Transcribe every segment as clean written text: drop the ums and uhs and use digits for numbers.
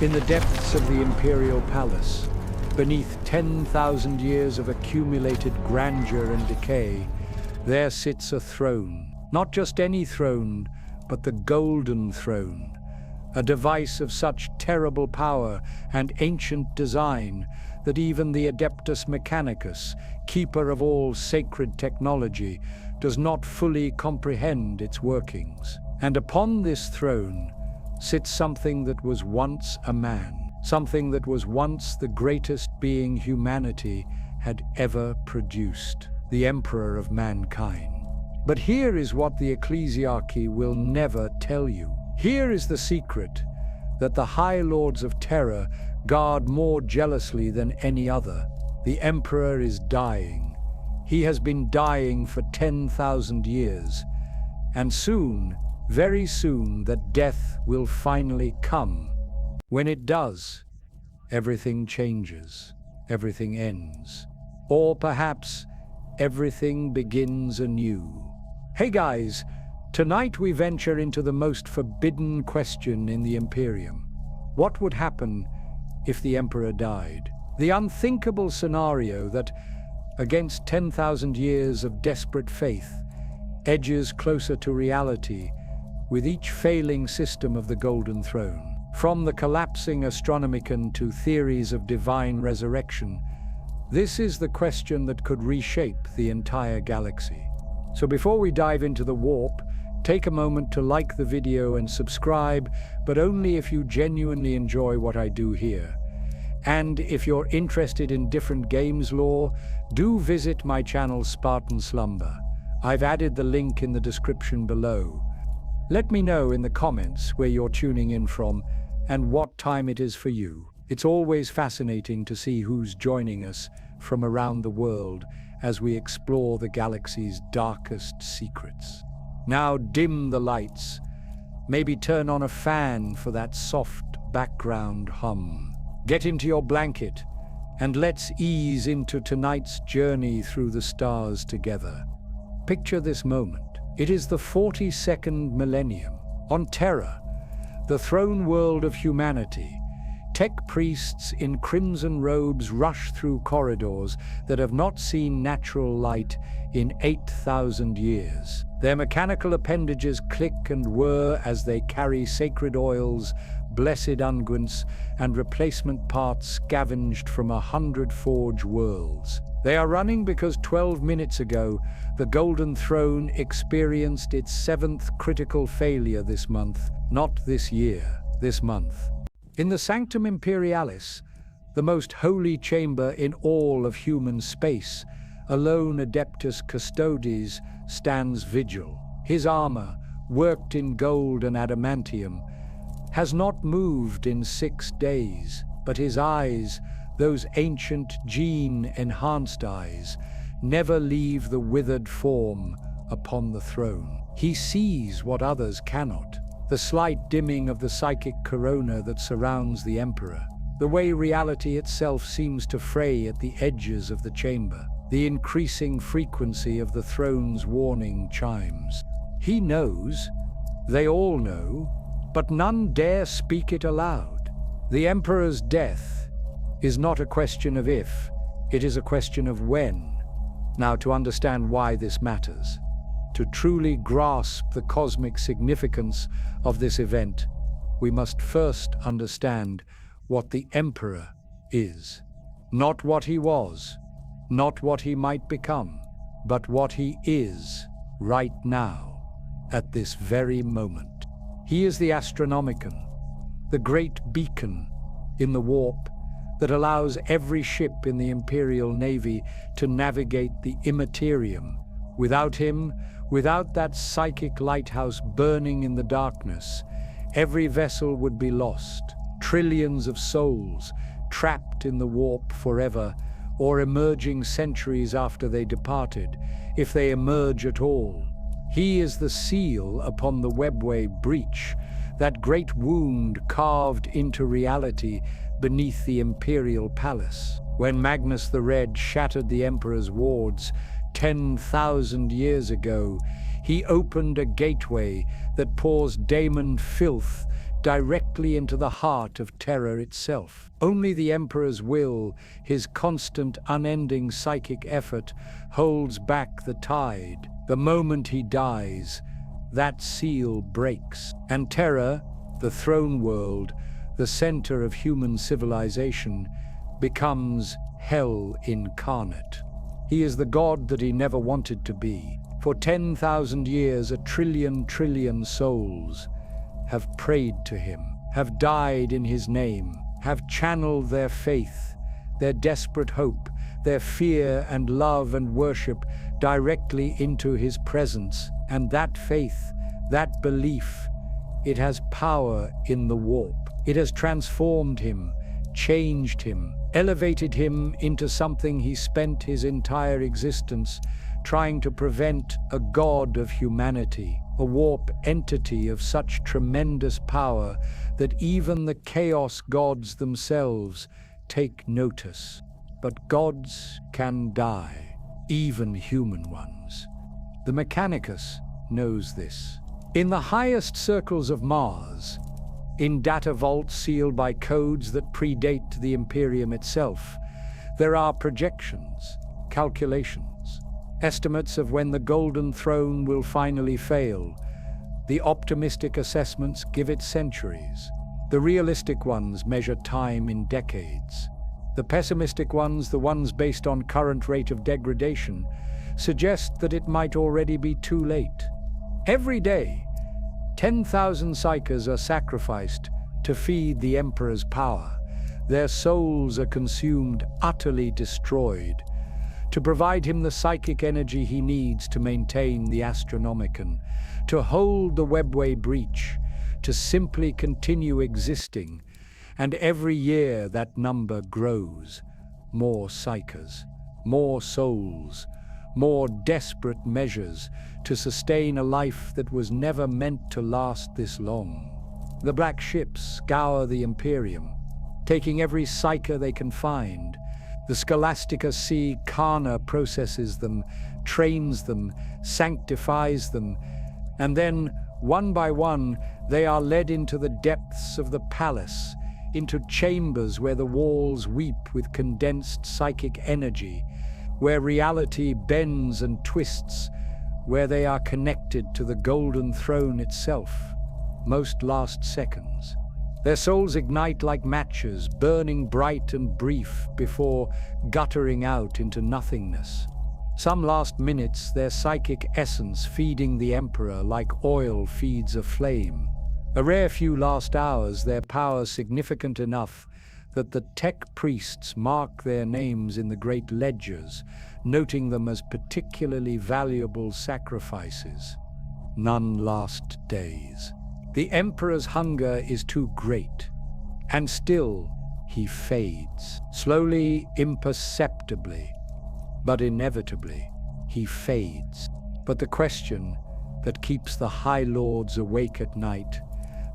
In the depths of the Imperial palace, beneath 10,000 years of accumulated grandeur and decay, there sits a throne. Not just any throne, but the Golden Throne, a device of such terrible power and ancient design that even the Adeptus Mechanicus, keeper of all sacred technology, does not fully comprehend its workings. And upon this throne sits something that was once a man, something that was once the greatest being humanity had ever produced, the Emperor of mankind. But here is what the ecclesiarchy will never tell you. Here is the secret that the High Lords of Terra guard more jealously than any other. The Emperor is dying. He has been dying for 10,000 years, and soon, very soon, that death will finally come. When it does, everything changes, everything ends, or perhaps everything begins anew. Hey guys, tonight we venture into the most forbidden question in the Imperium. What would happen if the Emperor died? The unthinkable scenario that, against 10,000 years of desperate faith, edges closer to reality with each failing system of the Golden Throne. From the collapsing Astronomican to theories of divine resurrection, this is the question that could reshape the entire galaxy. So before we dive into the warp, take a moment to like the video and subscribe, but only if you genuinely enjoy what I do here. And if you're interested in different games lore, do visit my channel Spartan Slumber. I've added the link in the description below. Let me know in the comments where you're tuning in from and what time it is for you. It's always fascinating to see who's joining us from around the world as we explore the galaxy's darkest secrets. Now dim the lights, maybe turn on a fan for that soft background hum. Get into your blanket and let's ease into tonight's journey through the stars together. Picture this moment. It is the 42nd millennium. On Terra, the throne world of humanity, tech priests in crimson robes rush through corridors that have not seen natural light in 8,000 years. Their mechanical appendages click and whir as they carry sacred oils, blessed unguents, and replacement parts scavenged from 100 forge worlds. They are running because 12 minutes ago, the Golden Throne experienced its 7th critical failure this month, not this year, this month. In the Sanctum Imperialis, the most holy chamber in all of human space, a lone Adeptus Custodes stands vigil. His armor, worked in gold and adamantium, has not moved in 6 days, but his eyes, those ancient gene-enhanced eyes, never leave the withered form upon the throne. He sees what others cannot, the slight dimming of the psychic corona that surrounds the Emperor, the way reality itself seems to fray at the edges of the chamber, the increasing frequency of the throne's warning chimes. He knows, they all know, but none dare speak it aloud. The Emperor's death is not a question of if, it is a question of when. Now, to understand why this matters, to truly grasp the cosmic significance of this event, we must first understand what the Emperor is. Not what he was, not what he might become, but what he is right now, at this very moment. He is the Astronomican, the great beacon in the warp that allows every ship in the Imperial Navy to navigate the immaterium. Without him, without that psychic lighthouse burning in the darkness, every vessel would be lost. Trillions of souls trapped in the warp forever, or emerging centuries after they departed, if they emerge at all. He is the seal upon the Webway breach, that great wound carved into reality beneath the Imperial palace. When Magnus the Red shattered the Emperor's wards 10,000 years ago, he opened a gateway that pours daemon filth directly into the heart of Terra itself. Only the Emperor's will, his constant, unending psychic effort, holds back the tide. The moment he dies, that seal breaks, and Terra, the throne world, the center of human civilization, becomes hell incarnate. He is the god that he never wanted to be. For 10,000 years, a trillion souls have prayed to him, have died in his name, have channeled their faith, their desperate hope, their fear and love and worship directly into his presence. And that faith, that belief, it has power in the warp. It has transformed him, changed him, elevated him into something he spent his entire existence trying to prevent, a god of humanity, a warp entity of such tremendous power that even the chaos gods themselves take notice. But gods can die, even human ones. The Mechanicus knows this. In the highest circles of Mars, in data vaults sealed by codes that predate the Imperium itself, there are projections, calculations, estimates of when the Golden Throne will finally fail. The optimistic assessments give it centuries. The realistic ones measure time in decades. The pessimistic ones, the ones based on current rate of degradation, suggest that it might already be too late. Every day, 10,000 psykers are sacrificed to feed the Emperor's power. Their souls are consumed, utterly destroyed, to provide him the psychic energy he needs to maintain the Astronomican, to hold the Webway breach, to simply continue existing. And every year that number grows. More psykers, more souls, more desperate measures to sustain a life that was never meant to last this long. The black ships scour the Imperium, taking every psyker they can find. The Scholastica Sea Kana processes them, trains them, sanctifies them, and then, one by one, they are led into the depths of the palace, into chambers where the walls weep with condensed psychic energy, where reality bends and twists, where they are connected to the Golden Throne itself. Most last seconds. Their souls ignite like matches, burning bright and brief before guttering out into nothingness. Some last minutes, their psychic essence feeding the Emperor like oil feeds a flame. A rare few last hours, their power significant enough that the tech priests mark their names in the great ledgers, noting them as particularly valuable sacrifices. None last days. The Emperor's hunger is too great, and still he fades. Slowly, imperceptibly, but inevitably, he fades. But the question that keeps the High Lords awake at night,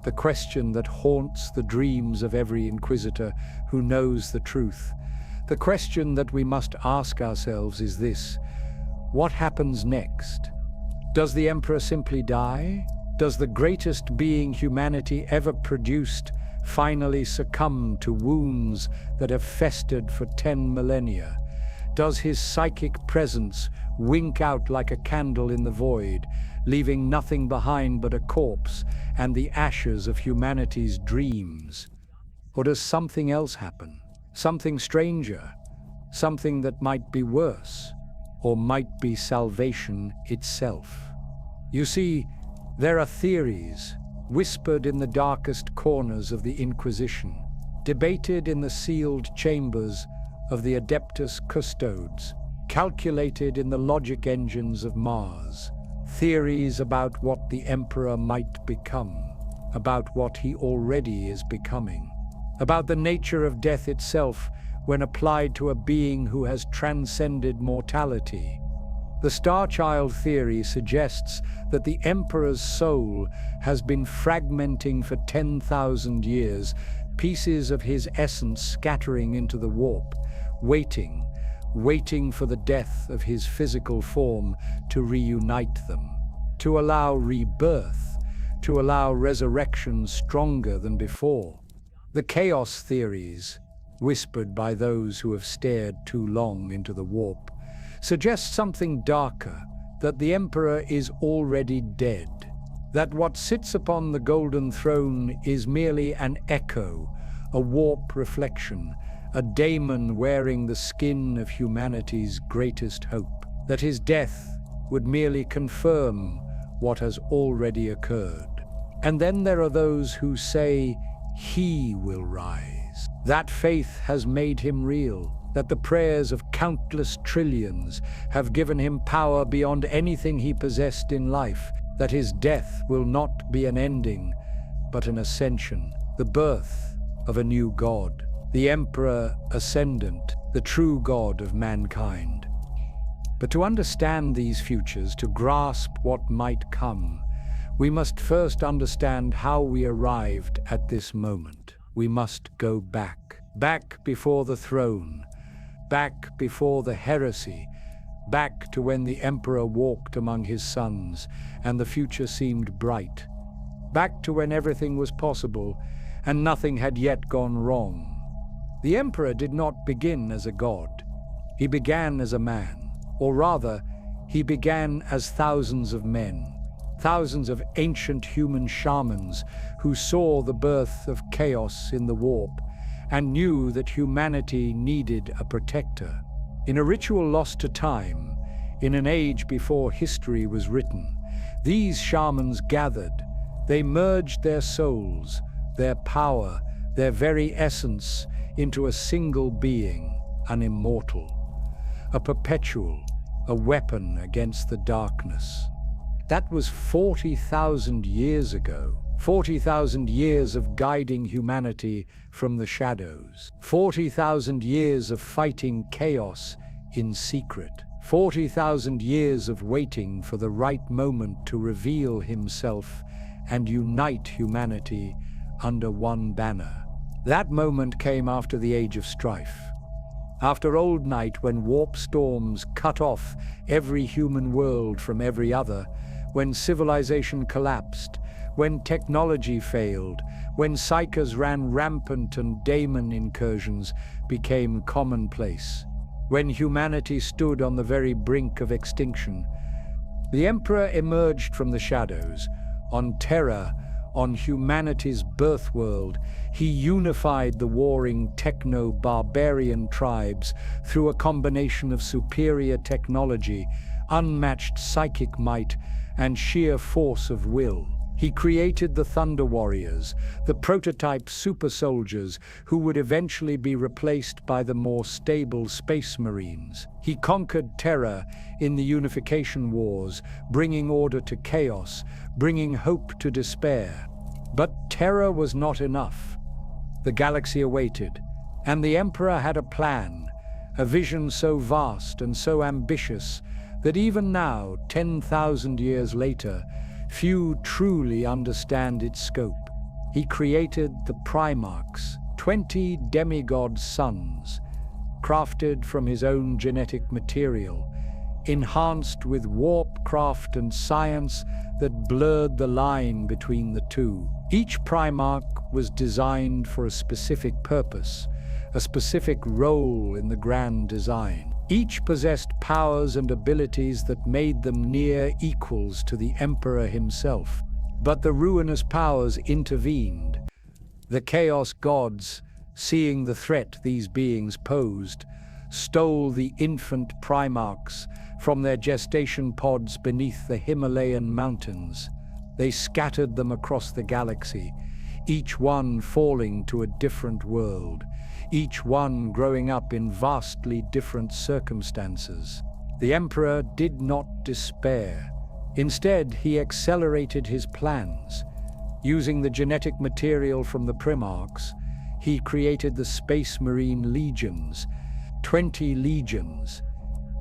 the question that haunts the dreams of every Inquisitor who knows the truth, the question that we must ask ourselves is this: what happens next? Does the Emperor simply die? Does the greatest being humanity ever produced finally succumb to wounds that have festered for 10 millennia? Does his psychic presence wink out like a candle in the void, leaving nothing behind but a corpse and the ashes of humanity's dreams? Or does something else happen? Something stranger? Something that might be worse? Or might be salvation itself? You see, there are theories, whispered in the darkest corners of the Inquisition, debated in the sealed chambers of the Adeptus Custodes, calculated in the logic engines of Mars. Theories about what the Emperor might become, about what he already is becoming, about the nature of death itself when applied to a being who has transcended mortality. The Star Child theory suggests that the Emperor's soul has been fragmenting for 10,000 years, pieces of his essence scattering into the warp, waiting for the death of his physical form to reunite them, to allow rebirth, to allow resurrection stronger than before. The chaos theories, whispered by those who have stared too long into the warp, suggest something darker, that the Emperor is already dead, that what sits upon the golden throne is merely an echo, a warp reflection, a daemon wearing the skin of humanity's greatest hope, that his death would merely confirm what has already occurred. And then there are those who say he will rise. That faith has made him real, that the prayers of countless trillions have given him power beyond anything he possessed in life, that his death will not be an ending, but an ascension, the birth of a new god, the Emperor Ascendant, the true god of mankind. But to understand these futures, to grasp what might come, we must first understand how we arrived at this moment. We must go back before the throne, back before the heresy, back to when the Emperor walked among his sons and the future seemed bright, back to when everything was possible and nothing had yet gone wrong. The Emperor did not begin as a god. He began as a man, or rather, he began as thousands of men, thousands of ancient human shamans who saw the birth of chaos in the warp and knew that humanity needed a protector. In a ritual lost to time, in an age before history was written, these shamans gathered. They merged their souls, their power, their very essence into a single being, an immortal, a perpetual, a weapon against the darkness. That was 40,000 years ago. 40,000 years of guiding humanity from the shadows. 40,000 years of fighting chaos in secret. 40,000 years of waiting for the right moment to reveal himself and unite humanity under one banner. That moment came after the Age of Strife. After Old Night, when warp storms cut off every human world from every other, when civilization collapsed, when technology failed, when psychers ran rampant and daemon incursions became commonplace, when humanity stood on the very brink of extinction, the Emperor emerged from the shadows. On Terra, on humanity's birth world, he unified the warring techno-barbarian tribes through a combination of superior technology, unmatched psychic might, and sheer force of will. He created the Thunder Warriors, the prototype super soldiers who would eventually be replaced by the more stable Space Marines. He conquered Terra in the Unification Wars, bringing order to chaos, bringing hope to despair. But Terra was not enough. The galaxy awaited, and the Emperor had a plan, a vision so vast and so ambitious that even now, 10,000 years later, few truly understand its scope. He created the Primarchs, 20 demigod sons, crafted from his own genetic material, enhanced with warp craft and science that blurred the line between the two. Each Primarch was designed for a specific purpose, a specific role in the grand design. Each possessed powers and abilities that made them near equals to the Emperor himself. But the ruinous powers intervened. The Chaos Gods, seeing the threat these beings posed, stole the infant Primarchs from their gestation pods beneath the Himalayan mountains. They scattered them across the galaxy, each one falling to a different world, each one growing up in vastly different circumstances. The Emperor did not despair. Instead, he accelerated his plans. Using the genetic material from the Primarchs, he created the Space Marine Legions, 20 legions,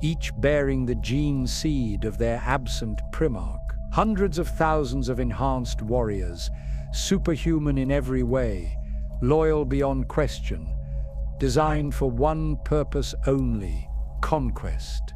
each bearing the gene seed of their absent Primarch. Hundreds of thousands of enhanced warriors, superhuman in every way, loyal beyond question, designed for one purpose only: conquest.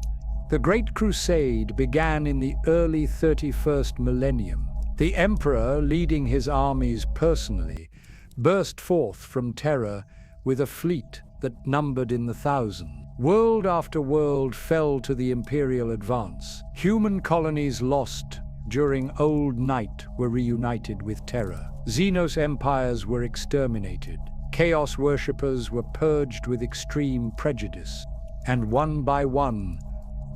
The Great Crusade began in the early 31st millennium. The Emperor, leading his armies personally, burst forth from Terra with a fleet that numbered in the thousands. World after world fell to the Imperial advance. Human colonies lost during Old Night were reunited with Terra. Xenos empires were exterminated. Chaos worshippers were purged with extreme prejudice. And one by one,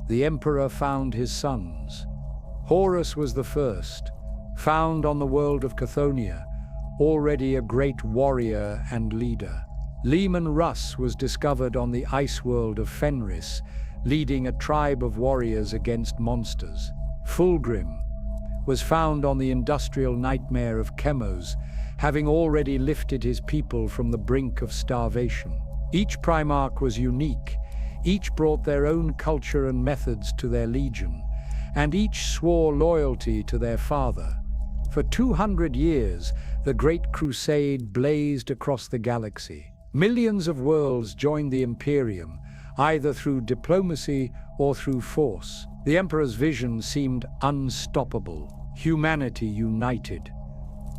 the Emperor found his sons. Horus was the first, found on the world of Chthoniya, already a great warrior and leader. Leman Russ was discovered on the ice world of Fenris, leading a tribe of warriors against monsters. Fulgrim was found on the industrial nightmare of Chemos, having already lifted his people from the brink of starvation. Each Primarch was unique, each brought their own culture and methods to their legion, and each swore loyalty to their father. For 200 years, the Great Crusade blazed across the galaxy. Millions of worlds joined the Imperium, either through diplomacy or through force. The Emperor's vision seemed unstoppable. Humanity united.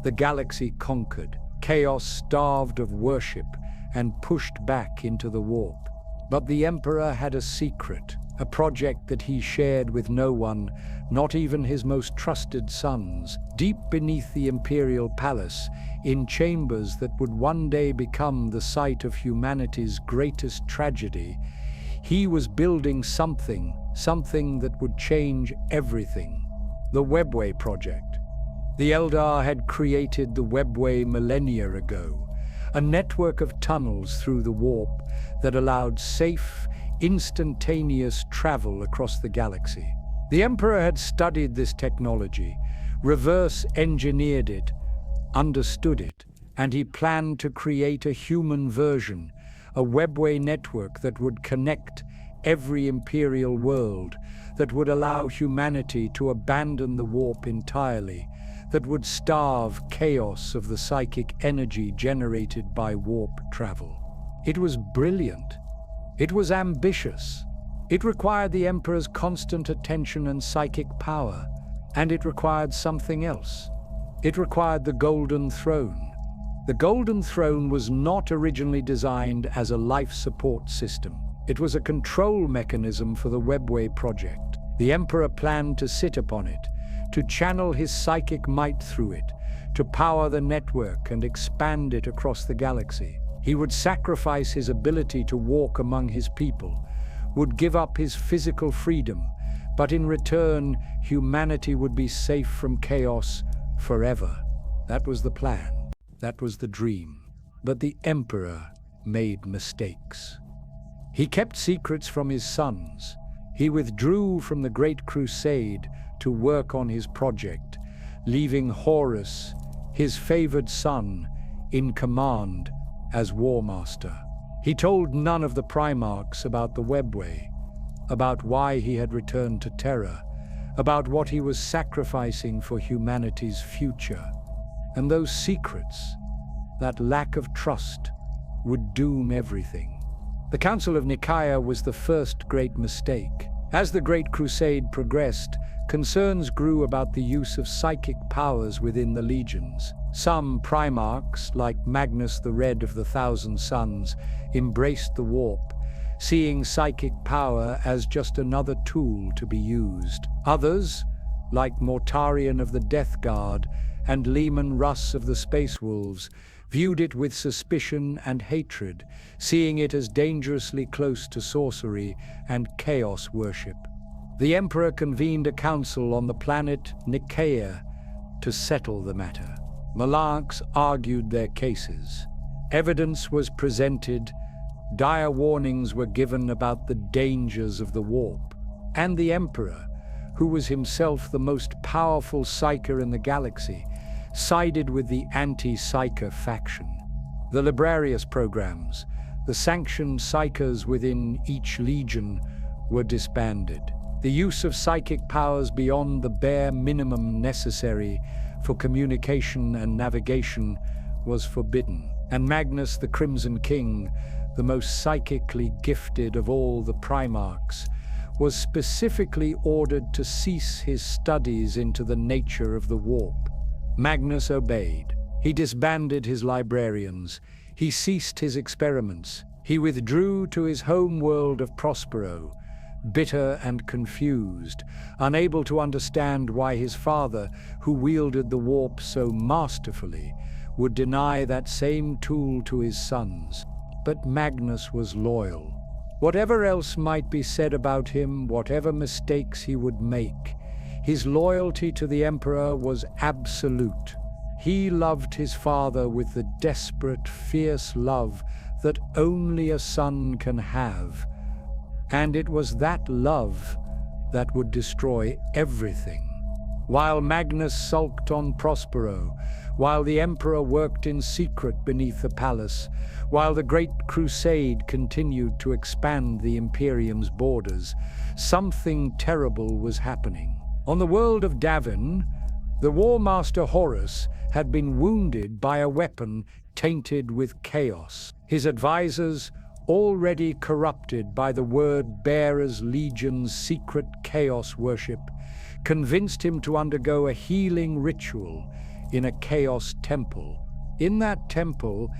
The galaxy conquered. Chaos starved of worship and pushed back into the warp. But the Emperor had a secret, a project that he shared with no one, not even his most trusted sons. Deep beneath the Imperial palace, in chambers that would one day become the site of humanity's greatest tragedy, he was building something that would change everything. The Webway project. The Eldar had created the Webway millennia ago, a network of tunnels through the warp that allowed safe, instantaneous travel across the galaxy. The Emperor had studied this technology, reverse-engineered it, understood it, and he planned to create a human version, a Webway network that would connect every Imperial world, that would allow humanity to abandon the warp entirely, that would starve chaos of the psychic energy generated by warp travel. It was brilliant. It was ambitious. It required the Emperor's constant attention and psychic power, and it required something else. It required the Golden Throne. The Golden Throne was not originally designed as a life support system. It was a control mechanism for the Webway project. The Emperor planned to sit upon it, to channel his psychic might through it, to power the network and expand it across the galaxy. He would sacrifice his ability to walk among his people, would give up his physical freedom, but in return, humanity would be safe from chaos forever. That was the plan. That was the dream. But the Emperor made mistakes. He kept secrets from his sons. He withdrew from the Great Crusade to work on his project, leaving Horus, his favored son, in command as War Master. He told none of the Primarchs about the Webway, about why he had returned to Terra, about what he was sacrificing for humanity's future. And those secrets, that lack of trust, would doom everything. The Council of Nicaea was the first great mistake. As the Great Crusade progressed, concerns grew about the use of psychic powers within the legions. Some Primarchs, like Magnus the Red of the Thousand Suns, embraced the warp, seeing psychic power as just another tool to be used. Others, like Mortarion of the Death Guard and Leman Russ of the Space Wolves, viewed it with suspicion and hatred, seeing it as dangerously close to sorcery and chaos worship. The Emperor convened a council on the planet Nicaea to settle the matter. Monarchs argued their cases. Evidence was presented, dire warnings were given about the dangers of the warp. And the Emperor, who was himself the most powerful Psyker in the galaxy, sided with the anti-Psyker faction. The Librarius programs, the sanctioned Psykers within each legion, were disbanded. The use of psychic powers beyond the bare minimum necessary for communication and navigation was forbidden. And Magnus the Crimson King, the most psychically gifted of all the Primarchs, was specifically ordered to cease his studies into the nature of the warp. Magnus obeyed. He disbanded his librarians. He ceased his experiments. He withdrew to his home world of Prospero, bitter and confused, unable to understand why his father, who wielded the warp so masterfully, would deny that same tool to his sons. But Magnus was loyal. Whatever else might be said about him, whatever mistakes he would make, his loyalty to the Emperor was absolute. He loved his father with the desperate, fierce love that only a son can have. And it was that love that would destroy everything. While Magnus sulked on Prospero, while the Emperor worked in secret beneath the palace, while the Great Crusade continued to expand the Imperium's borders, something terrible was happening. On the world of Davin, the War Master Horus had been wounded by a weapon tainted with chaos. His advisors, already corrupted by the Word-Bearer's Legion's secret chaos worship, convinced him to undergo a healing ritual in a chaos temple. In that temple,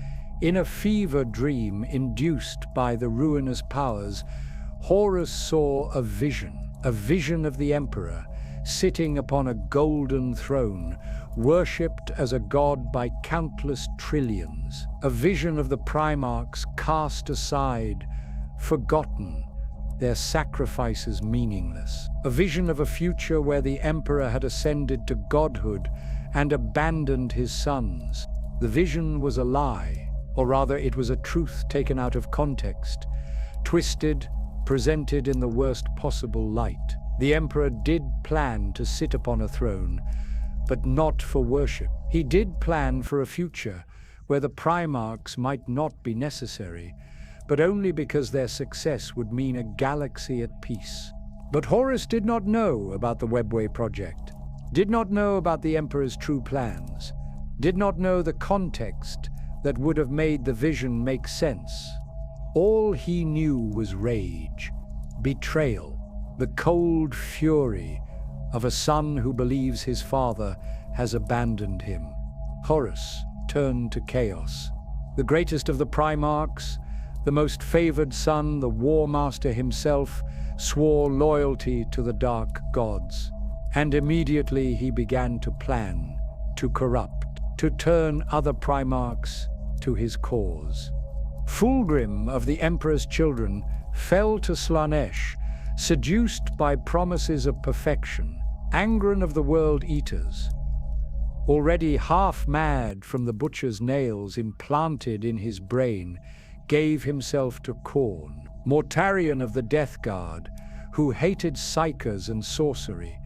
in a fever dream induced by the ruinous powers, Horus saw a vision of the Emperor, sitting upon a golden throne, worshipped as a god by countless trillions. A vision of the Primarchs cast aside, forgotten, their sacrifices meaningless. A vision of a future where the Emperor had ascended to godhood and abandoned his sons. The vision was a lie, or rather it was a truth taken out of context, twisted, presented in the worst possible light. The Emperor did plan to sit upon a throne, but not for worship. He did plan for a future where the Primarchs might not be necessary, but only because their success would mean a galaxy at peace. But Horus did not know about the Webway project, did not know about the Emperor's true plans, did not know the context that would have made the vision make sense. All he knew was rage, betrayal, the cold fury of a son who believes his father has abandoned him. Horus turned to chaos. The greatest of the Primarchs, the most favored son, the War Master himself, swore loyalty to the dark gods. And immediately he began to plan, to corrupt, to turn other Primarchs to his cause. Fulgrim of the Emperor's children fell to Slanesh, seduced by promises of perfection. Angron of the World Eaters, already half mad from the butcher's nails implanted in his brain, gave himself to Khorne. Mortarion of the Death Guard, who hated psychers and sorcery,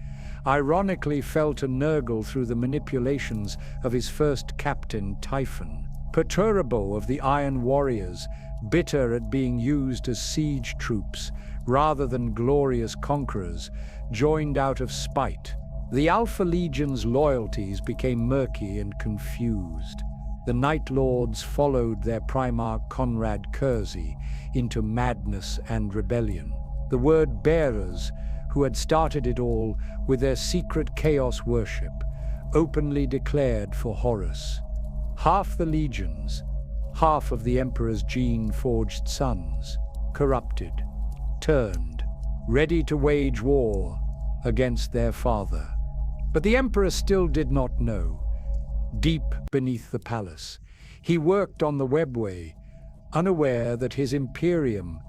ironically fell to Nurgle through the manipulations of his first captain, Typhon. Perturabo of the Iron Warriors, bitter at being used as siege troops rather than glorious conquerors, joined out of spite. The Alpha Legion's loyalties became murky and confused. The Night Lords followed their Primarch Conrad Kersey into madness and rebellion. The Word-Bearers, who had started it all with their secret chaos worship, openly declared for Horus. Half the legions, half of the Emperor's gene-forged sons, corrupted, turned, ready to wage war against their father. But the Emperor still did not know. Deep beneath the palace, he worked on the Webway, unaware that his Imperium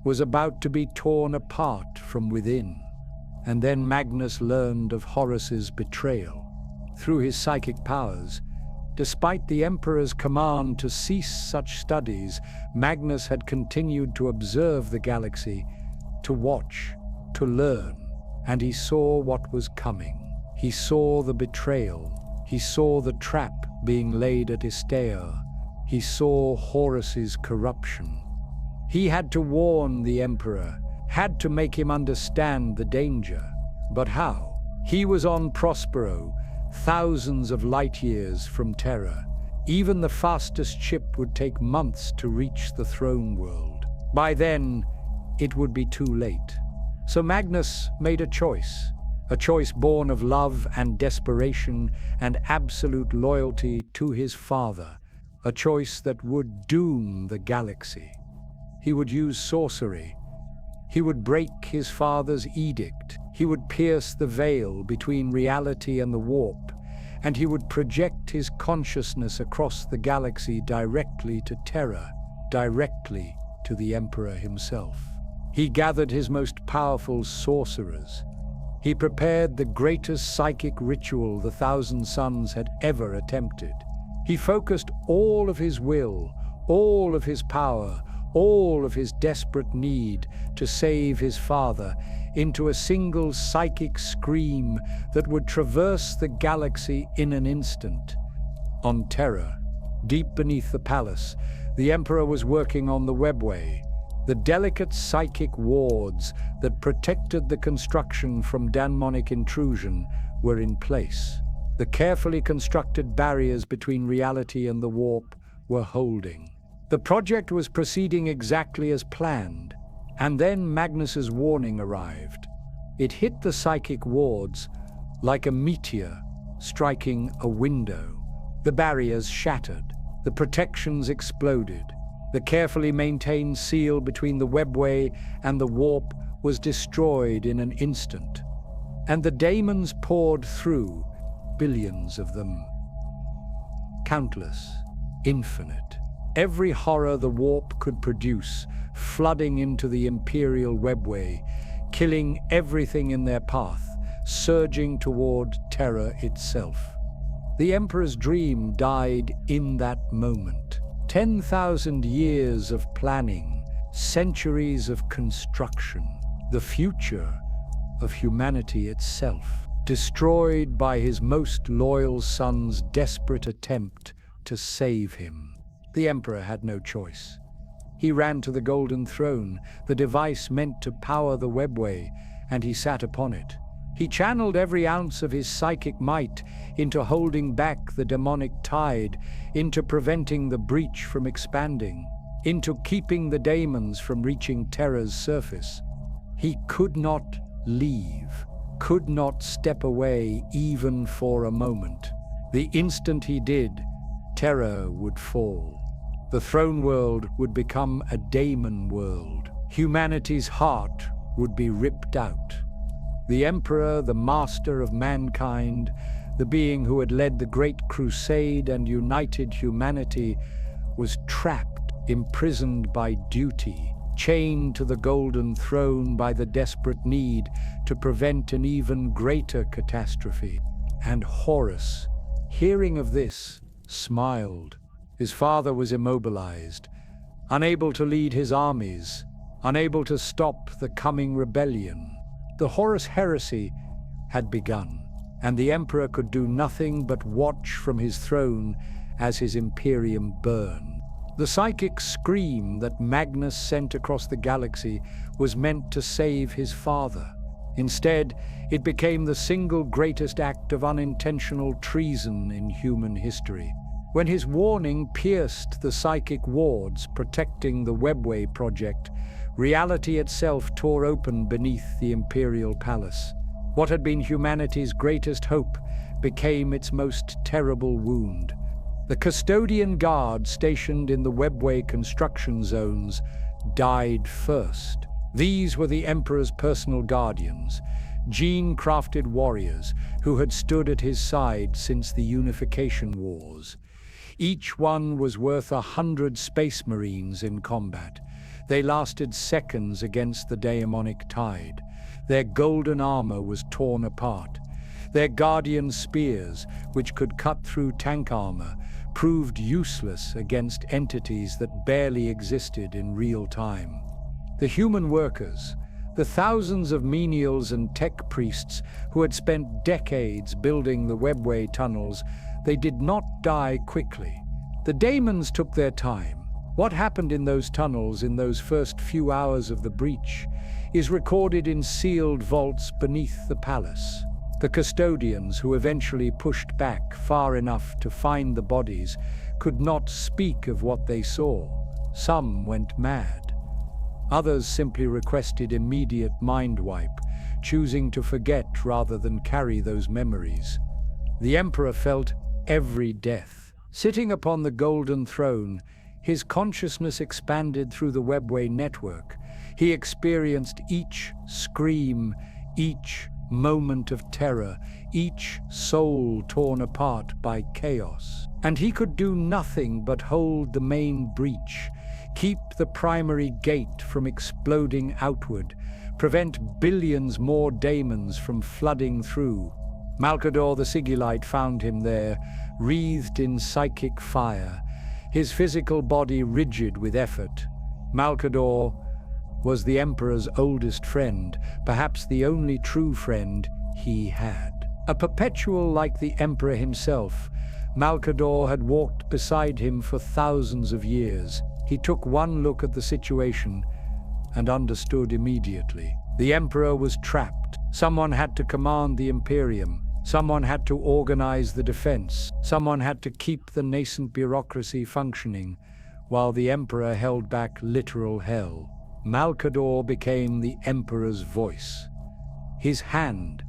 was about to be torn apart from within. And then Magnus learned of Horus's betrayal. Through his psychic powers, despite the Emperor's command to cease such studies, Magnus had continued to observe the galaxy, to watch, to learn, and he saw what was coming. He saw the betrayal. He saw the trap being laid at Istea. He saw Horus's corruption. He had to warn the Emperor, had to make him understand the danger. But how? He was on Prospero, thousands of light years from Terra. Even the fastest ship would take months to reach the throne world. By then, it would be too late. So Magnus made a choice. a choice born of love and desperation and absolute loyalty to his father, a choice that would doom the galaxy. He would use sorcery. He would break his father's edict. He would pierce the veil between reality and the warp, and he would project his consciousness across the galaxy directly to Terra, directly to the Emperor himself. He gathered his most powerful sorcerers. He prepared the greatest psychic ritual the Thousand Suns had ever attempted. He focused all of his will, all of his power, all of his desperate need to save his father into a single psychic scream that would traverse the galaxy in an instant. On Terra, deep beneath the palace, the Emperor was working on the Webway. The delicate psychic wards that protected the construction from daemonic intrusion were in place. The carefully constructed barriers between reality and the warp were holding. The project was proceeding exactly as planned, and then Magnus's warning arrived. It hit the psychic wards like a meteor striking a window. The barriers shattered, the protections exploded. The carefully maintained seal between the Webway and the warp was destroyed in an instant, and the daemons poured through, billions of them. Countless, infinite. Every horror the warp could produce, flooding into the Imperial Webway, killing everything in their path, surging toward Terra itself. The Emperor's dream died in that moment. 10,000 years of planning, centuries of construction, the future of humanity itself, destroyed by his most loyal son's desperate attempt to save him. The Emperor had no choice. He ran to the Golden Throne, the device meant to power the Webway, and he sat upon it. He channeled every ounce of his psychic might into holding back the demonic tide, into preventing the breach from expanding, into keeping the daemons from reaching Terra's surface. He could not leave, could not step away even for a moment. The instant he did, Terra would fall. The throne world would become a daemon world. Humanity's heart would be ripped out. The Emperor, the master of mankind, the being who had led the great crusade and united humanity, was trapped, imprisoned by duty, chained to the Golden Throne by the desperate need to prevent an even greater catastrophe. And Horus, hearing of this, smiled. His father was immobilized, unable to lead his armies, unable to stop the coming rebellion. The Horus heresy had begun, and the Emperor could do nothing but watch from his throne as his Imperium burned. The psychic scream that Magnus sent across the galaxy was meant to save his father. Instead, it became the single greatest act of unintentional treason in human history. When his warning pierced the psychic wards protecting the Webway project, reality itself tore open beneath the Imperial palace. What had been humanity's greatest hope became its most terrible wound. The custodian guard stationed in the Webway construction zones died first. These were the Emperor's personal guardians, gene-crafted warriors who had stood at his side since the Unification Wars. Each one was worth 100 Space Marines in combat. They lasted seconds against the daemonic tide. Their golden armor was torn apart. Their guardian spears, which could cut through tank armor, proved useless against entities that barely existed in real time. The human workers, the thousands of menials and tech priests who had spent decades building the Webway tunnels, they did not die quickly. The daemons took their time. What happened in those tunnels in those first few hours of the breach is recorded in sealed vaults beneath the palace. The custodians, who eventually pushed back far enough to find the bodies, could not speak of what they saw. Some went mad. Others simply requested immediate mind wipe, choosing to forget rather than carry those memories. The Emperor felt every death. Sitting upon the golden throne, his consciousness expanded through the Webway network. He experienced each scream, each moment of terror, each soul torn apart by chaos. And he could do nothing but hold the main breach, keep the primary gate from exploding outward, prevent billions more daemons from flooding through. Malcador the Sigillite found him there, wreathed in psychic fire, his physical body rigid with effort. Malcador was the Emperor's oldest friend, perhaps the only true friend he had. A perpetual like the Emperor himself, Malcador had walked beside him for thousands of years. He took one look at the situation and understood immediately. The Emperor was trapped. Someone had to command the Imperium. Someone had to organize the defense. Someone had to keep the nascent bureaucracy functioning, while the Emperor held back literal hell. Malcador became the Emperor's voice. His hand,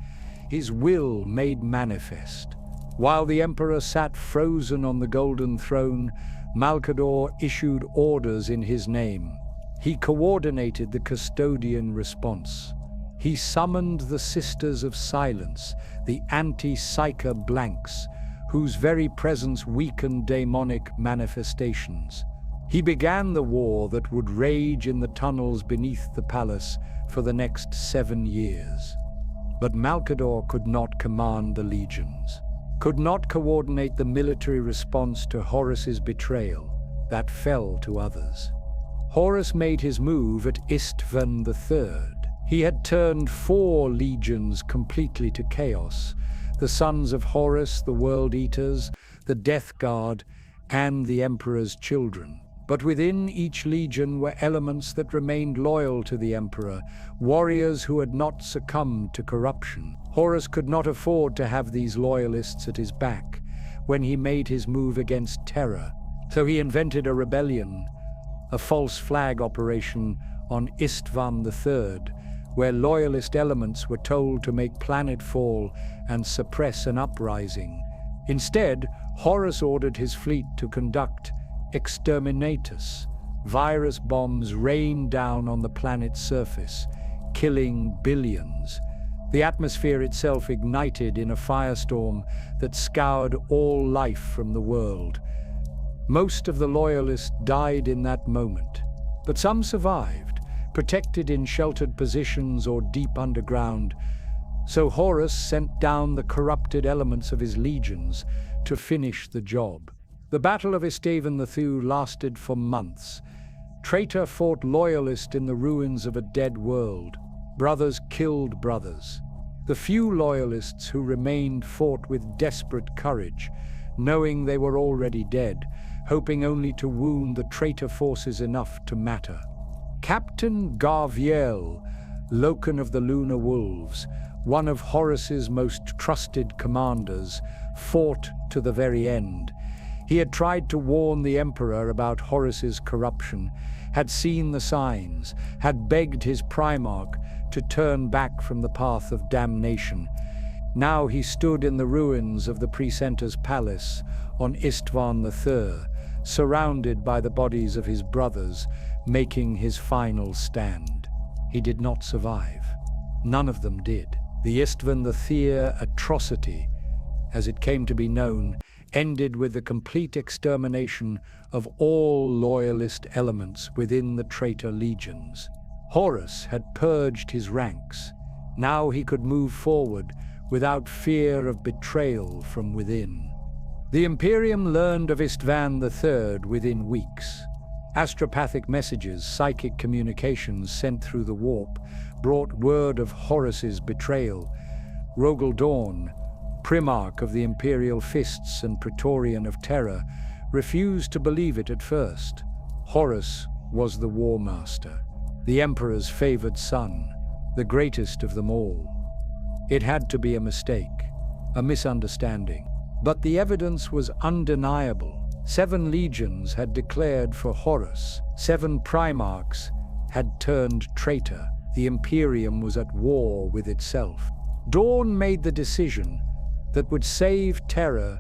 his will made manifest. While the Emperor sat frozen on the golden throne, Malcador issued orders in his name. He coordinated the custodian response. He summoned the Sisters of Silence, the anti-psyker blanks, whose very presence weakened demonic manifestations. He began the war that would rage in the tunnels beneath the palace for the next 7 years. But Malcador could not command the legions, could not coordinate the military response to Horus's betrayal. That fell to others. Horus made his move at Istvan III. He had turned 4 legions completely to chaos: the Sons of Horus, the World Eaters, the Death Guard, and the Emperor's children. But within each legion were elements that remained loyal to the Emperor, warriors who had not succumbed to corruption. Horus could not afford to have these loyalists at his back when he made his move against Terra. So he invented a rebellion, a false flag operation on Istvan III, where loyalist elements were told to make planetfall and suppress an uprising. Instead, Horus ordered his fleet to conduct exterminatus. Virus bombs rained down on the planet's surface, killing billions. The atmosphere itself ignited in a firestorm that scoured all life from the world. Most of the loyalists died in that moment, but some survived, protected in sheltered positions or deep underground. So Horus sent down the corrupted elements of his legions to finish the job. The Battle of Istvan II lasted for months. Traitor fought loyalist in the ruins of a dead world. Brothers killed brothers. The few loyalists who remained fought with desperate courage, knowing they were already dead, hoping only to wound the traitor forces enough to matter. Captain Garviel, Loken of the Lunar Wolves, one of Horus's most trusted commanders, fought to the very end. He had tried to warn the Emperor about Horus's corruption, had seen the signs, had begged his Primarch to turn back from the path of damnation. Now he stood in the ruins of the Precentor's palace on Istvan III, surrounded by the bodies of his brothers, making his final stand. He did not survive. None of them did. The Istvan III atrocity, as it came to be known, ended with the complete extermination of all loyalist elements within the traitor legions. Horus had purged his ranks. Now he could move forward without fear of betrayal from within. The Imperium learned of Istvan III within weeks. Astropathic messages, psychic communications sent through the warp, brought word of Horus's betrayal. Rogel Dawn, Primarch of the Imperial Fists and Praetorian of Terra, refused to believe it at first. Horus was the War Master, the Emperor's favored son, the greatest of them all. It had to be a mistake, a misunderstanding. But the evidence was undeniable. 7 legions had declared for Horus. 7 Primarchs had turned traitor. the Imperium was at war with itself. Dawn made the decision that would save Terra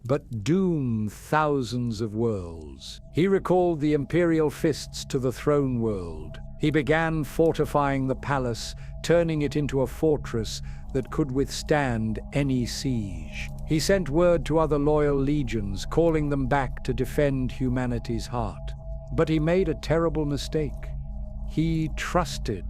but doom thousands of worlds. He recalled the Imperial fists to the throne world. He began fortifying the palace, turning it into a fortress that could withstand any siege. He sent word to other loyal legions, calling them back to defend humanity's heart. But he made a terrible mistake. He trusted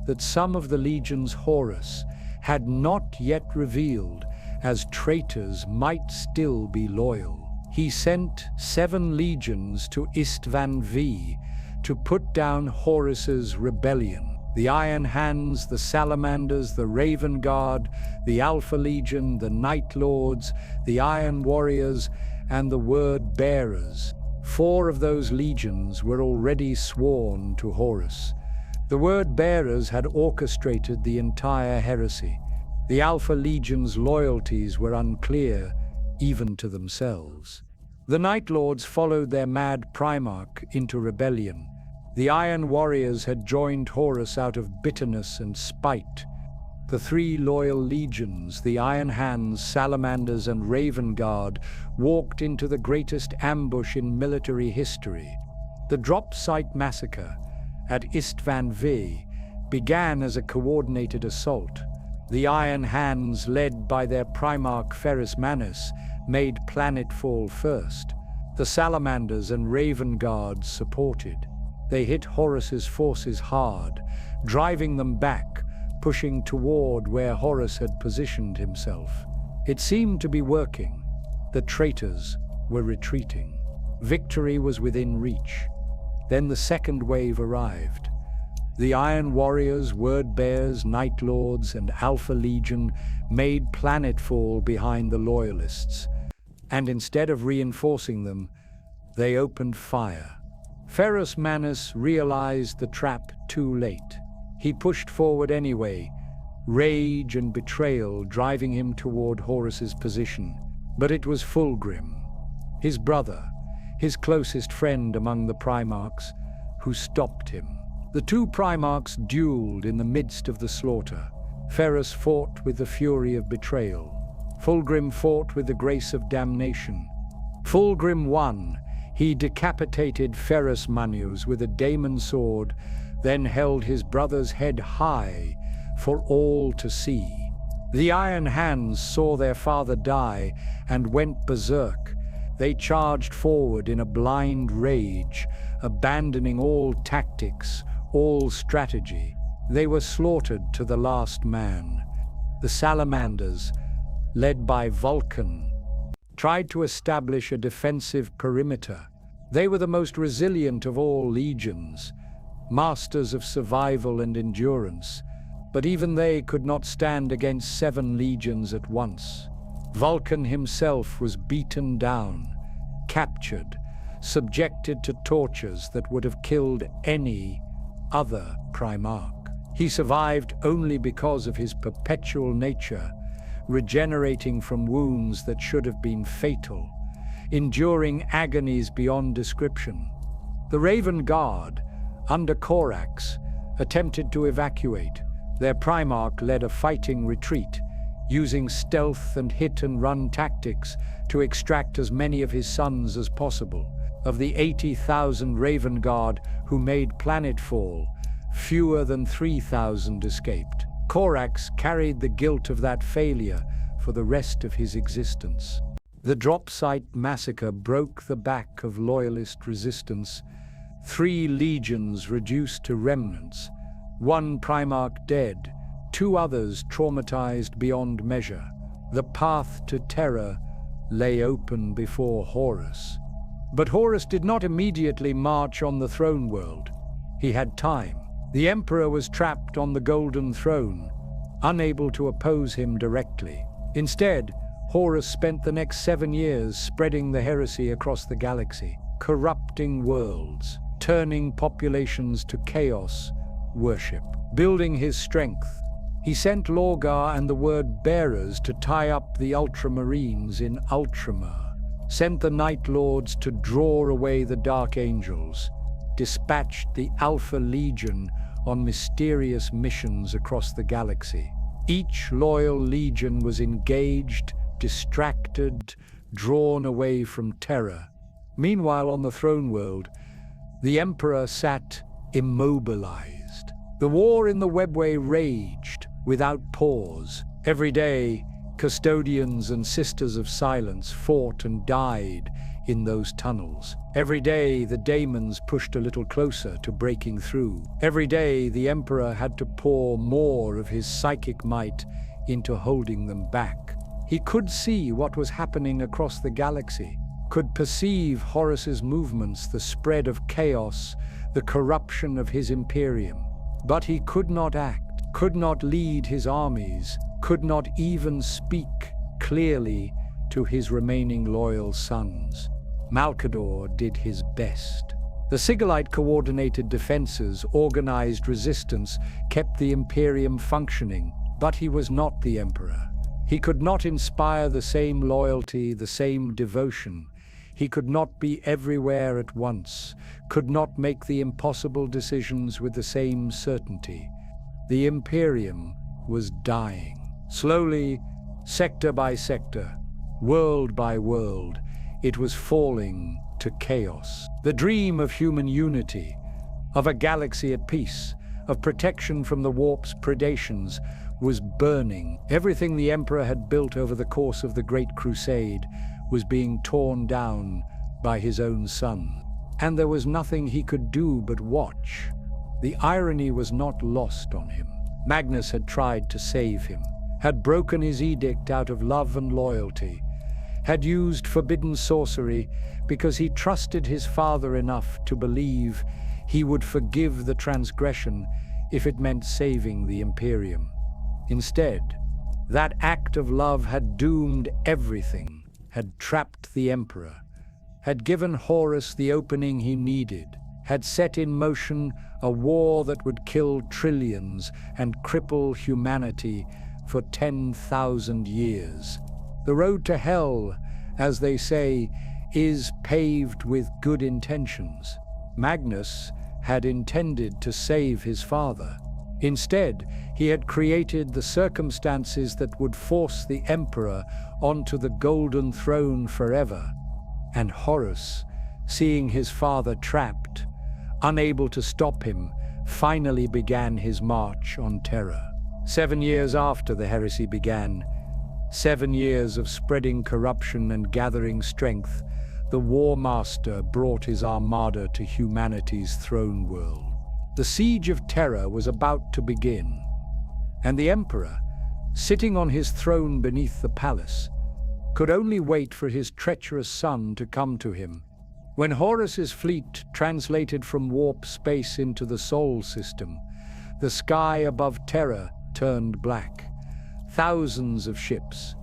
that some of the legion's Horus had not yet revealed, as traitors might still be loyal. He sent 7 legions to Istvan V to put down Horus's rebellion. The Iron Hands, the Salamanders, the Raven Guard, the Alpha Legion, the Night Lords, the Iron Warriors, and the Word Bearers. 4 of those legions were already sworn to Horus. The Word Bearers had orchestrated the entire heresy. The Alpha Legion's loyalties were unclear, even to themselves. The Night Lords followed their mad Primarch into rebellion. The Iron Warriors had joined Horus out of bitterness and spite. The 3 loyal legions, the Iron Hands, Salamanders, and Raven Guard, walked into the greatest ambush in military history. The drop site massacre at Istvan V began as a coordinated assault. The Iron Hands, led by their Primarch Ferrus Manus, made planetfall first. The Salamanders and Raven Guards supported. They hit Horus's forces hard, driving them back, pushing toward where Horus had positioned himself. It seemed to be working. The traitors were retreating. Victory was within reach. Then the second wave arrived. The Iron Warriors, Word Bears, Night Lords, and Alpha Legion made planetfall behind the Loyalists, and instead of reinforcing them, they opened fire. Ferrus Manus realized the trap too late. He pushed forward anyway, rage and betrayal driving him toward Horus's position. But it was Fulgrim, his brother, his closest friend among the Primarchs, who stopped him. The 2 Primarchs dueled in the midst of the slaughter. Ferrus fought with the fury of betrayal. Fulgrim fought with the grace of damnation. Fulgrim won. He decapitated Ferrus Manus with a daemon sword, then held his brother's head high for all to see. The Iron Hands saw their father die and went berserk. They charged forward in a blind rage, abandoning all tactics, all strategy. They were slaughtered to the last man. The Salamanders, led by Vulcan, tried to establish a defensive perimeter. They were the most resilient of all legions, masters of survival and endurance, but even they could not stand against 7 legions at once. Vulcan himself was beaten down, captured, subjected to tortures that would have killed any other Primarch. He survived only because of his perpetual nature, regenerating from wounds that should have been fatal, enduring agonies beyond description. The Raven Guard, under Corax, attempted to evacuate. Their Primarch led a fighting retreat, using stealth and hit-and-run tactics to extract as many of his sons as possible. Of the 80,000 Raven Guard who made planetfall, fewer than 3,000 escaped. Corax carried the guilt of that failure for the rest of his existence. The drop site massacre broke the back of Loyalist resistance. 3 legions reduced to remnants, 1 Primarch dead, 2 others traumatized beyond measure. The path to Terra lay open before Horus. But Horus did not immediately march on the throne world. He had time. The Emperor was trapped on the Golden Throne, unable to oppose him directly. Instead, Horus spent the next 7 years spreading the heresy across the galaxy, corrupting worlds, turning populations to chaos, worship. Building his strength, he sent Lorgar and the Word Bearers to tie up the Ultramarines in Ultramar, sent the Night Lords to draw away the Dark Angels, dispatched the Alpha Legion on mysterious missions across the galaxy. Each loyal legion was engaged, distracted, drawn away from Terra. Meanwhile, on the throne world, the Emperor sat immobilized. The war in the Webway raged without pause. Every day, custodians and Sisters of Silence fought and died in those tunnels. Every day, the daemons pushed a little closer to breaking through. Every day, the Emperor had to pour more of his psychic might into holding them back. He could see what was happening across the galaxy, could perceive Horus's movements, the spread of chaos, the corruption of his Imperium. But he could not act, could not lead his armies, could not even speak clearly to his remaining loyal sons. Malcador did his best. The Sigillite coordinated defenses, organized resistance, kept the Imperium functioning, but he was not the Emperor. He could not inspire the same loyalty, the same devotion. He could not be everywhere at once, could not make the impossible decisions with the same certainty. The Imperium was dying. Slowly, sector by sector, world by world, it was falling to chaos. The dream of human unity, of a galaxy at peace, of protection from the warp's predations, was burning. Everything the Emperor had built over the course of the Great Crusade was being torn down by his own son. And there was nothing he could do but watch. The irony was not lost on him. Magnus had tried to save him, had broken his edict out of love and loyalty, had used forbidden sorcery because he trusted his father enough to believe he would forgive the transgression if it meant saving the Imperium. Instead, that act of love had doomed everything, had trapped the Emperor, had given Horus the opening he needed, had set in motion a war that would kill trillions and cripple humanity for 10,000 years. The road to hell, as they say, is paved with good intentions. Magnus had intended to save his father. Instead, he had created the circumstances that would force the Emperor onto the golden throne forever. And Horus, seeing his father trapped, unable to stop him, finally began his march on Terra. 7 years after the heresy began, 7 years of spreading corruption and gathering strength, the War Master brought his armada to humanity's throne world. The siege of Terra was about to begin, and the Emperor, sitting on his throne beneath the palace, could only wait for his treacherous son to come to him. When Horus's fleet translated from warp space into the Sol system, the sky above Terra turned black. Thousands of ships,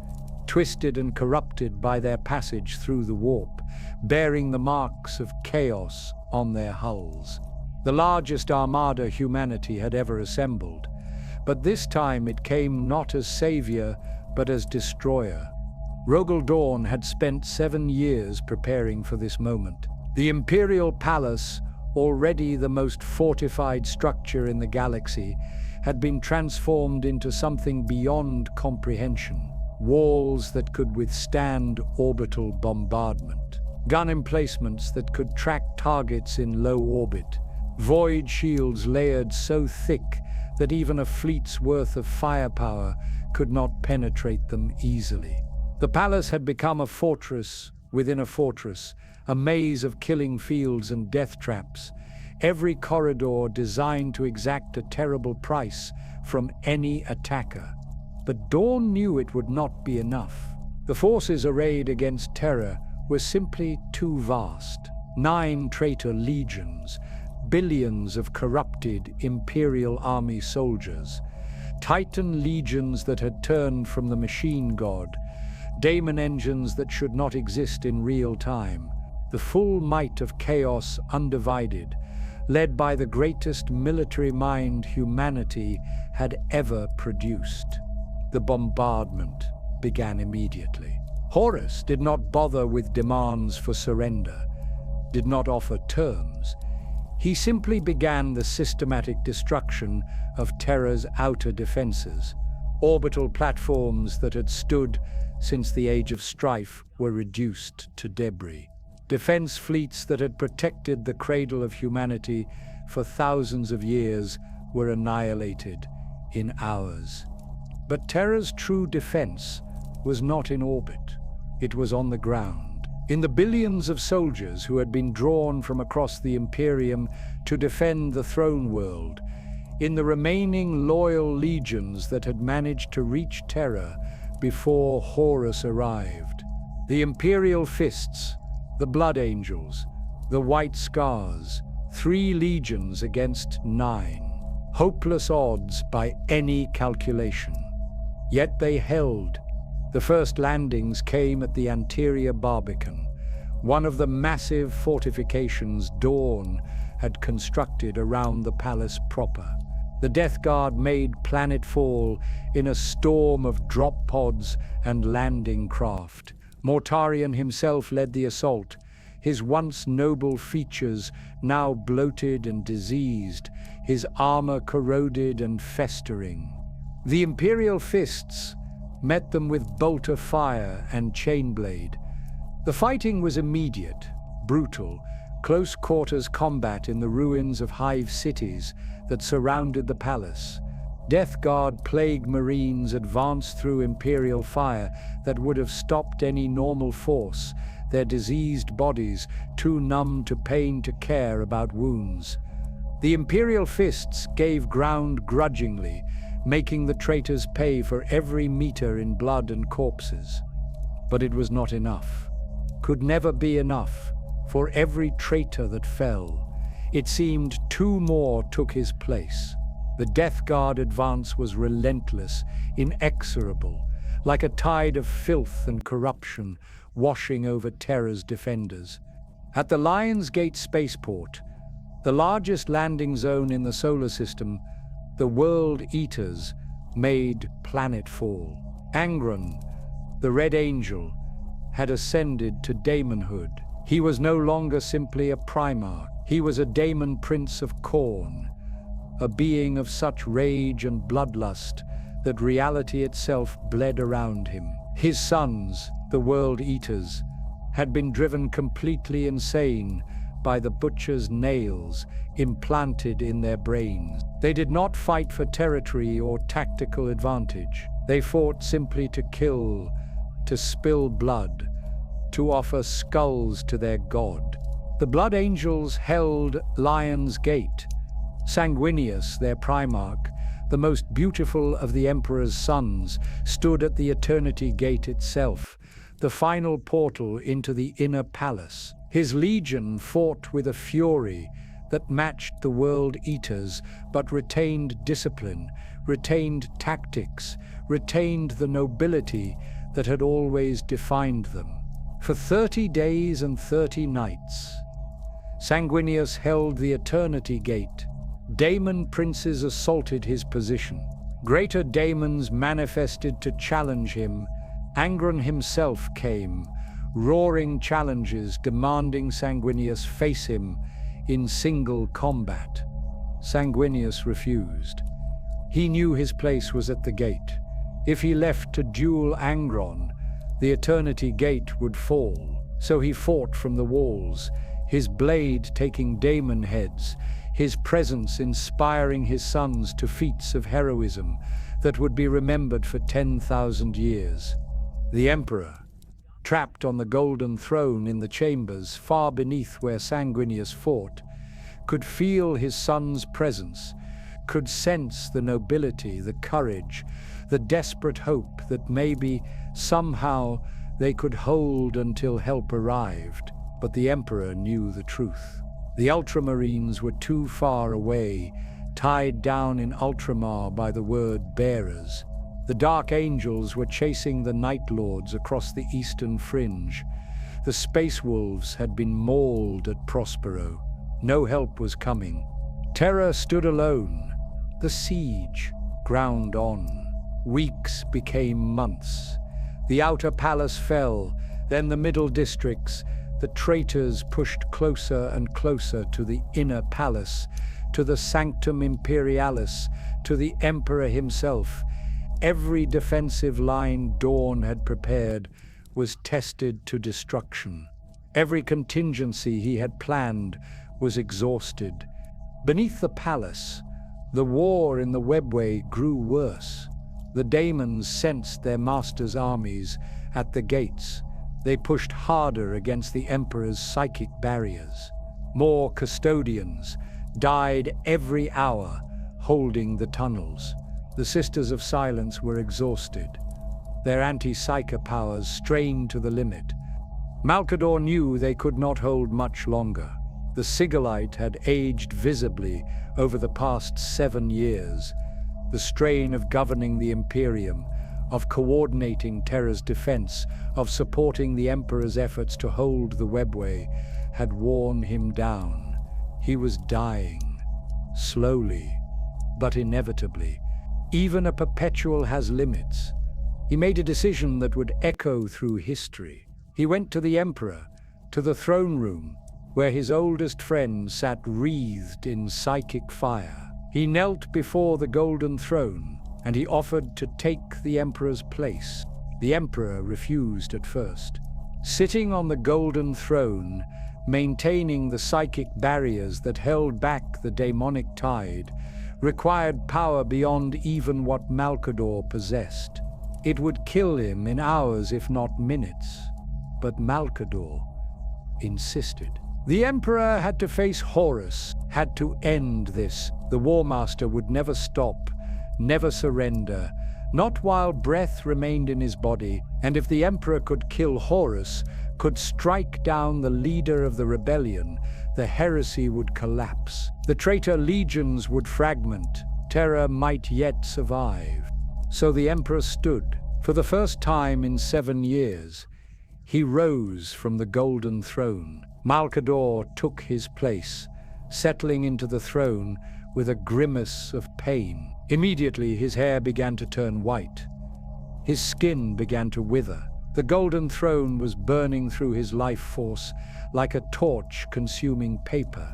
twisted and corrupted by their passage through the warp, bearing the marks of chaos on their hulls. The largest armada humanity had ever assembled, but this time it came not as savior, but as destroyer. Rogel Dawn had spent 7 years preparing for this moment. The Imperial Palace, already the most fortified structure in the galaxy, had been transformed into something beyond comprehension. Walls that could withstand orbital bombardment, gun emplacements that could track targets in low orbit, void shields layered so thick that even a fleet's worth of firepower could not penetrate them easily. The palace had become a fortress within a fortress, a maze of killing fields and death traps, every corridor designed to exact a terrible price from any attacker. But Dawn knew it would not be enough. The forces arrayed against Terra were simply too vast. 9 traitor legions, billions of corrupted Imperial army soldiers, Titan legions that had turned from the machine god, daemon engines that should not exist in real time, the full might of chaos undivided, led by the greatest military mind humanity had ever produced. The bombardment began immediately. Horus did not bother with demands for surrender, did not offer terms. He simply began the systematic destruction of Terra's outer defenses. Orbital platforms that had stood since the Age of Strife were reduced to debris. Defense fleets that had protected the cradle of humanity for thousands of years were annihilated in hours. But Terra's true defense was not in orbit. It was on the ground. In the billions of soldiers who had been drawn from across the Imperium to defend the throne world, in the remaining loyal legions that had managed to reach Terra before Horus arrived. The Imperial Fists, the Blood Angels, the White Scars, 3 legions against 9. Hopeless odds by any calculation. Yet they held. The first landings came at the anterior Barbican, one of the massive fortifications Dawn had constructed around the palace proper. The Death Guard made planetfall in a storm of drop pods and landing craft. Mortarion himself led the assault, his once noble features now bloated and diseased, his armor corroded and festering. The Imperial Fists met them with bolt of fire and chainblade. The fighting was immediate, brutal, close-quarters combat in the ruins of hive cities that surrounded the palace. Death Guard plague marines advanced through Imperial fire that would have stopped any normal force, their diseased bodies too numb to pain to care about wounds. The Imperial Fists gave ground grudgingly, making the traitors pay for every meter in blood and corpses. But it was not enough. Could never be enough. For every traitor that fell, it seemed 2 more took his place. The Death Guard advance was relentless, inexorable, like a tide of filth and corruption washing over Terra's defenders. At the Lion's Gate spaceport, the largest landing zone in the solar system, the World Eaters made planetfall. Angron, the Red Angel, had ascended to daemonhood. He was no longer simply a Primarch. He was a daemon prince of Khorne, a being of such rage and bloodlust that reality itself bled around him. His sons, the World Eaters, had been driven completely insane by the Butcher's nails implanted in their brains. They did not fight for territory or tactical advantage. They fought simply to kill, to spill blood, to offer skulls to their god. The Blood Angels held Lion's Gate. Sanguinius, their Primarch, the most beautiful of the Emperor's sons, stood at the Eternity Gate itself, the final portal into the inner palace. His legion fought with a fury that matched the World Eaters, but retained discipline, retained tactics, retained the nobility that had always defined them. For 30 days and 30 nights, Sanguinius held the Eternity Gate. Daemon princes assaulted his position. Greater daemons manifested to challenge him. Angron himself came, roaring challenges demanding Sanguinius face him in single combat. Sanguinius refused. He knew his place was at the gate. If he left to duel Angron, the Eternity Gate would fall. So he fought from the walls, his blade taking daemon heads, his presence inspiring his sons to feats of heroism that would be remembered for 10,000 years. The Emperor, trapped on the golden throne in the chambers far beneath where Sanguinius fought, could feel his son's presence, could sense the nobility, the courage, the desperate hope that maybe, somehow, they could hold until help arrived. But the Emperor knew the truth. The Ultramarines were too far away, tied down in Ultramar by the word bearers. The Dark Angels were chasing the Night Lords across the eastern fringe. The Space Wolves had been mauled at Prospero. No help was coming. Terra stood alone. The siege ground on. Weeks became months. The outer palace fell, then the middle districts, the traitors pushed closer and closer to the inner palace, to the Sanctum Imperialis, to the Emperor himself. Every defensive line Dawn had prepared was tested to destruction. Every contingency he had planned was exhausted. Beneath the palace, the war in the Webway grew worse. The daemons sensed their master's armies at the gates. They pushed harder against the Emperor's psychic barriers. More custodians died every hour, holding the tunnels. The Sisters of Silence were exhausted. Their anti-psyker powers strained to the limit. Malcador knew they could not hold much longer. The Sigillite had aged visibly over the past 7 years. The strain of governing the Imperium, of coordinating Terra's defense, of supporting the Emperor's efforts to hold the Webway, had worn him down. He was dying, slowly, but inevitably. Even a perpetual has limits. He made a decision that would echo through history. He went to the Emperor, to the throne room, where his oldest friend sat wreathed in psychic fire. He knelt before the golden throne, and he offered to take the Emperor's place. The Emperor refused at first. Sitting on the golden throne, maintaining the psychic barriers that held back the demonic tide, required power beyond even what Malcador possessed. It would kill him in hours, if not minutes. But Malcador insisted. The Emperor had to face Horus, had to end this. The War Master would never stop, never surrender, not while breath remained in his body. And if the Emperor could kill Horus, could strike down the leader of the rebellion, the heresy would collapse. The traitor legions would fragment. Terra might yet survive. So the Emperor stood. For the first time in 7 years, he rose from the golden throne. Malcador took his place, settling into the throne with a grimace of pain. Immediately his hair began to turn white. His skin began to wither. The golden throne was burning through his life force like a torch consuming paper.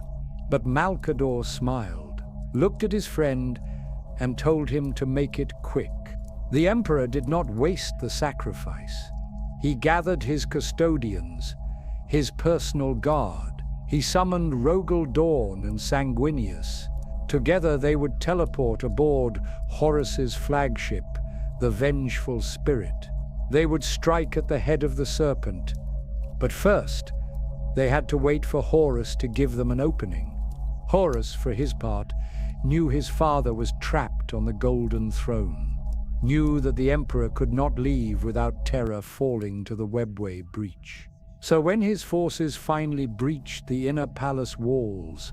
But Malcador smiled, looked at his friend, and told him to make it quick. The Emperor did not waste the sacrifice. He gathered his custodians, his personal guard. He summoned Rogel Dawn and Sanguinius. Together they would teleport aboard Horus's flagship, the Vengeful Spirit. They would strike at the head of the serpent. But first, they had to wait for Horus to give them an opening. Horus, for his part, knew his father was trapped on the golden throne, knew that the Emperor could not leave without Terra falling to the Webway breach. So when his forces finally breached the inner palace walls,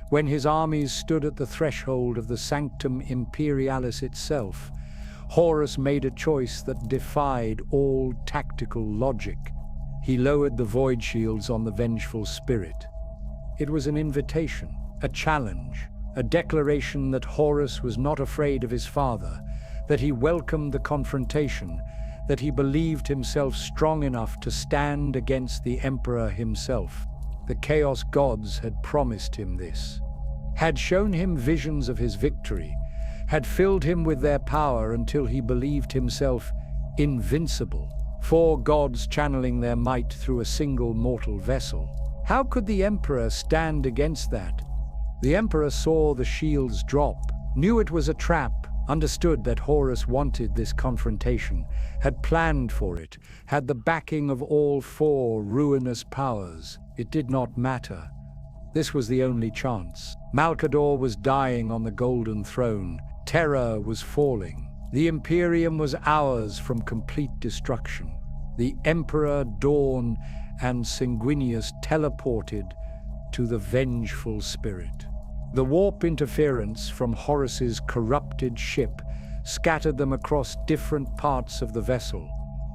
when his armies stood at the threshold of the Sanctum Imperialis itself, Horus made a choice that defied all tactical logic. He lowered the void shields on the Vengeful Spirit. It was an invitation, a challenge, a declaration that Horus was not afraid of his father, that he welcomed the confrontation, that he believed himself strong enough to stand against the Emperor himself. The Chaos Gods had promised him this, had shown him visions of his victory, had filled him with their power until he believed himself invincible. 4 gods channeling their might through a single mortal vessel. How could the Emperor stand against that? The Emperor saw the shields drop, knew it was a trap, understood that Horus wanted this confrontation, had planned for it, had the backing of all 4 ruinous powers. It did not matter. This was the only chance. Malcador was dying on the golden throne. Terra was falling. The Imperium was hours from complete destruction. The Emperor, Dawn, and Sanguinius teleported to the Vengeful Spirit. The warp interference from Horus's corrupted ship scattered them across different parts of the vessel.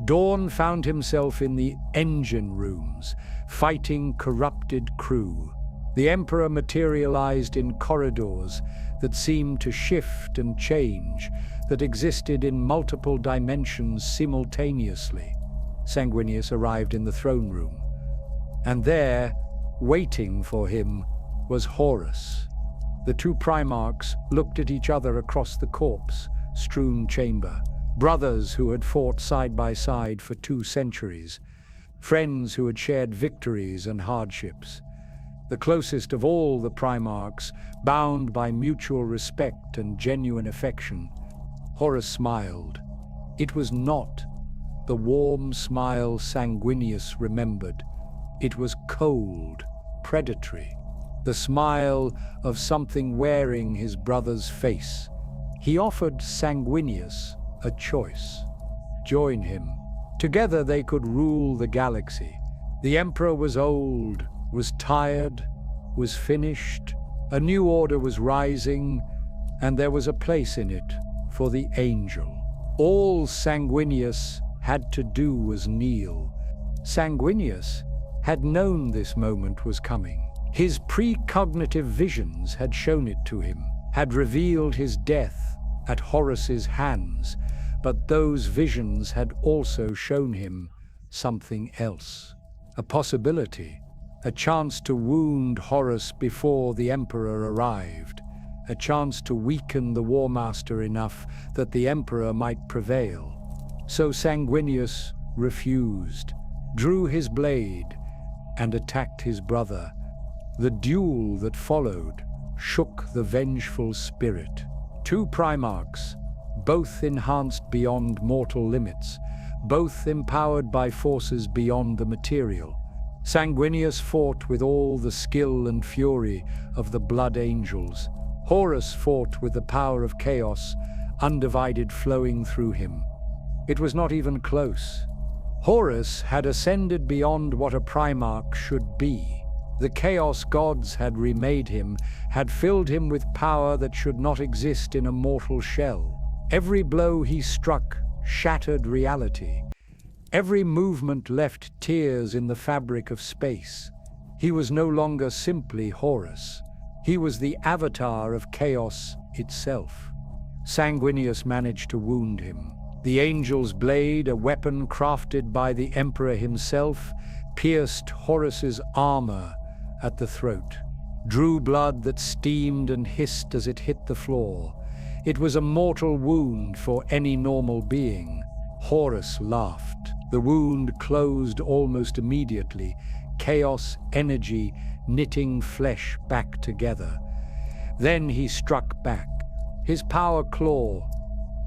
Dawn found himself in the engine rooms, fighting corrupted crew. The Emperor materialized in corridors that seemed to shift and change, that existed in multiple dimensions simultaneously. Sanguinius arrived in the throne room. And there, waiting for him, was Horus. The two Primarchs looked at each other across the corpse-strewn chamber. Brothers who had fought side by side for 2 centuries. Friends who had shared victories and hardships. The closest of all the Primarchs, bound by mutual respect and genuine affection. Horus smiled. It was not the warm smile Sanguinius remembered. It was cold, predatory. The smile of something wearing his brother's face. He offered Sanguinius a choice. Join him. Together they could rule the galaxy. The Emperor was old, was tired, was finished. A new order was rising, and there was a place in it for the Angel. All Sanguinius had to do was kneel. Sanguinius had known this moment was coming. His precognitive visions had shown it to him, had revealed his death at Horus's hands, but those visions had also shown him something else. A possibility, a chance to wound Horus before the Emperor arrived, a chance to weaken the War Master enough that the Emperor might prevail. So Sanguinius refused, drew his blade, and attacked his brother. The duel that followed shook the vengeful spirit. 2 Primarchs, both enhanced beyond mortal limits, both empowered by forces beyond the material. Sanguinius fought with all the skill and fury of the Blood Angels. Horus fought with the power of chaos, undivided flowing through him. It was not even close. Horus had ascended beyond what a Primarch should be. The Chaos Gods had remade him, had filled him with power that should not exist in a mortal shell. Every blow he struck shattered reality. Every movement left tears in the fabric of space. He was no longer simply Horus. He was the avatar of chaos itself. Sanguinius managed to wound him. The Angel's blade, a weapon crafted by the Emperor himself, pierced Horus's armor at the throat, drew blood that steamed and hissed as it hit the floor. It was a mortal wound for any normal being. Horus laughed. The wound closed almost immediately, chaos energy knitting flesh back together. Then he struck back. His power claw,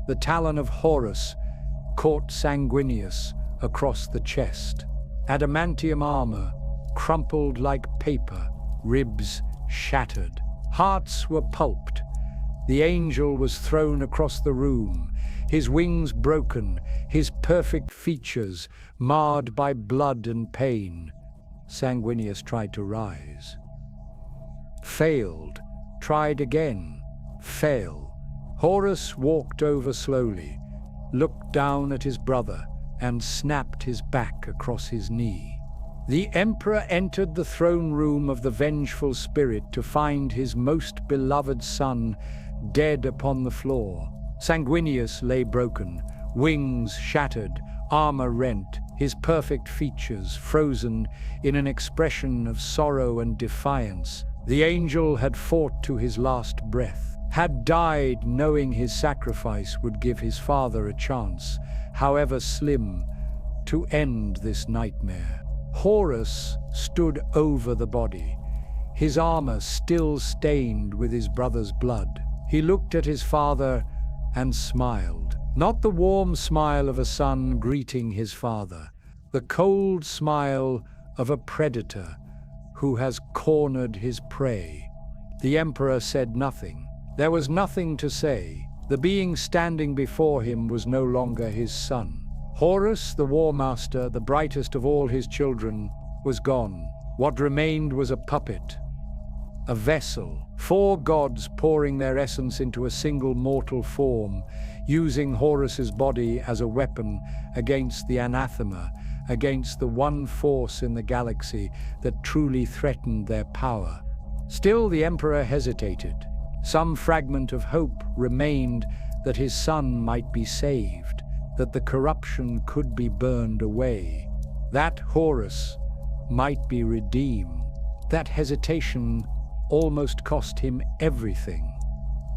the talon of Horus, caught Sanguinius across the chest. Adamantium armor crumpled like paper, ribs shattered. Hearts were pulped. The Angel was thrown across the room, his wings broken, his perfect features marred by blood and pain. Sanguinius tried to rise. Failed. Tried again. Fail. Horus walked over slowly, looked down at his brother, and snapped his back across his knee. The Emperor entered the throne room of the vengeful spirit to find his most beloved son dead upon the floor. Sanguinius lay broken, wings shattered, armor rent, his perfect features frozen in an expression of sorrow and defiance. The Angel had fought to his last breath, had died knowing his sacrifice would give his father a chance, however slim, to end this nightmare. Horus stood over the body, his armor still stained with his brother's blood. He looked at his father and smiled. Not the warm smile of a son greeting his father, the cold smile of a predator who has cornered his prey. The Emperor said nothing. There was nothing to say. The being standing before him was no longer his son. Horus, the War Master, the brightest of all his children, was gone. What remained was a puppet, a vessel, 4 gods pouring their essence into a single mortal form, using Horus's body as a weapon against the anathema, against the one force in the galaxy that truly threatened their power. Still, the Emperor hesitated. Some fragment of hope remained that his son might be saved, that the corruption could be burned away. That Horus, might be redeemed. That hesitation almost cost him everything.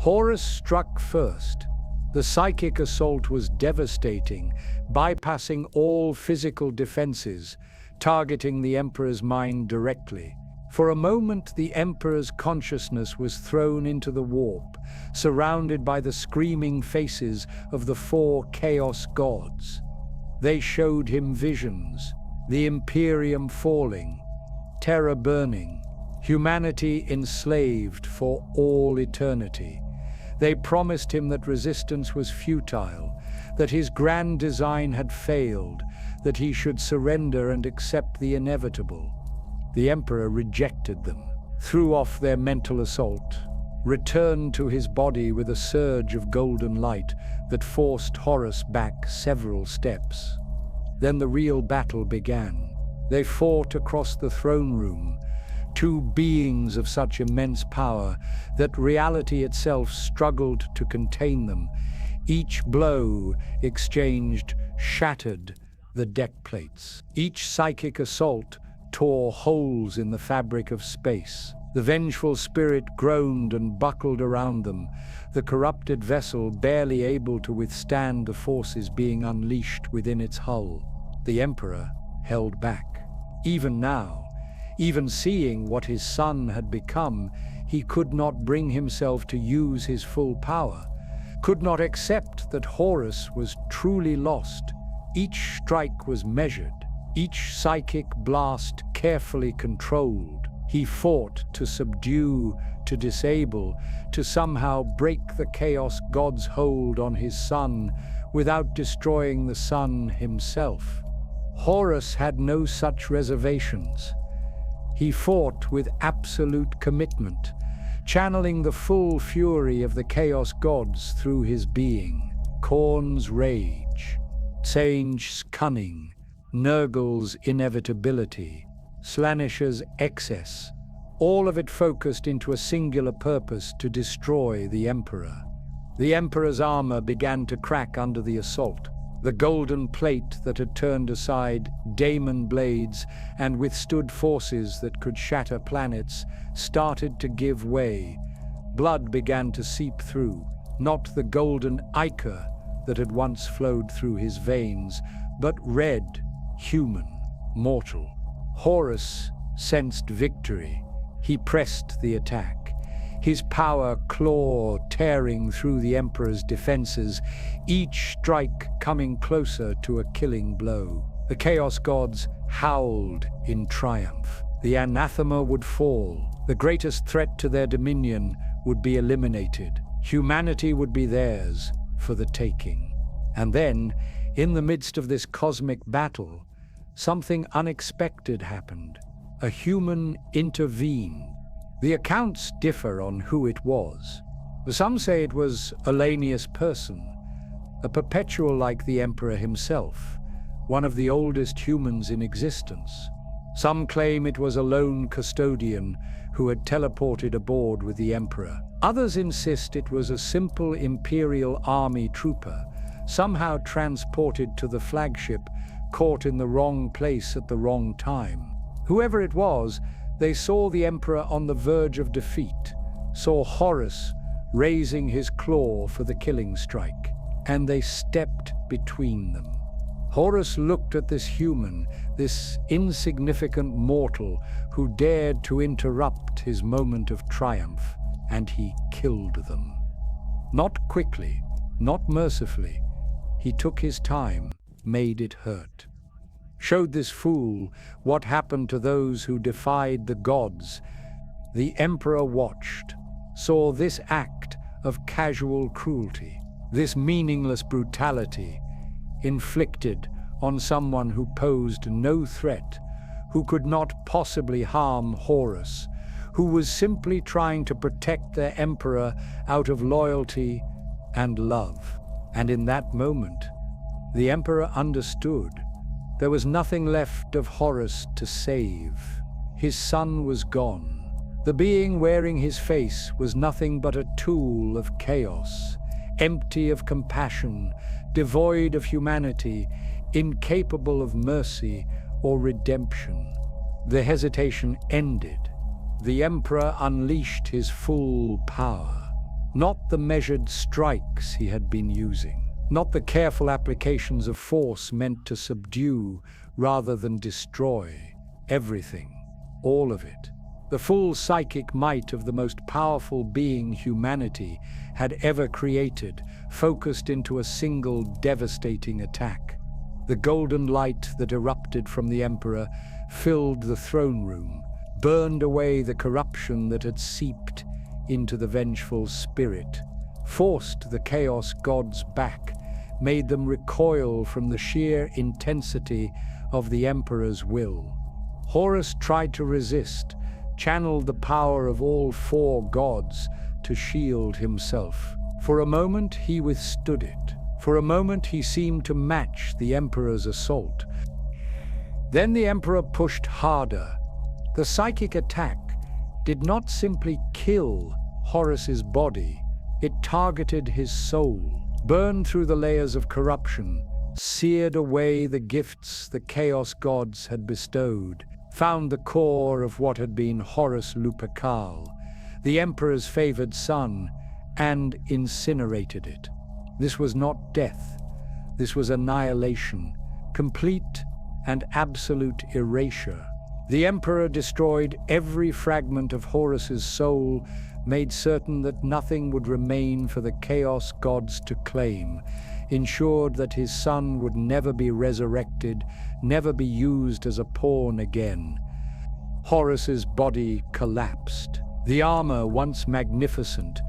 Horus struck first. The psychic assault was devastating, bypassing all physical defenses, targeting the Emperor's mind directly. For a moment, the Emperor's consciousness was thrown into the warp, surrounded by the screaming faces of the 4 Chaos Gods. They showed him visions, the Imperium falling, Terra burning, humanity enslaved for all eternity. They promised him that resistance was futile, that his grand design had failed, that he should surrender and accept the inevitable. The Emperor rejected them, threw off their mental assault, returned to his body with a surge of golden light that forced Horus back several steps. Then the real battle began. They fought across the throne room, 2 beings of such immense power that reality itself struggled to contain them. Each blow exchanged shattered the deck plates. Each psychic assault tore holes in the fabric of space. The vengeful spirit groaned and buckled around them, the corrupted vessel barely able to withstand the forces being unleashed within its hull. The Emperor held back. Even now, even seeing what his son had become, he could not bring himself to use his full power, could not accept that Horus was truly lost. Each strike was measured, each psychic blast carefully controlled. He fought to subdue, to disable, to somehow break the Chaos God's hold on his son without destroying the son himself. Horus had no such reservations. He fought with absolute commitment, channeling the full fury of the Chaos Gods through his being. Khorne's rage, Tsainj's cunning, Nurgle's inevitability, Slanish's excess, all of it focused into a singular purpose: to destroy the Emperor. The Emperor's armor began to crack under the assault. The golden plate that had turned aside daemon blades and withstood forces that could shatter planets started to give way. Blood began to seep through, not the golden ichor that had once flowed through his veins, but red, human, mortal. Horus sensed victory. He pressed the attack, his power claw tearing through the Emperor's defenses, each strike coming closer to a killing blow. The Chaos Gods howled in triumph. The anathema would fall. The greatest threat to their dominion would be eliminated. Humanity would be theirs for the taking. And then, in the midst of this cosmic battle, something unexpected happened. A human intervened. The accounts differ on who it was. Some say it was a Lanius person, a perpetual like the Emperor himself, one of the oldest humans in existence. Some claim it was a lone custodian who had teleported aboard with the Emperor. Others insist it was a simple Imperial army trooper, somehow transported to the flagship, caught in the wrong place at the wrong time. Whoever it was, they saw the Emperor on the verge of defeat, saw Horus raising his claw for the killing strike, and they stepped between them. Horus looked at this human, this insignificant mortal who dared to interrupt his moment of triumph, and he killed them. Not quickly, not mercifully. He took his time, made it hurt. Showed this fool what happened to those who defied the gods. The Emperor watched, saw this act of casual cruelty, this meaningless brutality, inflicted on someone who posed no threat, who could not possibly harm Horus, who was simply trying to protect their Emperor out of loyalty and love. And in that moment, the Emperor understood. There was nothing left of Horus to save. His son was gone. The being wearing his face was nothing but a tool of chaos, empty of compassion, devoid of humanity, incapable of mercy or redemption. The hesitation ended. The Emperor unleashed his full power. Not the measured strikes he had been using. Not the careful applications of force meant to subdue rather than destroy. Everything. All of it. The full psychic might of the most powerful being humanity had ever created, focused into a single devastating attack. The golden light that erupted from the Emperor filled the throne room, burned away the corruption that had seeped into the vengeful spirit, forced the Chaos Gods back, made them recoil from the sheer intensity of the Emperor's will. Horus tried to resist, channeled the power of all four gods to shield himself. For a moment he withstood it. For a moment he seemed to match the Emperor's assault. Then the Emperor pushed harder. The psychic attack did not simply kill Horus's body, it targeted his soul, burned through the layers of corruption, seared away the gifts the Chaos Gods had bestowed, found the core of what had been Horus Lupercal, the Emperor's favored son, and incinerated it. This was not death. This was annihilation, complete and absolute erasure. The Emperor destroyed every fragment of Horus's soul, made certain that nothing would remain for the Chaos Gods to claim, ensured that his son would never be resurrected, never be used as a pawn again. Horus's body collapsed. The armor, once magnificent,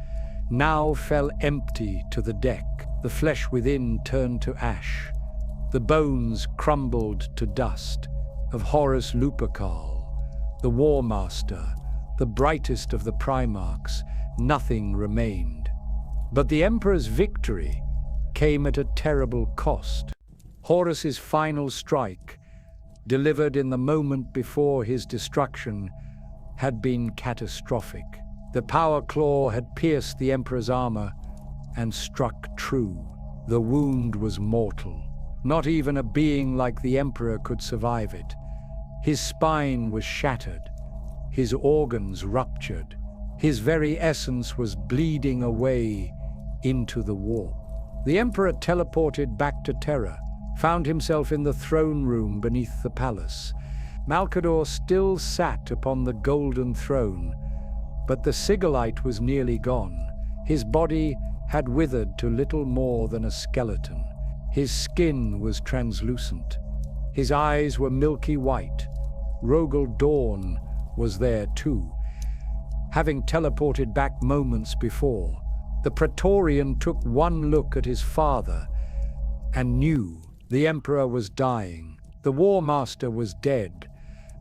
now fell empty to the deck. The flesh within turned to ash. The bones crumbled to dust. Of Horus Lupercal, the War Master, the brightest of the Primarchs, nothing remained. But the Emperor's victory came at a terrible cost. Horus's final strike, delivered in the moment before his destruction, had been catastrophic. The power claw had pierced the Emperor's armor and struck true. The wound was mortal. Not even a being like the Emperor could survive it. His spine was shattered, his organs ruptured, his very essence was bleeding away into the warp. The Emperor teleported back to Terra, found himself in the throne room beneath the palace. Malcador still sat upon the golden throne, but the Sigillite was nearly gone. His body had withered to little more than a skeleton. His skin was translucent. His eyes were milky white. Rogel Dawn was there too, having teleported back moments before. The Praetorian took one look at his father and knew the Emperor was dying. The War Master was dead,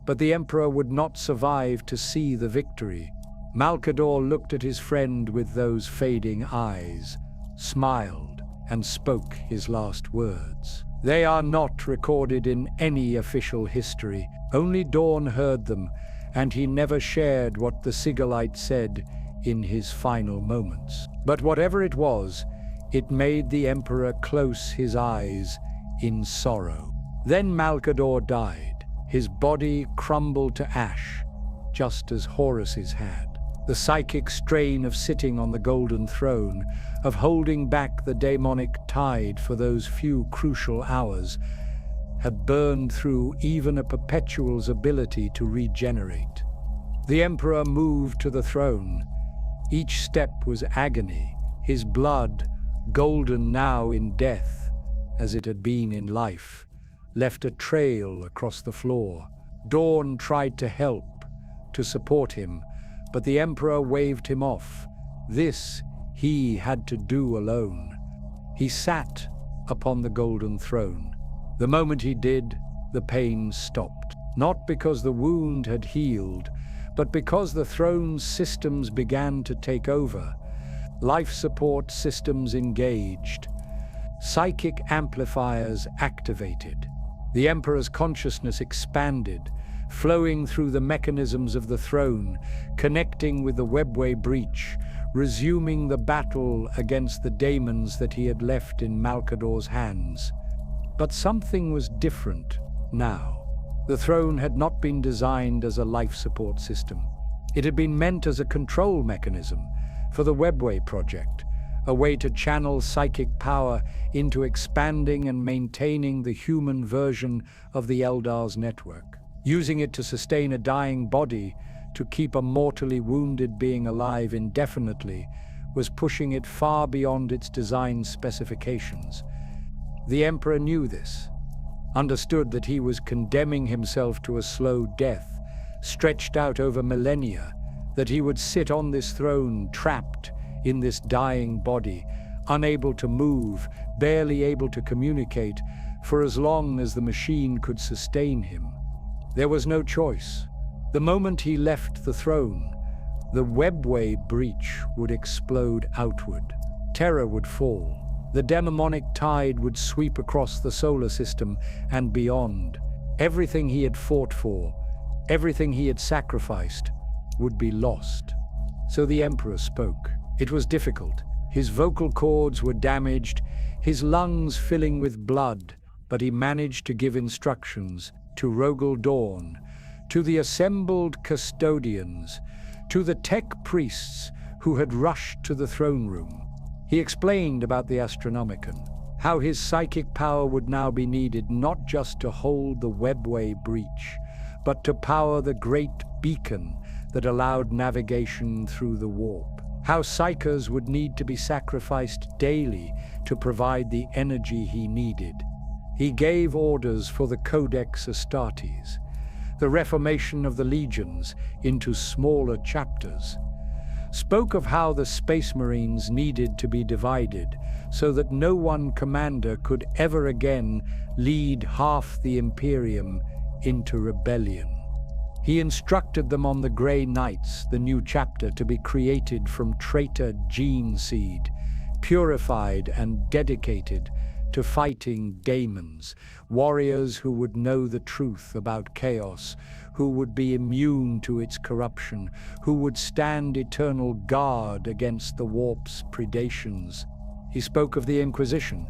but the Emperor would not survive to see the victory. Malcador looked at his friend with those fading eyes, smiled, and spoke his last words. They are not recorded in any official history. Only Dawn heard them, and he never shared what the Sigillite said in his final moments. But whatever it was, it made the Emperor close his eyes in sorrow. Then Malcador died. His body crumbled to ash, just as Horus's had. The psychic strain of sitting on the golden throne, of holding back the daemonic tide for those few crucial hours, had burned through even a perpetual's ability to regenerate. The Emperor moved to the throne. Each step was agony, his blood, golden now in death, as it had been in life, left a trail across the floor. Dawn tried to help, to support him, but the Emperor waved him off. This he had to do alone. He sat upon the golden throne. The moment he did, the pain stopped. Not because the wound had healed, but because the throne's systems began to take over. Life support systems engaged. Psychic amplifiers activated. The Emperor's consciousness expanded, flowing through the mechanisms of the throne, connecting with the Webway breach, resuming the battle against the daemons that he had left in Malcador's hands. But something was different now. The throne had not been designed as a life support system. It had been meant as a control mechanism for the Webway project, a way to channel psychic power into expanding and maintaining the human version of the Eldar's network. Using it to sustain a dying body, to keep a mortally wounded being alive indefinitely, was pushing it far beyond its design specifications. The Emperor knew this, understood that he was condemning himself to a slow death, stretched out over millennia, that he would sit on this throne trapped in this dying body, unable to move, barely able to communicate, for as long as the machine could sustain him. There was no choice. The moment he left the throne, the Webway breach would explode outward. Terra would fall. The demonic tide would sweep across the solar system and beyond. Everything he had fought for, everything he had sacrificed, would be lost. So the Emperor spoke. It was difficult. His vocal cords were damaged, his lungs filling with blood, but he managed to give instructions to Rogel Dawn, to the assembled custodians, to the tech priests who had rushed to the throne room. He explained about the Astronomican, how his psychic power would now be needed not just to hold the Webway breach, but to power the great beacon that allowed navigation through the warp. How psychers would need to be sacrificed daily to provide the energy he needed. He gave orders for the Codex Astartes, the reformation of the legions into smaller chapters, spoke of how the Space Marines needed to be divided so that no one commander could ever again lead half the Imperium into rebellion. He instructed them on the Grey Knights, the new chapter to be created from traitor gene seed, purified and dedicated to fighting daemons, warriors who would know the truth about chaos, who would be immune to its corruption, who would stand eternal guard against the warp's predations. He spoke of the Inquisition,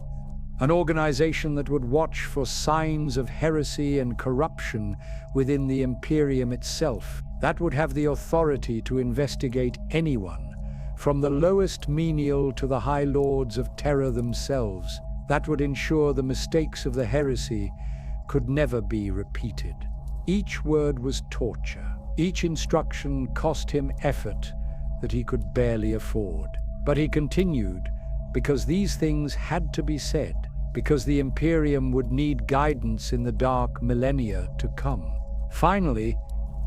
an organization that would watch for signs of heresy and corruption within the Imperium itself, that would have the authority to investigate anyone, from the lowest menial to the High Lords of Terra themselves, that would ensure the mistakes of the heresy could never be repeated. Each word was torture. Each instruction cost him effort that he could barely afford. But he continued, because these things had to be said, because the Imperium would need guidance in the dark millennia to come. Finally,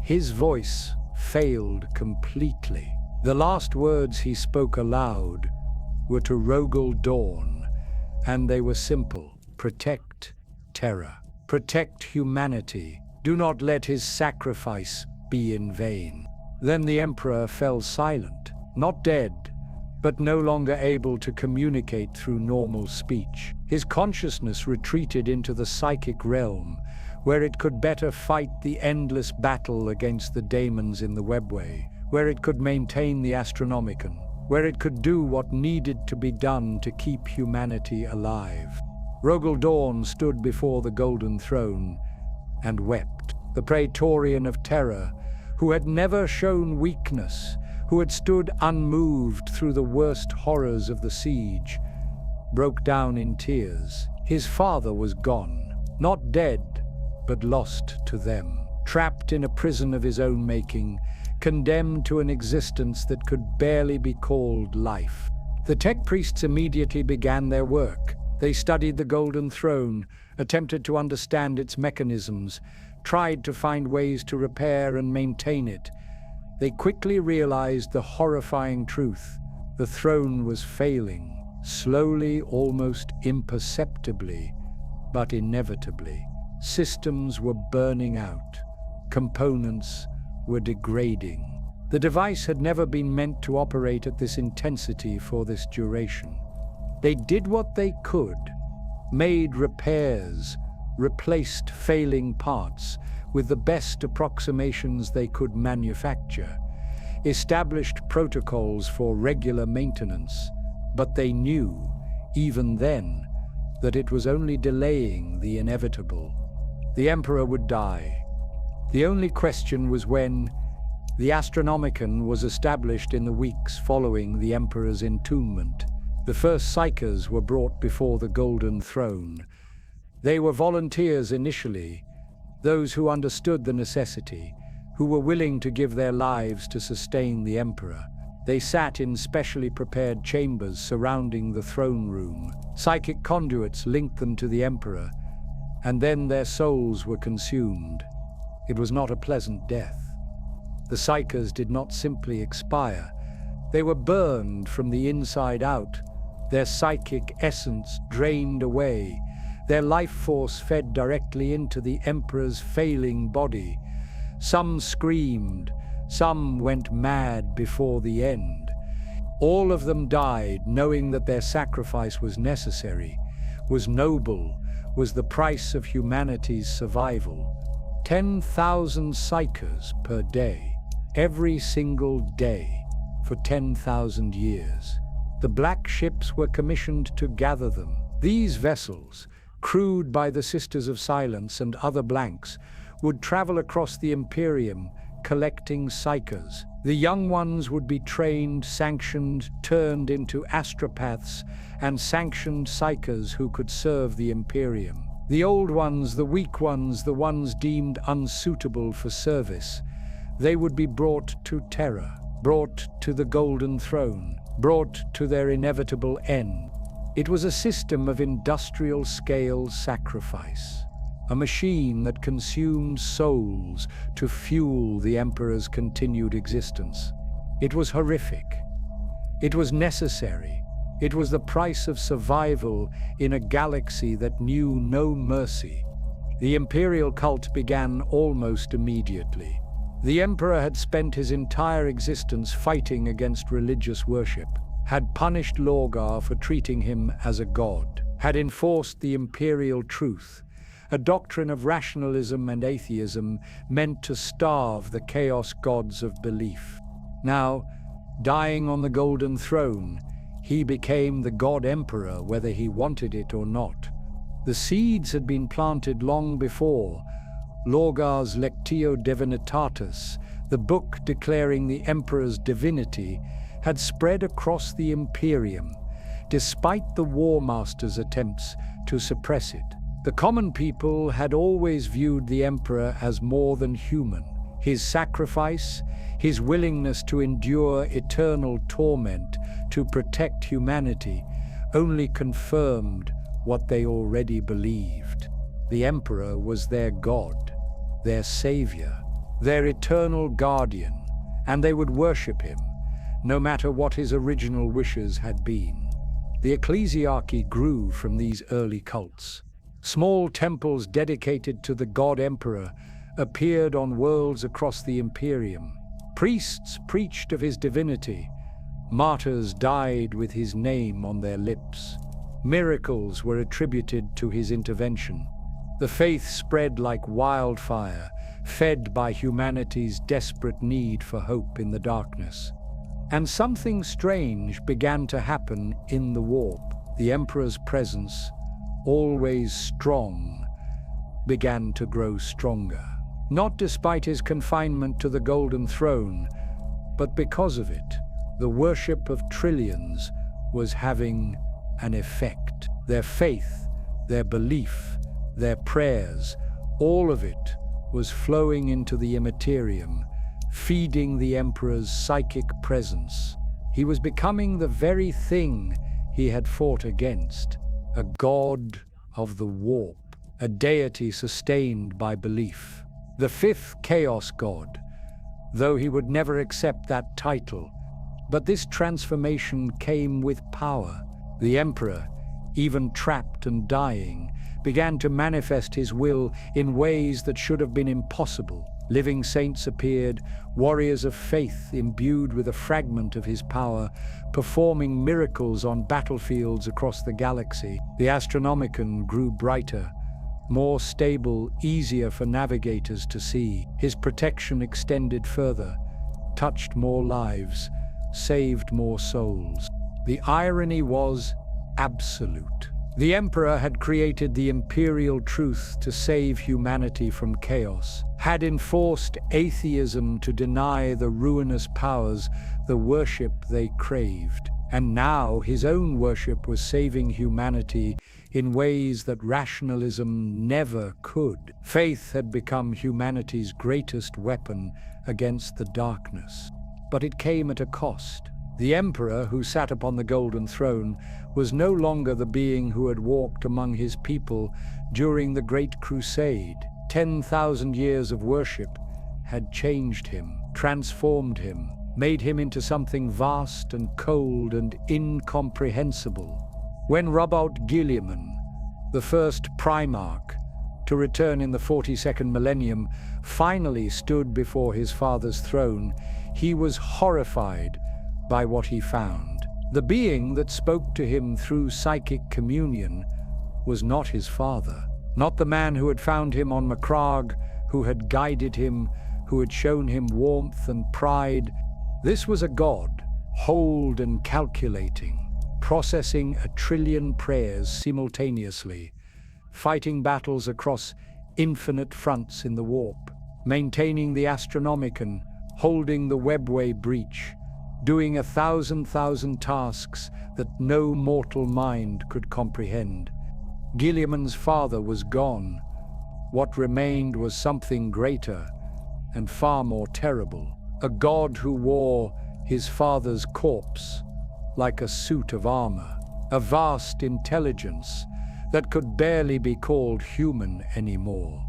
his voice failed completely. The last words he spoke aloud were to Rogel Dawn, and they were simple. Protect Terra. Protect humanity. Do not let his sacrifice be in vain. Then the Emperor fell silent, not dead, but no longer able to communicate through normal speech. His consciousness retreated into the psychic realm, where it could better fight the endless battle against the daemons in the Webway, where it could maintain the Astronomican, where it could do what needed to be done to keep humanity alive. Rogel Dawn stood before the Golden Throne and wept. The Praetorian of Terra, who had never shown weakness, who had stood unmoved through the worst horrors of the siege, broke down in tears. His father was gone, not dead, but lost to them, trapped in a prison of his own making, condemned to an existence that could barely be called life. The tech priests immediately began their work. They studied the Golden Throne, attempted to understand its mechanisms, tried to find ways to repair and maintain it. They quickly realized the horrifying truth. The throne was failing, slowly, almost imperceptibly, but inevitably. Systems were burning out. Components were degrading. The device had never been meant to operate at this intensity for this duration. They did what they could, made repairs, replaced failing parts with the best approximations they could manufacture, established protocols for regular maintenance, but they knew, even then, that it was only delaying the inevitable. The Emperor would die. The only question was when. The Astronomican was established in the weeks following the Emperor's entombment. The first psychers were brought before the Golden Throne. They were volunteers initially, those who understood the necessity, who were willing to give their lives to sustain the Emperor. They sat in specially prepared chambers surrounding the throne room. Psychic conduits linked them to the Emperor, and then their souls were consumed. It was not a pleasant death. The psychers did not simply expire. They were burned from the inside out, their psychic essence drained away, their life force fed directly into the Emperor's failing body. Some screamed, some went mad before the end. All of them died knowing that their sacrifice was necessary, was noble, was the price of humanity's survival. 10,000 psychers per day, every single day, for 10,000 years. The black ships were commissioned to gather them. These vessels, crewed by the Sisters of Silence and other blanks, would travel across the Imperium, collecting psychers. The young ones would be trained, sanctioned, turned into astropaths, and sanctioned psychers who could serve the Imperium. The old ones, the weak ones, the ones deemed unsuitable for service, they would be brought to Terra, brought to the Golden Throne, brought to their inevitable end. It was a system of industrial-scale sacrifice, a machine that consumed souls to fuel the Emperor's continued existence. It was horrific. It was necessary. It was the price of survival in a galaxy that knew no mercy. The Imperial cult began almost immediately. The Emperor had spent his entire existence fighting against religious worship, had punished Lorgar for treating him as a god, had enforced the Imperial truth, a doctrine of rationalism and atheism meant to starve the chaos gods of belief. Now, dying on the Golden Throne, he became the God Emperor whether he wanted it or not. The seeds had been planted long before. Lorgar's Lectio Divinitatis, the book declaring the Emperor's divinity, had spread across the Imperium, despite the War Master's attempts to suppress it. The common people had always viewed the Emperor as more than human. His sacrifice, his willingness to endure eternal torment to protect humanity, only confirmed what they already believed. The Emperor was their god, their savior, their eternal guardian, and they would worship him, no matter what his original wishes had been. The ecclesiarchy grew from these early cults. Small temples dedicated to the God Emperor appeared on worlds across the Imperium. Priests preached of his divinity. Martyrs died with his name on their lips. Miracles were attributed to his intervention. The faith spread like wildfire, fed by humanity's desperate need for hope in the darkness. And something strange began to happen in the warp. The Emperor's presence, always strong, began to grow stronger. Not despite his confinement to the Golden Throne, but because of it. The worship of trillions was having an effect. Their faith, their belief, their prayers, all of it was flowing into the immaterium, feeding the Emperor's psychic presence. He was becoming the very thing he had fought against, a god of the warp, a deity sustained by belief. The fifth Chaos God, though he would never accept that title. But this transformation came with power. The Emperor, even trapped and dying, began to manifest his will in ways that should have been impossible. Living saints appeared, warriors of faith imbued with a fragment of his power, performing miracles on battlefields across the galaxy. The Astronomican grew brighter, more stable, easier for navigators to see. His protection extended further, touched more lives, saved more souls. The irony was absolute. The Emperor had created the Imperial truth to save humanity from chaos, had enforced atheism to deny the ruinous powers the worship they craved. And now his own worship was saving humanity in ways that rationalism never could. Faith had become humanity's greatest weapon against the darkness. But it came at a cost. The Emperor, who sat upon the golden throne, was no longer the being who had walked among his people during the Great Crusade. 10,000 years of worship had changed him, transformed him, made him into something vast and cold and incomprehensible. When Robert Guilliman, the first Primarch to return in the 42nd millennium, finally stood before his father's throne, he was horrified by what he found. The being that spoke to him through psychic communion was not his father, not the man who had found him on Macragge, who had guided him, who had shown him warmth and pride. This was a god, cold and calculating, processing 1 trillion prayers simultaneously, fighting battles across infinite fronts in the warp, maintaining the Astronomican, holding the Webway breach, doing 1,000 tasks that no mortal mind could comprehend. Guilliman's father was gone. What remained was something greater and far more terrible. A god who wore his father's corpse like a suit of armor. A vast intelligence that could barely be called human anymore.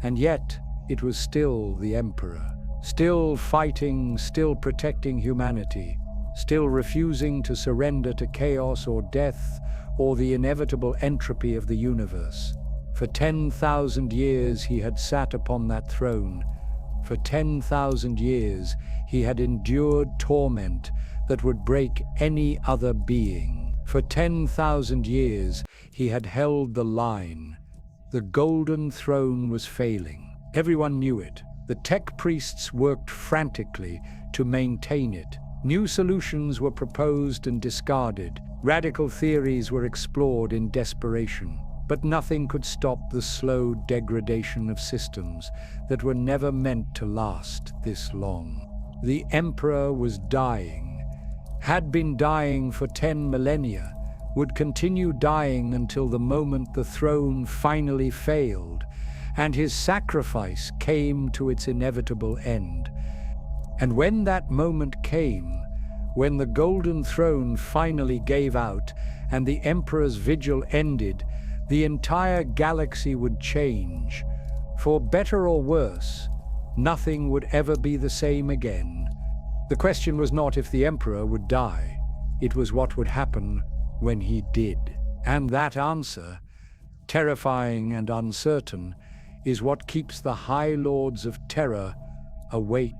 And yet, it was still the Emperor. Still fighting, still protecting humanity, still refusing to surrender to chaos or death or the inevitable entropy of the universe. For 10,000 years he had sat upon that throne. For 10,000 years he had endured torment that would break any other being. For 10,000 years he had held the line. The golden throne was failing. Everyone knew it. The tech priests worked frantically to maintain it. New solutions were proposed and discarded. Radical theories were explored in desperation. But nothing could stop the slow degradation of systems that were never meant to last this long. The Emperor was dying, had been dying for 10 millennia, would continue dying until the moment the throne finally failed, and his sacrifice came to its inevitable end. And when that moment came, when the golden throne finally gave out and the Emperor's vigil ended, the entire galaxy would change. For better or worse, nothing would ever be the same again. The question was not if the Emperor would die, it was what would happen when he did. And that answer, terrifying and uncertain, is what keeps the High Lords of Terra awake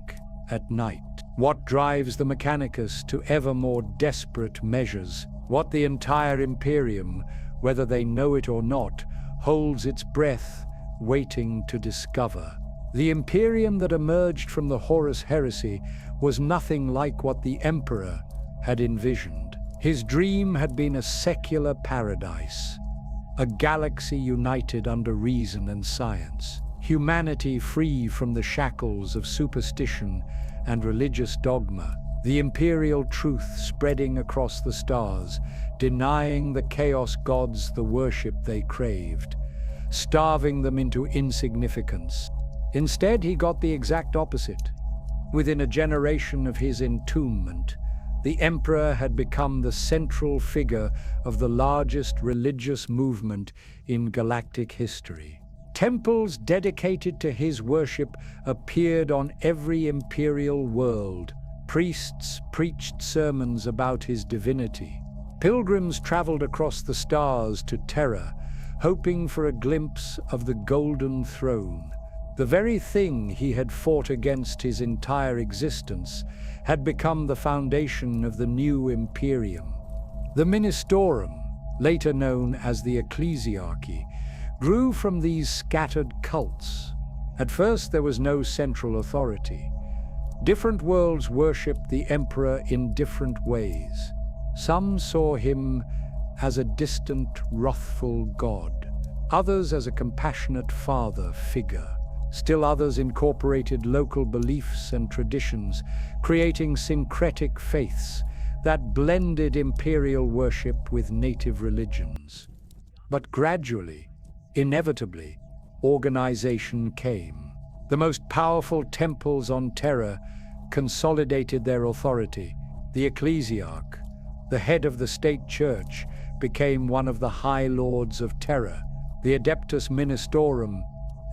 at night. What drives the Mechanicus to ever more desperate measures. What the entire Imperium, whether they know it or not, holds its breath, waiting to discover. The Imperium that emerged from the Horus heresy was nothing like what the Emperor had envisioned. His dream had been a secular paradise, a galaxy united under reason and science, humanity free from the shackles of superstition and religious dogma, the imperial truth spreading across the stars, denying the chaos gods the worship they craved, starving them into insignificance. Instead, he got the exact opposite. Within a generation of his entombment, the Emperor had become the central figure of the largest religious movement in galactic history. Temples dedicated to his worship appeared on every imperial world. Priests preached sermons about his divinity. Pilgrims traveled across the stars to Terra, hoping for a glimpse of the golden throne. The very thing he had fought against his entire existence had become the foundation of the new Imperium. The Ministorum, later known as the Ecclesiarchy, grew from these scattered cults. At first there was no central authority. Different worlds worshipped the Emperor in different ways. Some saw him as a distant, wrathful god, others as a compassionate father figure. Still others incorporated local beliefs and traditions, creating syncretic faiths that blended imperial worship with native religions. But gradually, inevitably, organization came. The most powerful temples on Terra consolidated their authority. The ecclesiarch, the head of the state church, became one of the high lords of Terra. The adeptus ministorum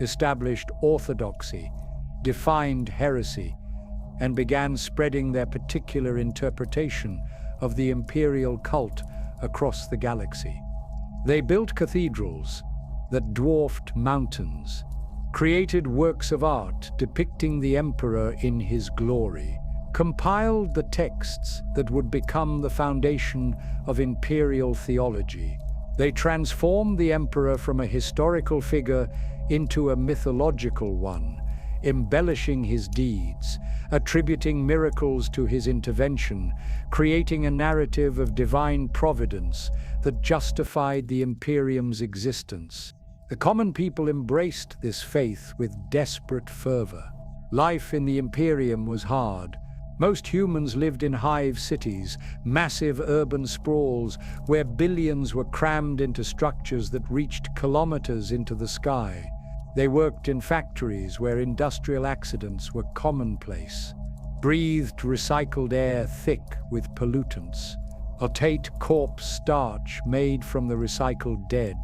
established orthodoxy, defined heresy, and began spreading their particular interpretation of the imperial cult across the galaxy. They built cathedrals that dwarfed mountains, created works of art depicting the emperor in his glory, compiled the texts that would become the foundation of imperial theology. They transformed the emperor from a historical figure into a mythological one, embellishing his deeds, attributing miracles to his intervention, creating a narrative of divine providence that justified the Imperium's existence. The common people embraced this faith with desperate fervor. Life in the Imperium was hard. Most humans lived in hive cities, massive urban sprawls where billions were crammed into structures that reached kilometers into the sky. They worked in factories where industrial accidents were commonplace, breathed recycled air thick with pollutants, ate corpse starch made from the recycled dead.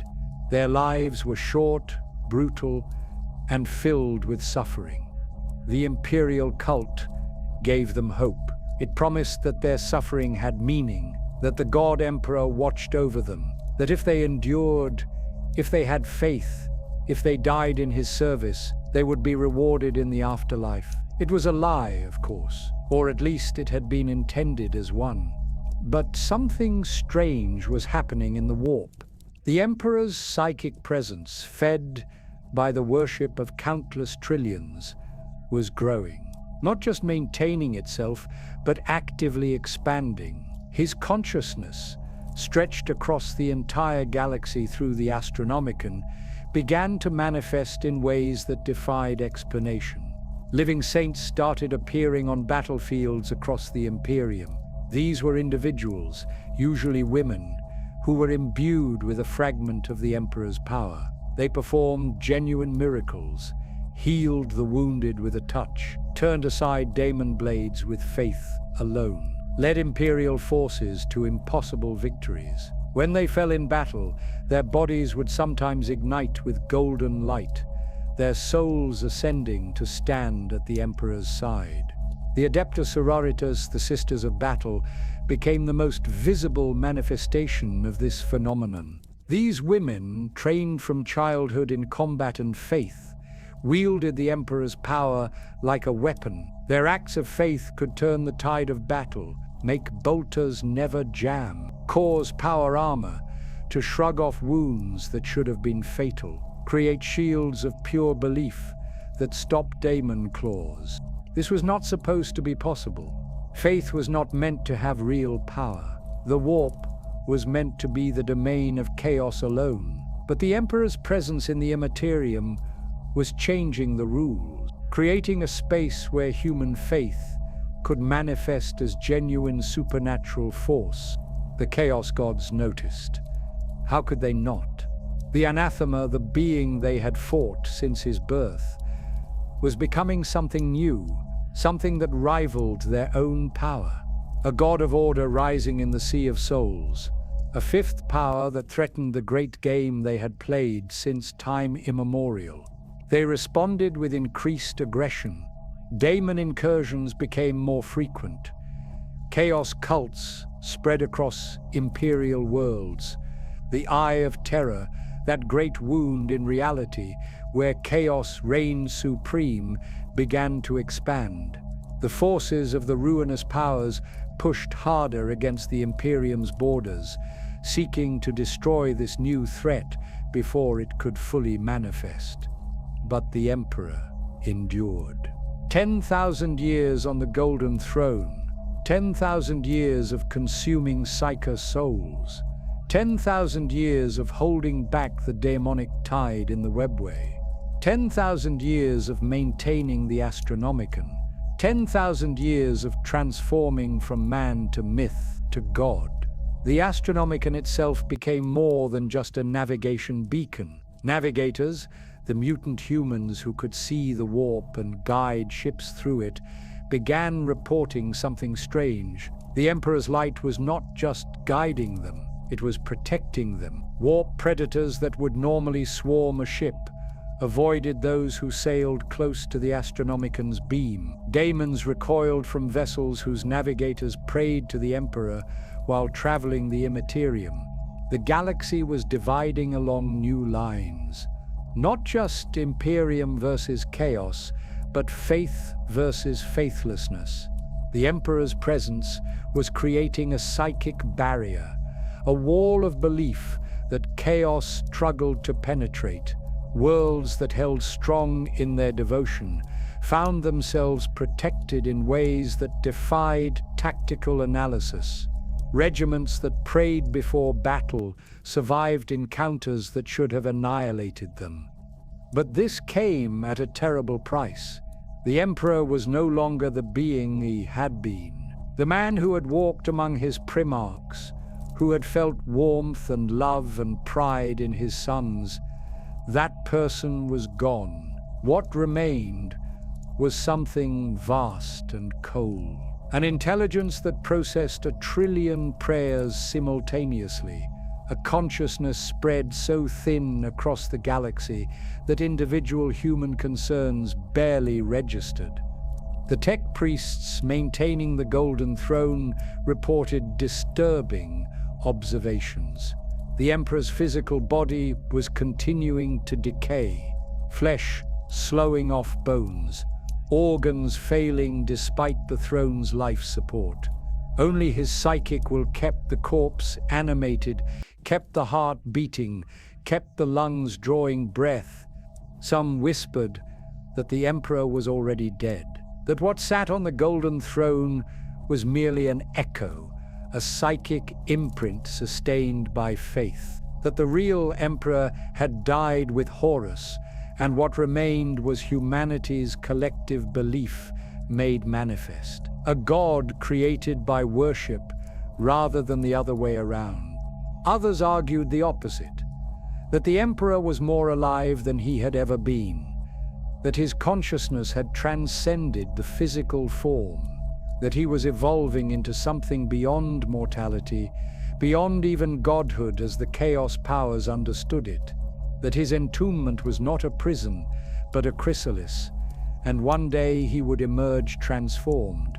Their lives were short, brutal, and filled with suffering. The imperial cult gave them hope. It promised that their suffering had meaning, that the God Emperor watched over them, that if they endured, if they had faith, if they died in his service, they would be rewarded in the afterlife. It was a lie, of course, or at least it had been intended as one. But something strange was happening in the warp. The Emperor's psychic presence, fed by the worship of countless trillions, was growing. Not just maintaining itself, but actively expanding. His consciousness, stretched across the entire galaxy through the Astronomican, began to manifest in ways that defied explanation. Living saints started appearing on battlefields across the Imperium. These were individuals, usually women, who were imbued with a fragment of the Emperor's power. They performed genuine miracles, healed the wounded with a touch, turned aside daemon blades with faith alone, led Imperial forces to impossible victories. When they fell in battle, their bodies would sometimes ignite with golden light, their souls ascending to stand at the Emperor's side. The Adepta Sororitas, the Sisters of Battle, became the most visible manifestation of this phenomenon. These women, trained from childhood in combat and faith, wielded the Emperor's power like a weapon. Their acts of faith could turn the tide of battle, make bolters never jam, cause power armor to shrug off wounds that should have been fatal, create shields of pure belief that stop daemon claws. This was not supposed to be possible. Faith was not meant to have real power. The warp was meant to be the domain of chaos alone. But the Emperor's presence in the immaterium was changing the rules, creating a space where human faith could manifest as genuine supernatural force. The Chaos Gods noticed. How could they not? The anathema, the being they had fought since his birth, was becoming something new, something that rivaled their own power. A god of order rising in the sea of souls, a fifth power that threatened the great game they had played since time immemorial. They responded with increased aggression. Daemon incursions became more frequent. Chaos cults spread across imperial worlds. The Eye of Terra, that great wound in reality where chaos reigned supreme, began to expand. The forces of the ruinous powers pushed harder against the Imperium's borders, seeking to destroy this new threat before it could fully manifest. But the Emperor endured. 10,000 years on the Golden Throne, 10,000 years of consuming Psyker souls, 10,000 years of holding back the demonic tide in the Webway. 10,000 years of maintaining the Astronomican. 10,000 years of transforming from man to myth to god. The Astronomican itself became more than just a navigation beacon. Navigators, the mutant humans who could see the warp and guide ships through it, began reporting something strange. The Emperor's light was not just guiding them, it was protecting them. Warp predators that would normally swarm a ship avoided those who sailed close to the Astronomican's beam. Daemons recoiled from vessels whose navigators prayed to the Emperor while traveling the immaterium. The galaxy was dividing along new lines. Not just Imperium versus chaos, but faith versus faithlessness. The Emperor's presence was creating a psychic barrier, a wall of belief that chaos struggled to penetrate. Worlds that held strong in their devotion found themselves protected in ways that defied tactical analysis. Regiments that prayed before battle survived encounters that should have annihilated them. But this came at a terrible price. The Emperor was no longer the being he had been. The man who had walked among his primarchs, who had felt warmth and love and pride in his sons, that person was gone. What remained was something vast and cold. An intelligence that processed 1 trillion prayers simultaneously. A consciousness spread so thin across the galaxy that individual human concerns barely registered. The tech priests maintaining the Golden Throne reported disturbing observations. The Emperor's physical body was continuing to decay, flesh slowing off bones, organs failing despite the throne's life support. Only his psychic will kept the corpse animated, kept the heart beating, kept the lungs drawing breath. Some whispered that the Emperor was already dead, that what sat on the Golden Throne was merely an echo, a psychic imprint sustained by faith, that the real Emperor had died with Horus, and what remained was humanity's collective belief made manifest. A god created by worship rather than the other way around. Others argued the opposite, that the Emperor was more alive than he had ever been, that his consciousness had transcended the physical form, that he was evolving into something beyond mortality, beyond even godhood as the chaos powers understood it, that his entombment was not a prison, but a chrysalis, and one day he would emerge transformed.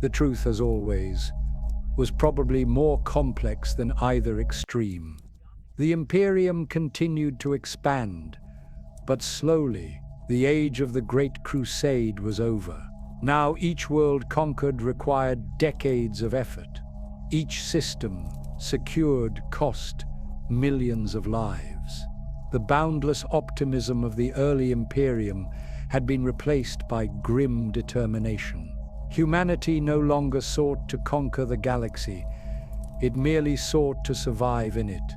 The truth, as always, was probably more complex than either extreme. The Imperium continued to expand, but slowly. The age of the Great Crusade was over. Now each world conquered required decades of effort. Each system secured cost millions of lives. The boundless optimism of the early Imperium had been replaced by grim determination. Humanity no longer sought to conquer the galaxy, it merely sought to survive in it.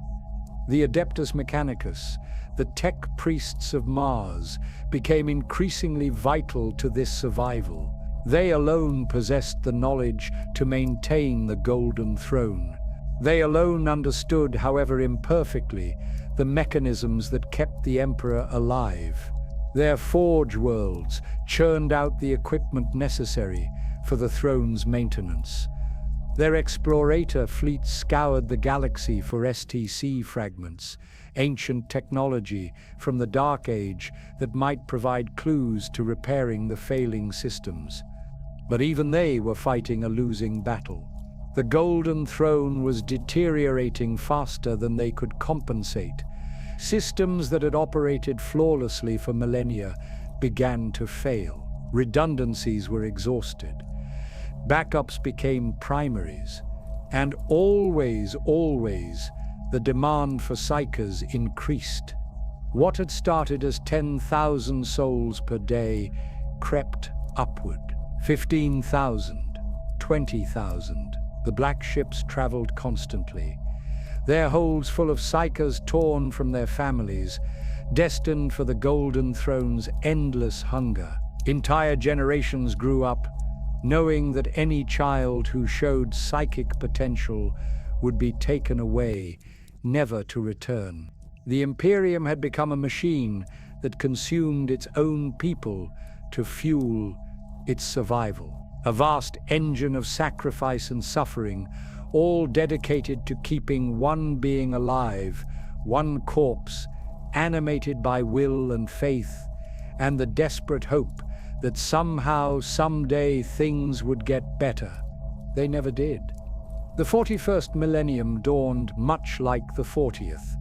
The Adeptus Mechanicus, the tech priests of Mars, became increasingly vital to this survival. They alone possessed the knowledge to maintain the Golden Throne. They alone understood, however imperfectly, the mechanisms that kept the Emperor alive. Their forge worlds churned out the equipment necessary for the throne's maintenance. Their explorator fleets scoured the galaxy for STC fragments, ancient technology from the Dark Age that might provide clues to repairing the failing systems. But even they were fighting a losing battle. The Golden Throne was deteriorating faster than they could compensate. Systems that had operated flawlessly for millennia began to fail. Redundancies were exhausted. Backups became primaries. And always, the demand for psychers increased. What had started as 10,000 souls per day crept upward. 15,000, 20,000. The black ships traveled constantly. their holds full of psychers torn from their families, destined for the Golden Throne's endless hunger. Entire generations grew up, knowing that any child who showed psychic potential would be taken away, never to return. The Imperium had become a machine that consumed its own people to fuel its survival. A vast engine of sacrifice and suffering, all dedicated to keeping one being alive, one corpse, animated by will and faith, and the desperate hope that somehow, someday, things would get better. They never did. The 41st millennium dawned much like the 40th,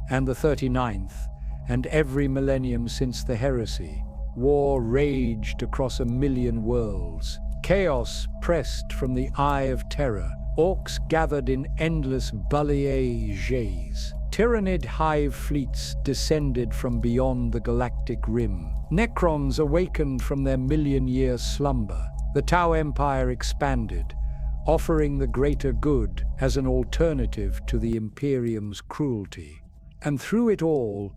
and the 39th, and every millennium since the heresy. War raged across 1,000,000 worlds. Chaos pressed from the eye of Terra. Orcs gathered in endless balayés. Tyrannid hive fleets descended from beyond the galactic rim. Necrons awakened from their million-year slumber. The Tau Empire expanded, offering the greater good as an alternative to the Imperium's cruelty. And through it all,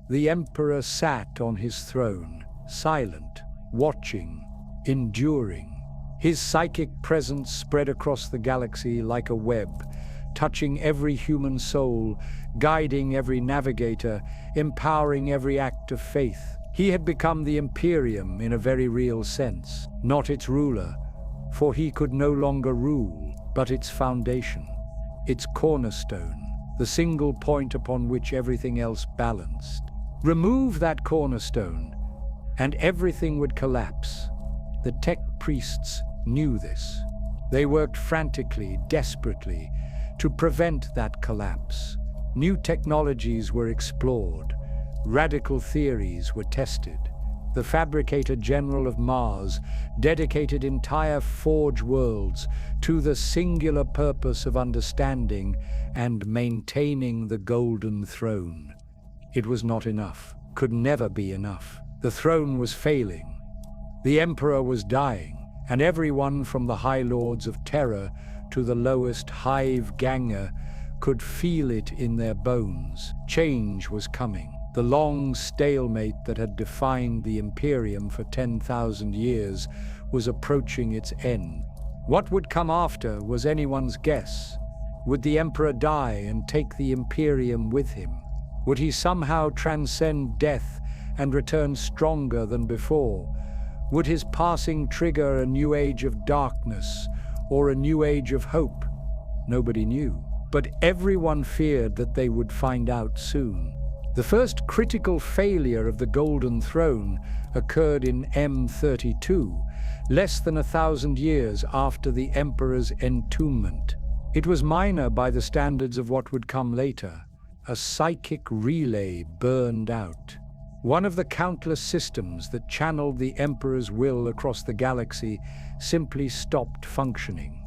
the Emperor sat on his throne, silent, watching, enduring. His psychic presence spread across the galaxy like a web, touching every human soul, guiding every navigator, empowering every act of faith. He had become the Imperium in a very real sense, not its ruler, for he could no longer rule, but its foundation, its cornerstone, the single point upon which everything else balanced. Remove that cornerstone, and everything would collapse. The tech priests knew this. They worked frantically, desperately, to prevent that collapse. New technologies were explored. Radical theories were tested. The Fabricator General of Mars dedicated entire forge worlds to the singular purpose of understanding and maintaining the Golden Throne. It was not enough, could never be enough. The throne was failing. The Emperor was dying, and everyone from the High Lords of Terra to the lowest hive ganger could feel it in their bones. Change was coming. The long stalemate that had defined the Imperium for 10,000 years was approaching its end. What would come after was anyone's guess. Would the Emperor die and take the Imperium with him? Would he somehow transcend death and return stronger than before? Would his passing trigger a new age of darkness or a new age of hope? Nobody knew, but everyone feared that they would find out soon. The first critical failure of the Golden Throne occurred in M32, less than 1,000 years after the Emperor's entombment. It was minor by the standards of what would come later. A psychic relay burned out. One of the countless systems that channeled the Emperor's will across the galaxy simply stopped functioning.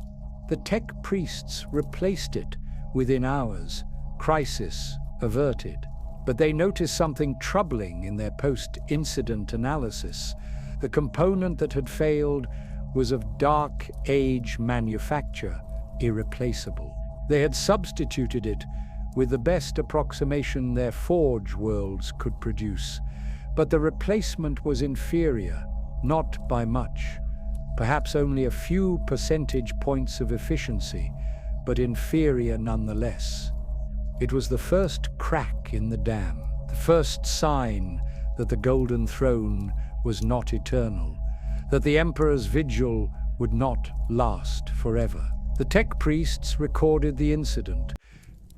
The tech priests replaced it within hours, crisis averted. But they noticed something troubling in their post-incident analysis. The component that had failed was of Dark Age manufacture, irreplaceable. They had substituted it with the best approximation their forge worlds could produce. But the replacement was inferior, not by much. Perhaps only a few percentage points of efficiency, but inferior nonetheless. It was the first crack in the dam, the first sign that the Golden Throne was not eternal, that the Emperor's vigil would not last forever. The tech priests recorded the incident,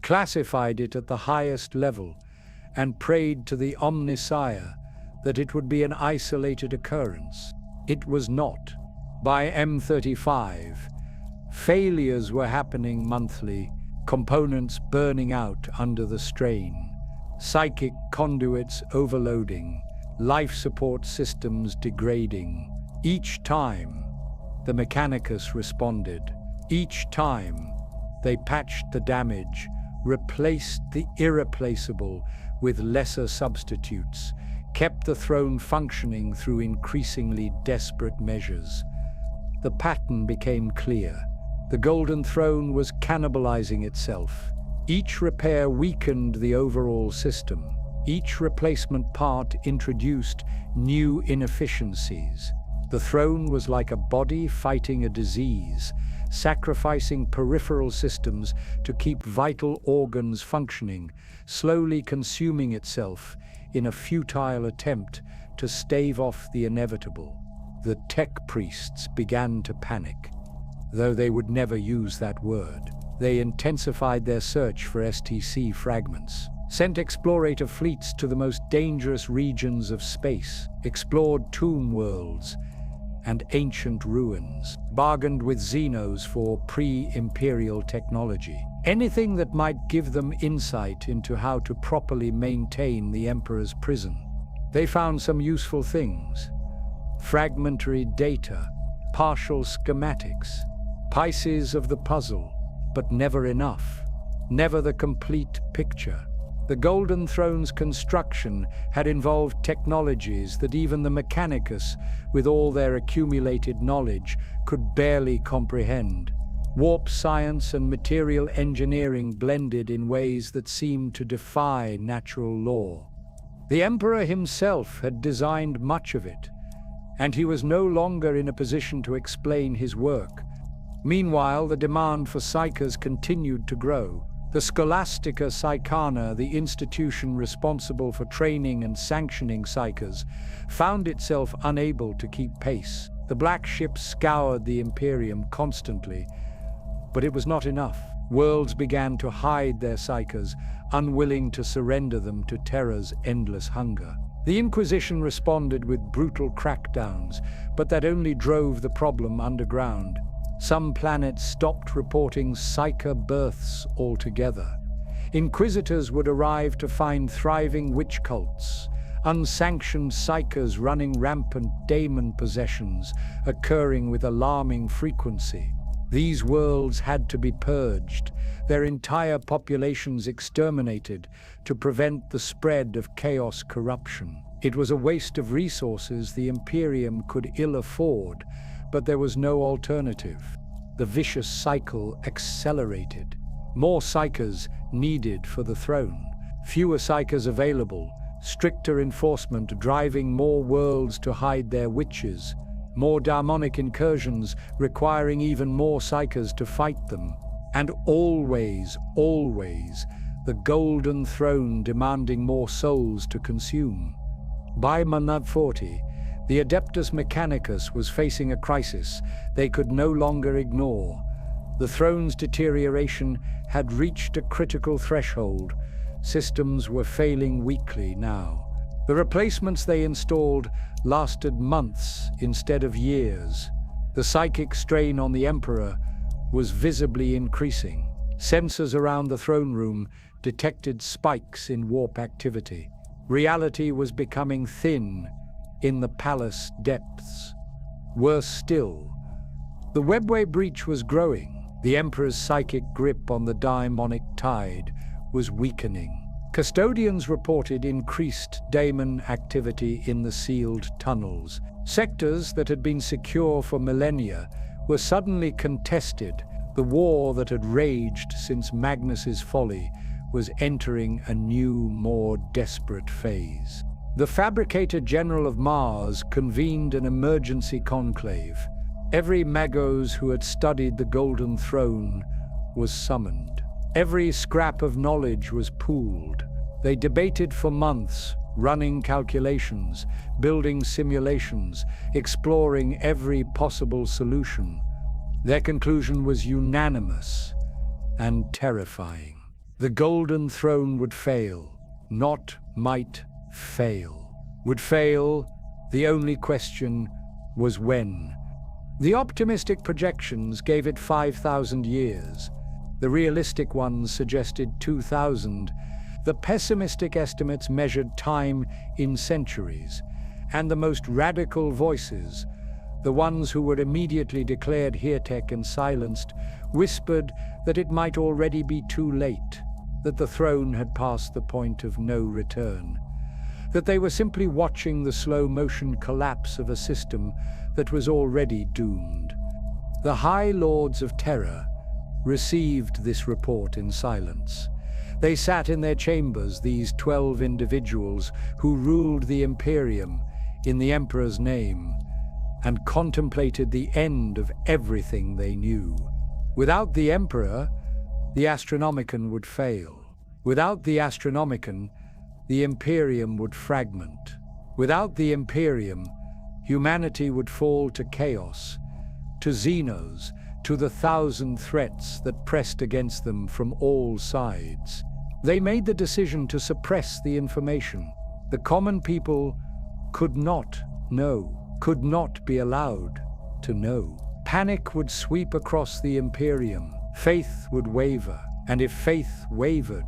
classified it at the highest level, and prayed to the Omnissiah that it would be an isolated occurrence. It was not. By M35, failures were happening monthly, components burning out under the strain, psychic conduits overloading, life support systems degrading. Each time, the Mechanicus responded. Each time, they patched the damage, replaced the irreplaceable with lesser substitutes, kept the throne functioning through increasingly desperate measures. The pattern became clear. The Golden Throne was cannibalizing itself. Each repair weakened the overall system. Each replacement part introduced new inefficiencies. The throne was like a body fighting a disease, sacrificing peripheral systems to keep vital organs functioning, slowly consuming itself in a futile attempt to stave off the inevitable. The tech priests began to panic, though they would never use that word. They intensified their search for STC fragments, sent explorator fleets to the most dangerous regions of space, explored tomb worlds and ancient ruins, bargained with Xenos for pre-Imperial technology. Anything that might give them insight into how to properly maintain the Emperor's prison. They found some useful things: fragmentary data, partial schematics, pieces of the puzzle, but never enough, never the complete picture. The Golden Throne's construction had involved technologies that even the Mechanicus, with all their accumulated knowledge, could barely comprehend. Warp science and material engineering blended in ways that seemed to defy natural law. The Emperor himself had designed much of it, and he was no longer in a position to explain his work. Meanwhile, the demand for psychers continued to grow. The Scholastica Psychana, the institution responsible for training and sanctioning psychers, found itself unable to keep pace. The black ships scoured the Imperium constantly, but it was not enough. Worlds began to hide their psychers, unwilling to surrender them to Terra's endless hunger. The Inquisition responded with brutal crackdowns, but that only drove the problem underground. Some planets stopped reporting psyker births altogether. Inquisitors would arrive to find thriving witch cults, unsanctioned psychers running rampant daemon possessions occurring with alarming frequency. These worlds had to be purged, their entire populations exterminated to prevent the spread of chaos corruption. It was a waste of resources the Imperium could ill afford, but there was no alternative. The vicious cycle accelerated. More psychers needed for the throne. Fewer psychers available. Stricter enforcement driving more worlds to hide their witches. More demonic incursions requiring even more psychers to fight them. And always, the Golden Throne demanding more souls to consume. By Manub 40, the Adeptus Mechanicus was facing a crisis they could no longer ignore. The throne's deterioration had reached a critical threshold. Systems were failing weakly now. The replacements they installed lasted months instead of years. The psychic strain on the Emperor was visibly increasing. Sensors around the throne room detected spikes in warp activity. Reality was becoming thin in the palace depths. Worse still, the Webway breach was growing. The Emperor's psychic grip on the daemonic tide was weakening. Custodians reported increased daemon activity in the sealed tunnels. Sectors that had been secure for millennia were suddenly contested. The war that had raged since Magnus's folly was entering a new, more desperate phase. The Fabricator General of Mars convened an emergency conclave. Every Magos who had studied the Golden Throne was summoned. Every scrap of knowledge was pooled. They debated for months, running calculations, building simulations, exploring every possible solution. Their conclusion was unanimous and terrifying. The Golden Throne would fail, not might fail. Would fail, the only question was when. The optimistic projections gave it 5,000 years. The realistic ones suggested 2,000. The pessimistic estimates measured time in centuries. And the most radical voices, the ones who were immediately declared heretic and silenced, whispered that it might already be too late, that the throne had passed the point of no return, that they were simply watching the slow-motion collapse of a system that was already doomed. The High Lords of Terra received this report in silence. They sat in their chambers, these 12 individuals who ruled the Imperium in the Emperor's name, and contemplated the end of everything they knew. Without the Emperor, the Astronomican would fail. Without the Astronomican, the Imperium would fragment. Without the Imperium, humanity would fall to chaos, to Xenos, to the 1,000 threats that pressed against them from all sides. They made the decision to suppress the information. The common people could not know, could not be allowed to know. Panic would sweep across the Imperium. Faith would waver, and if faith wavered,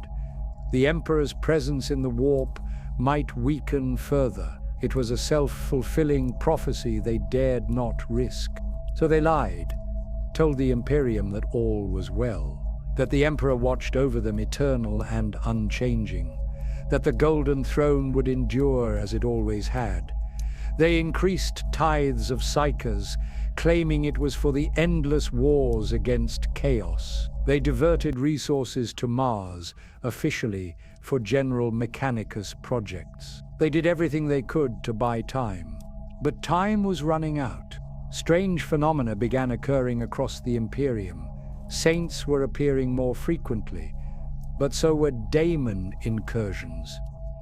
the Emperor's presence in the warp might weaken further. It was a self-fulfilling prophecy they dared not risk. So they lied, told the Imperium that all was well, that the Emperor watched over them eternal and unchanging, that the Golden Throne would endure as it always had. They increased tithes of psychers, claiming it was for the endless wars against chaos. They diverted resources to Mars, officially for General Mechanicus projects. They did everything they could to buy time. But time was running out. Strange phenomena began occurring across the Imperium. Saints were appearing more frequently, but so were daemon incursions.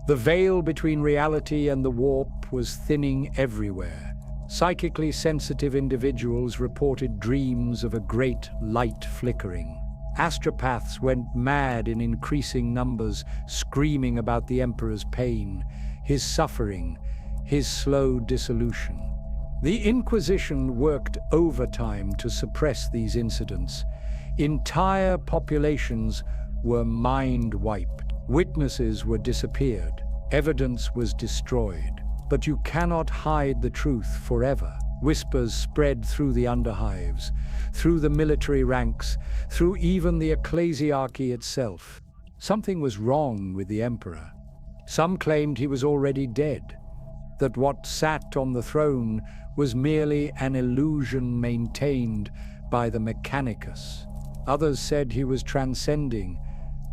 The veil between reality and the warp was thinning everywhere. Psychically sensitive individuals reported dreams of a great light flickering. Astropaths went mad in increasing numbers, screaming about the Emperor's pain, his suffering, his slow dissolution. The Inquisition worked overtime to suppress these incidents. Entire populations were mind-wiped. Witnesses were disappeared. Evidence was destroyed. But you cannot hide the truth forever. Whispers spread through the underhives, through the military ranks, through even the ecclesiarchy itself. Something was wrong with the Emperor. Some claimed he was already dead, that what sat on the throne was merely an illusion maintained by the Mechanicus. Others said he was transcending,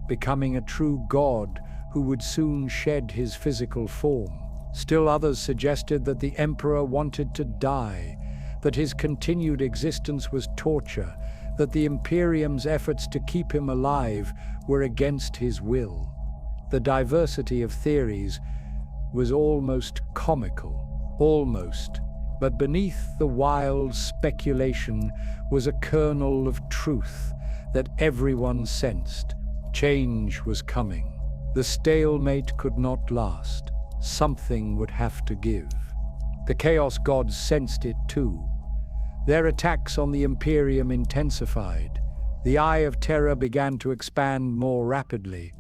becoming a true god who would soon shed his physical form. Still others suggested that the Emperor wanted to die, that his continued existence was torture, that the Imperium's efforts to keep him alive were against his will. The diversity of theories was almost comical, almost. But beneath the wild speculation was a kernel of truth that everyone sensed. Change was coming. The stalemate could not last. Something would have to give. The Chaos Gods sensed it too. Their attacks on the Imperium intensified. The Eye of Terra began to expand more rapidly.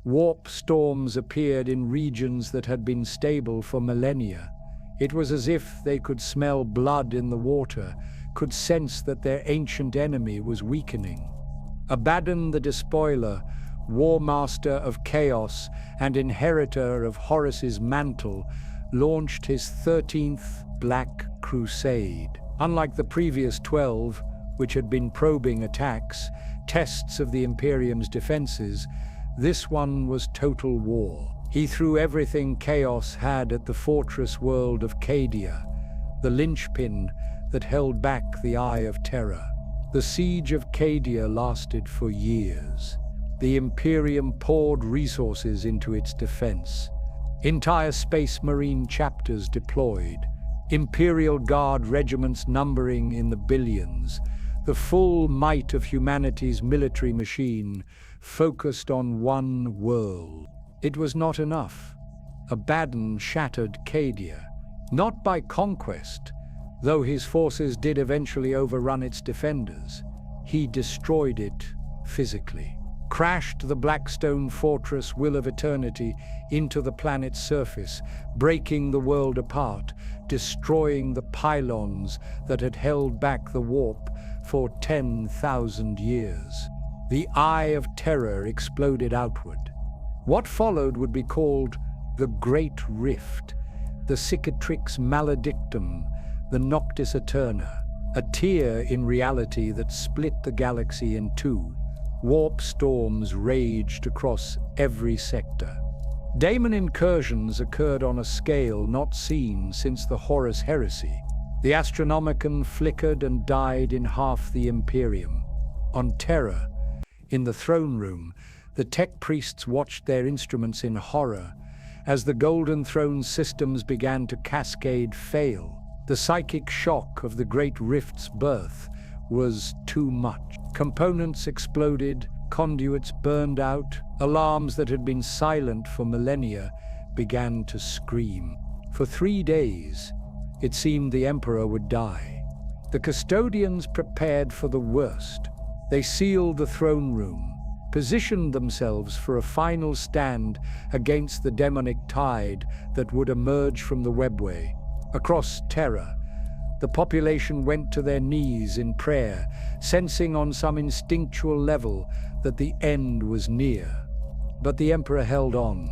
Warp storms appeared in regions that had been stable for millennia. It was as if they could smell blood in the water, could sense that their ancient enemy was weakening. Abaddon the Despoiler, War Master of Chaos and inheritor of Horus's mantle, launched his 13th Black Crusade. Unlike the previous 12, which had been probing attacks, tests of the Imperium's defenses, this one was total war. He threw everything Chaos had at the fortress world of Cadia, the linchpin that held back the Eye of Terra. The siege of Cadia lasted for years. The Imperium poured resources into its defense. Entire Space Marine chapters deployed, Imperial Guard regiments numbering in the billions. The full might of humanity's military machine focused on one world. It was not enough. Abaddon shattered Cadia, not by conquest, though his forces did eventually overrun its defenders. He destroyed it physically. Crashed the Blackstone Fortress Will of Eternity into the planet's surface, breaking the world apart, destroying the pylons that had held back the warp for 10,000 years. The Eye of Terror exploded outward. What followed would be called the Great Rift, the Cicatrix Maledictum, the Noctis Eterna, a tear in reality that split the galaxy in two. warp storms raged across every sector. Daemon incursions occurred on a scale not seen since the Horus Heresy. The Astronomican flickered and died in half the Imperium. On Terra, in the throne room, the tech priests watched their instruments in horror as the Golden Throne systems began to cascade fail. The psychic shock of the Great Rift's birth was too much. Components exploded, conduits burned out, alarms that had been silent for millennia began to scream. For 3 days, it seemed the Emperor would die. The custodians prepared for the worst. They sealed the throne room, positioned themselves for a final stand against the demonic tide that would emerge from the Webway. Across Terra, the population went to their knees in prayer, sensing on some instinctual level that the end was near. But the Emperor held on.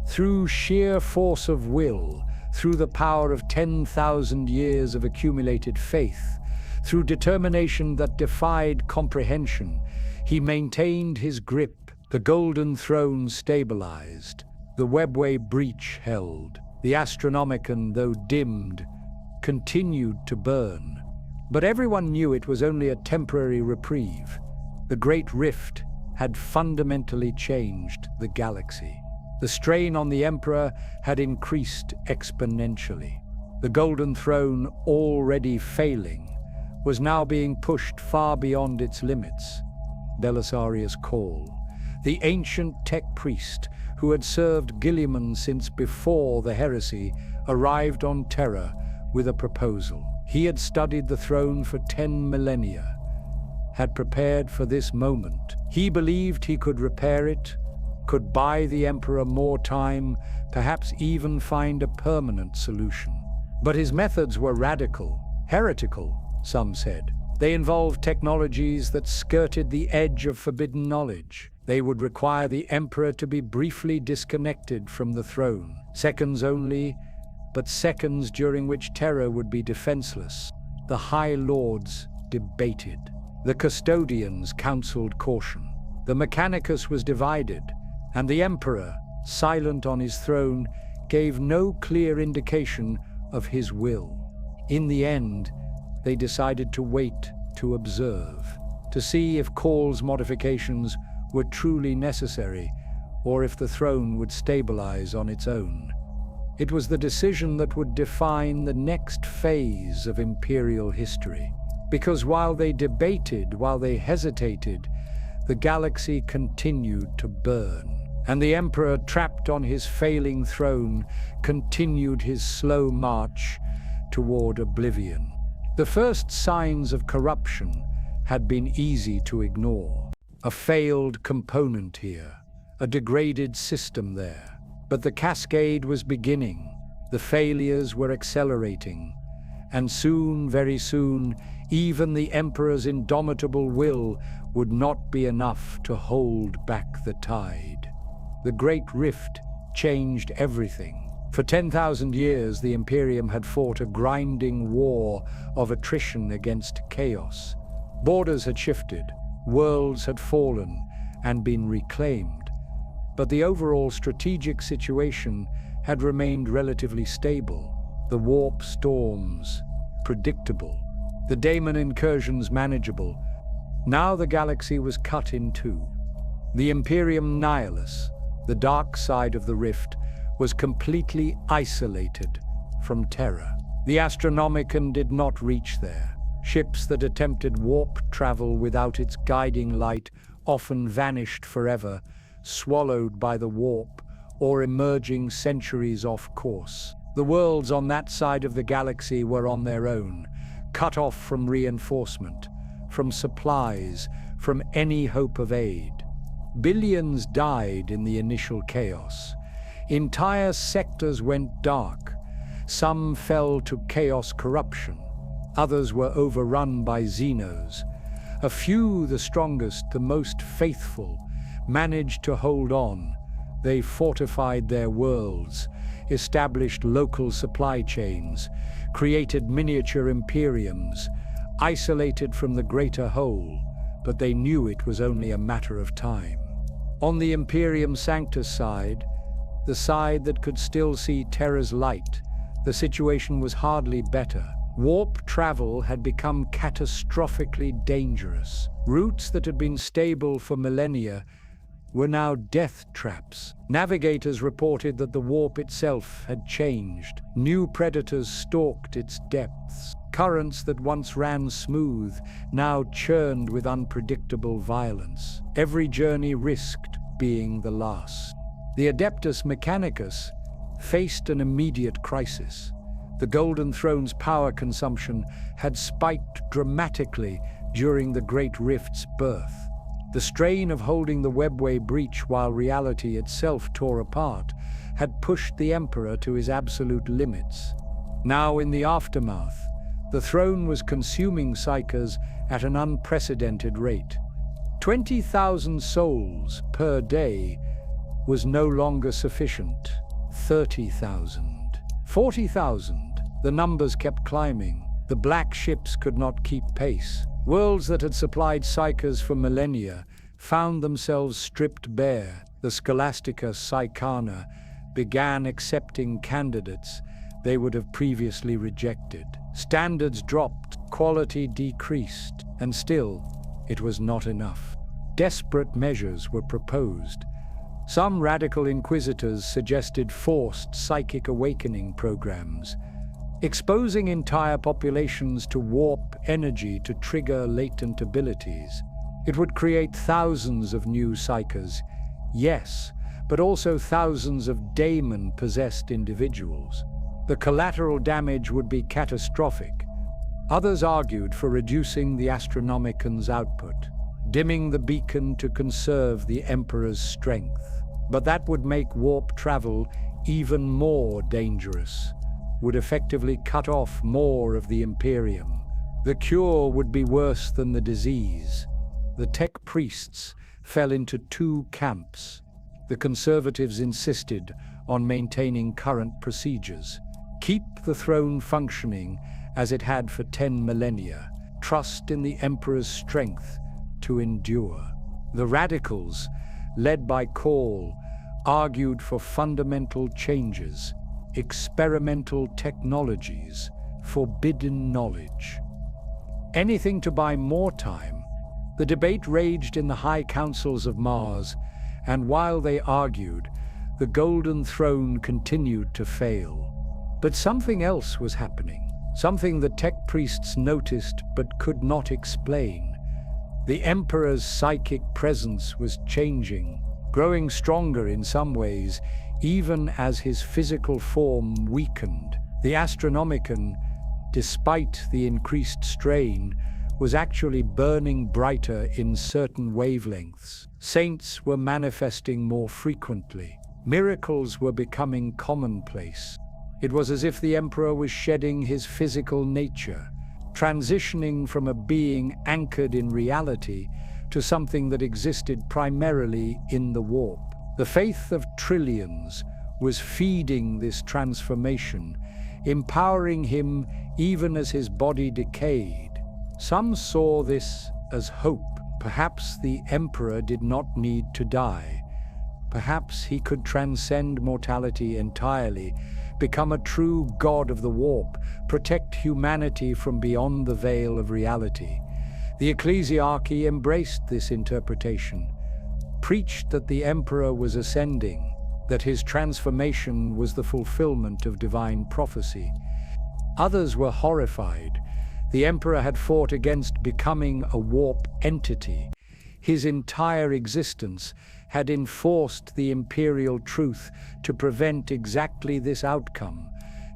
Through sheer force of will, through the power of 10,000 years of accumulated faith, through determination that defied comprehension, he maintained his grip. The Golden Throne stabilized. The Webway breach held. The Astronomican, though dimmed, continued to burn. But everyone knew it was only a temporary reprieve. The Great Rift had fundamentally changed the galaxy. The strain on the Emperor had increased exponentially. The Golden Throne, already failing, was now being pushed far beyond its limits. Belisarius Call, the ancient tech priest who had served Guilliman since before the heresy, arrived on Terra with a proposal. He had studied the throne for 10 millennia, had prepared for this moment. He believed he could repair it, could buy the Emperor more time, perhaps even find a permanent solution. But his methods were radical, heretical, some said. They involved technologies that skirted the edge of forbidden knowledge. They would require the Emperor to be briefly disconnected from the throne. Seconds only, but seconds during which Terra would be defenseless. The High Lords debated. The custodians counseled caution. The Mechanicus was divided, and the Emperor, silent on his throne, gave no clear indication of his will. In the end, they decided to wait, to observe, to see if Call's modifications were truly necessary, or if the throne would stabilize on its own. It was the decision that would define the next phase of Imperial history. Because while they debated, while they hesitated, the galaxy continued to burn. And the Emperor, trapped on his failing throne, continued his slow march toward oblivion. The first signs of corruption had been easy to ignore. A failed component here, a degraded system there. But the cascade was beginning. The failures were accelerating. And soon, very soon, even the Emperor's indomitable will would not be enough to hold back the tide. The Great Rift changed everything. For 10,000 years, the Imperium had fought a grinding war of attrition against chaos. Borders had shifted, worlds had fallen and been reclaimed. But the overall strategic situation had remained relatively stable. The warp storms predictable, the daemon incursions manageable. Now the galaxy was cut in two. The Imperium Nihilus, the dark side of the rift, was completely isolated from Terra. The Astronomican did not reach there. Ships that attempted warp travel without its guiding light often vanished forever, swallowed by the warp or emerging centuries off course. The worlds on that side of the galaxy were on their own, cut off from reinforcement, from supplies, from any hope of aid. Billions died in the initial chaos. Entire sectors went dark. Some fell to chaos corruption. Others were overrun by Xenos. A few, the strongest, the most faithful, managed to hold on. They fortified their worlds, established local supply chains, created miniature imperiums, isolated from the greater whole. but they knew it was only a matter of time. On the Imperium Sanctus side, the side that could still see Terra's light, the situation was hardly better. Warp travel had become catastrophically dangerous. Routes that had been stable for millennia were now death traps. Navigators reported that the warp itself had changed. New predators stalked its depths. Currents that once ran smooth now churned with unpredictable violence. Every journey risked being the last. The Adeptus Mechanicus faced an immediate crisis. The Golden Throne's power consumption had spiked dramatically during the Great Rift's birth. The strain of holding the Webway breach while reality itself tore apart had pushed the Emperor to his absolute limits. Now, in the aftermath, the throne was consuming psychers at an unprecedented rate. 20,000 souls per day was no longer sufficient. 30,000. 40,000. The numbers kept climbing. The black ships could not keep pace. Worlds that had supplied psychers for millennia found themselves stripped bare. The Scholastica Psychana began accepting candidates they would have previously rejected. Standards dropped, quality decreased, and still, it was not enough. Desperate measures were proposed. Some radical inquisitors suggested forced psychic awakening programs, exposing entire populations to warp energy to trigger latent abilities. It would create thousands of new psychers, yes, but also thousands of daemon-possessed individuals. The collateral damage would be catastrophic. Others argued for reducing the Astronomican's output, dimming the beacon to conserve the Emperor's strength. But that would make warp travel even more dangerous, would effectively cut off more of the Imperium. The cure would be worse than the disease. The tech priests fell into two camps. The conservatives insisted on maintaining current procedures. Keep the throne functioning as it had for 10 millennia. Trust in the Emperor's strength to endure. The radicals, led by Call, argued for fundamental changes, experimental technologies, forbidden knowledge. Anything to buy more time. The debate raged in the high councils of Mars, and while they argued, the Golden Throne continued to fail. But something else was happening, something the tech priests noticed but could not explain. The Emperor's psychic presence was changing, growing stronger in some ways, even as his physical form weakened. The Astronomican, despite the increased strain, was actually burning brighter in certain wavelengths. Saints were manifesting more frequently. Miracles were becoming commonplace. It was as if the Emperor was shedding his physical nature, transitioning from a being anchored in reality to something that existed primarily in the warp. The faith of trillions was feeding this transformation, empowering him even as his body decayed. Some saw this as hope. Perhaps the Emperor did not need to die. Perhaps he could transcend mortality entirely, become a true god of the warp, protect humanity from beyond the veil of reality. The ecclesiarchy embraced this interpretation, preached that the Emperor was ascending, that his transformation was the fulfillment of divine prophecy. Others were horrified. The Emperor had fought against becoming a warp entity. His entire existence had enforced the Imperial truth to prevent exactly this outcome.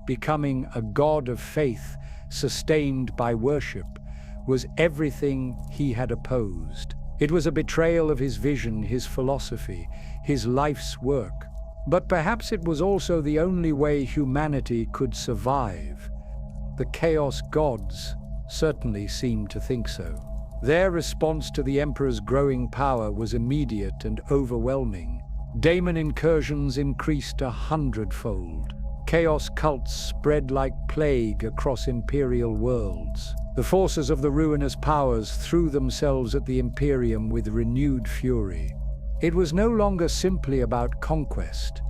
Becoming a god of faith, sustained by worship, was everything he had opposed. It was a betrayal of his vision, his philosophy, his life's work. But perhaps it was also the only way humanity could survive. The Chaos Gods certainly seemed to think so. Their response to the Emperor's growing power was immediate and overwhelming. Daemon incursions increased 100-fold. Chaos cults spread like plague across Imperial worlds. The forces of the ruinous powers threw themselves at the Imperium with renewed fury. It was no longer simply about conquest.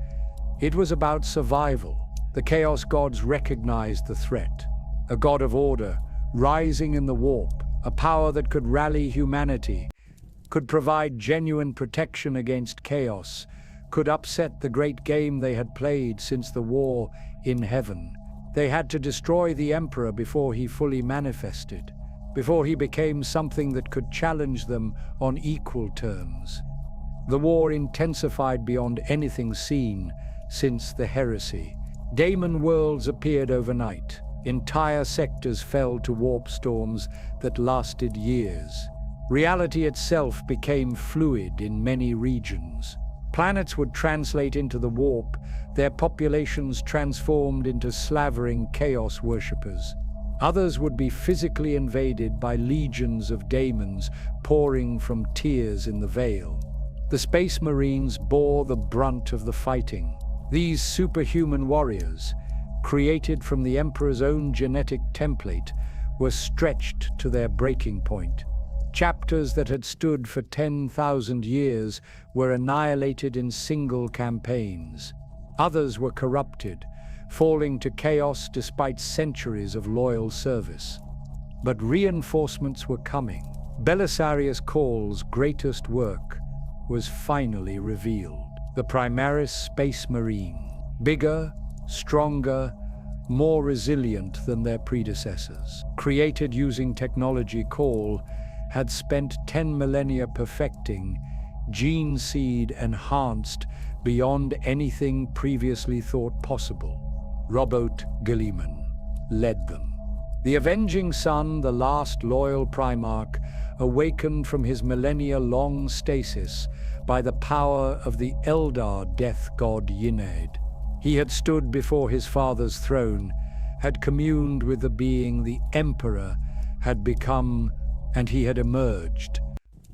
It was about survival. The Chaos Gods recognized the threat. A god of order, rising in the warp, a power that could rally humanity, could provide genuine protection against chaos, could upset the great game they had played since the war in heaven. They had to destroy the Emperor before he fully manifested, before he became something that could challenge them on equal terms. The war intensified beyond anything seen since the heresy. Daemon worlds appeared overnight. Entire sectors fell to warp storms that lasted years. Reality itself became fluid in many regions. Planets would translate into the warp, their populations transformed into slavering chaos worshippers. Others would be physically invaded by legions of daemons pouring from tears in the veil. The Space Marines bore the brunt of the fighting. These superhuman warriors, created from the Emperor's own genetic template, were stretched to their breaking point. Chapters that had stood for 10,000 years were annihilated in single campaigns. Others were corrupted, falling to chaos despite centuries of loyal service. But reinforcements were coming. Belisarius Caul's greatest work was finally revealed. The Primaris Space Marine, bigger, stronger, more resilient than their predecessors. Created using technology Caul had spent 10 millennia perfecting, gene seed enhanced beyond anything previously thought possible. Robert Guilliman led them. The Avenging Sun, the last loyal Primarch, awakened from his millennia-long stasis by the power of the Eldar death god Yinad. He had stood before his father's throne, had communed with the being the Emperor had become, and he had emerged,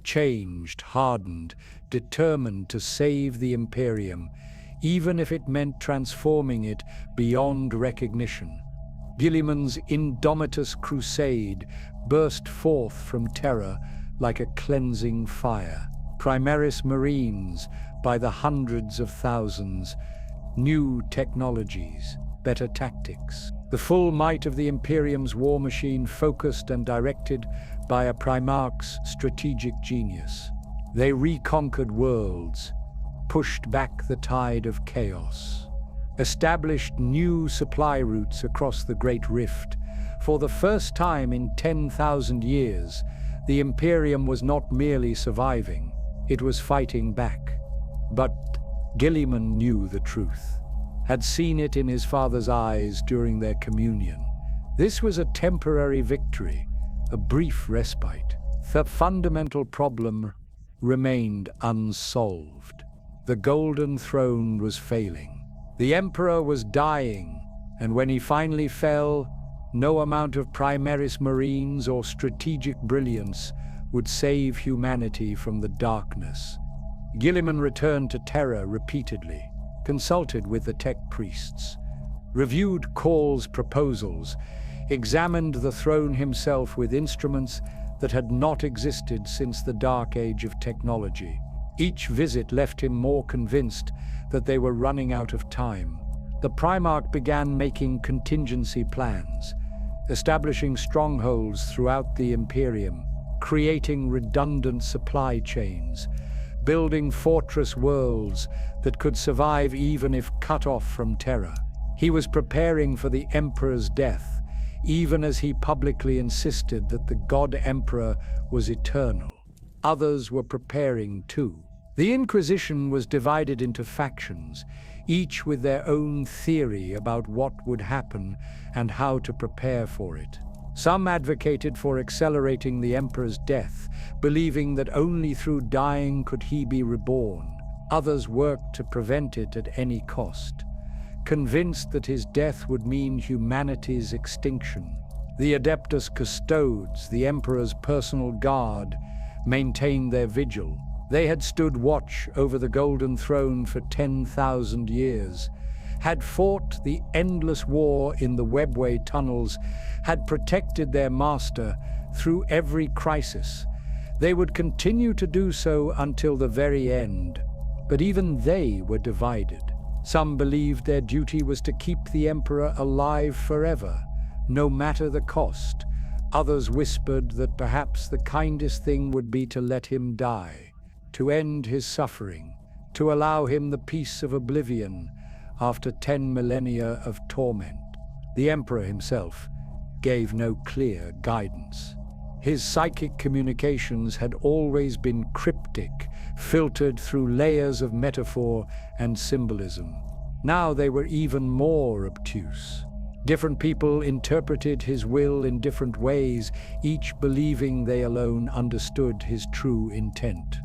changed, hardened, determined to save the Imperium, even if it meant transforming it beyond recognition. Guilliman's indomitous crusade burst forth from Terra like a cleansing fire. Primaris Marines, by the hundreds of thousands, new technologies, better tactics. The full might of the Imperium's war machine focused and directed by a Primarch's strategic genius. They reconquered worlds, pushed back the tide of chaos, established new supply routes across the Great Rift. For the first time in 10,000 years, the Imperium was not merely surviving, it was fighting back. But Guilliman knew the truth, had seen it in his father's eyes during their communion. This was a temporary victory, a brief respite. The fundamental problem remained unsolved. The Golden Throne was failing. The Emperor was dying, and when he finally fell, no amount of Primaris Marines or strategic brilliance would save humanity from the darkness. Guilliman returned to Terra repeatedly, consulted with the tech priests, reviewed Caul's proposals, examined the throne himself with instruments that had not existed since the dark age of technology. Each visit left him more convinced that they were running out of time. The Primarch began making contingency plans, establishing strongholds throughout the Imperium, creating redundant supply chains, building fortress worlds that could survive even if cut off from Terra. He was preparing for the Emperor's death, even as he publicly insisted that the God Emperor was eternal. Others were preparing too. The Inquisition was divided into factions, each with their own theory about what would happen and how to prepare for it. Some advocated for accelerating the Emperor's death, believing that only through dying could he be reborn. Others worked to prevent it at any cost, convinced that his death would mean humanity's extinction. The Adeptus Custodes, the Emperor's personal guard, maintained their vigil. They had stood watch over the Golden Throne for 10,000 years, had fought the endless war in the Webway tunnels, had protected their master through every crisis. They would continue to do so until the very end. But even they were divided. Some believed their duty was to keep the Emperor alive forever, no matter the cost. Others whispered that perhaps the kindest thing would be to let him die, to end his suffering, to allow him the peace of oblivion after 10 millennia of torment. The Emperor himself gave no clear guidance. His psychic communications had always been cryptic, filtered through layers of metaphor and symbolism. Now they were even more obtuse. Different people interpreted his will in different ways, each believing they alone understood his true intent.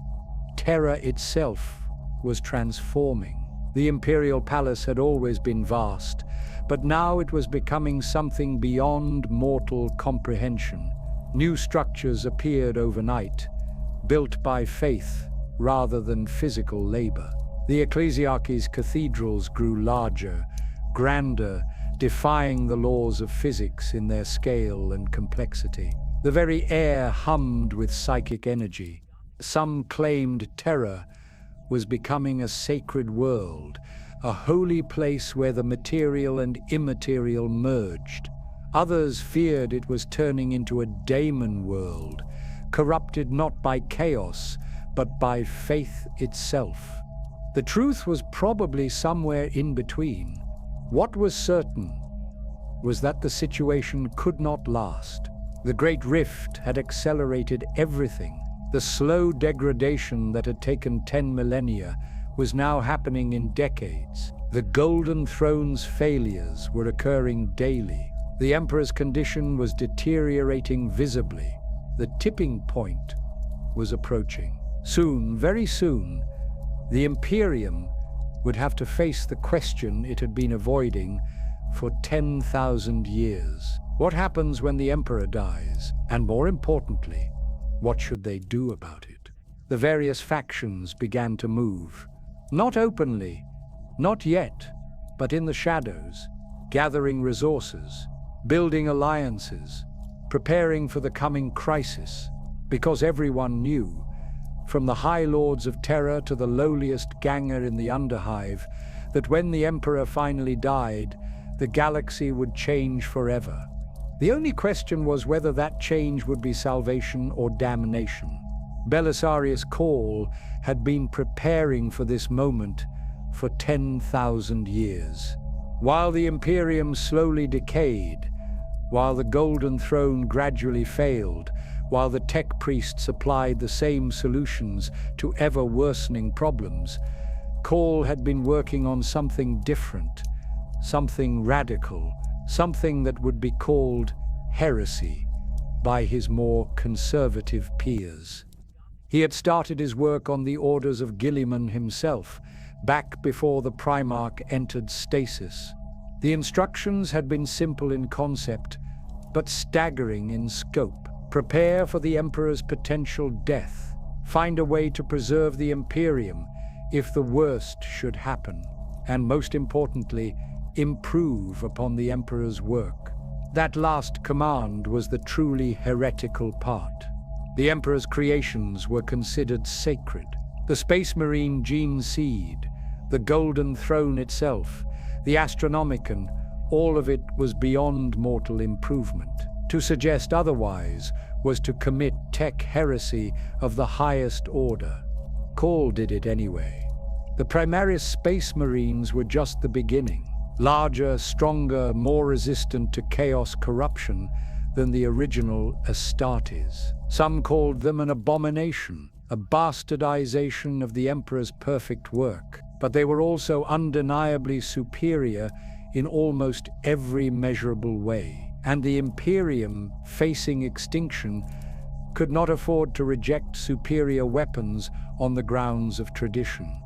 Terra itself was transforming. The Imperial palace had always been vast, but now it was becoming something beyond mortal comprehension. New structures appeared overnight, built by faith rather than physical labor. The ecclesiarchy's cathedrals grew larger, grander, defying the laws of physics in their scale and complexity. The very air hummed with psychic energy. Some claimed Terra was becoming a sacred world, a holy place where the material and immaterial merged. Others feared it was turning into a daemon world, corrupted not by chaos, but by faith itself. The truth was probably somewhere in between. What was certain was that the situation could not last. The Great Rift had accelerated everything. The slow degradation that had taken 10 millennia was now happening in decades. The Golden Throne's failures were occurring daily. The Emperor's condition was deteriorating visibly. The tipping point was approaching. Soon, very soon, the Imperium would have to face the question it had been avoiding for 10,000 years. What happens when the Emperor dies? And more importantly, what should they do about it? The various factions began to move. Not openly, not yet, but in the shadows, gathering resources, building alliances, preparing for the coming crisis, because everyone knew, from the High Lords of Terra to the lowliest ganger in the Underhive, that when the Emperor finally died, the galaxy would change forever. The only question was whether that change would be salvation or damnation. Belisarius Cawl had been preparing for this moment for 10,000 years. While the Imperium slowly decayed, while the Golden Throne gradually failed, while the tech priests applied the same solutions to ever-worsening problems, Cawl had been working on something different, something radical, something that would be called heresy by his more conservative peers. He had started his work on the orders of Guilliman himself, back before the Primarch entered stasis. The instructions had been simple in concept, but staggering in scope. Prepare for the Emperor's potential death. Find a way to preserve the Imperium if the worst should happen. And most importantly, improve upon the Emperor's work. That last command was the truly heretical part. The Emperor's creations were considered sacred. The Space Marine gene seed, the Golden Throne itself, the Astronomican, all of it was beyond mortal improvement. To suggest otherwise was to commit tech heresy of the highest order. Cawl did it anyway. The Primaris Space Marines were just the beginning. Larger, stronger, more resistant to chaos corruption than the original Astartes. Some called them an abomination, a bastardization of the Emperor's perfect work. But they were also undeniably superior in almost every measurable way. And the Imperium, facing extinction, could not afford to reject superior weapons on the grounds of tradition.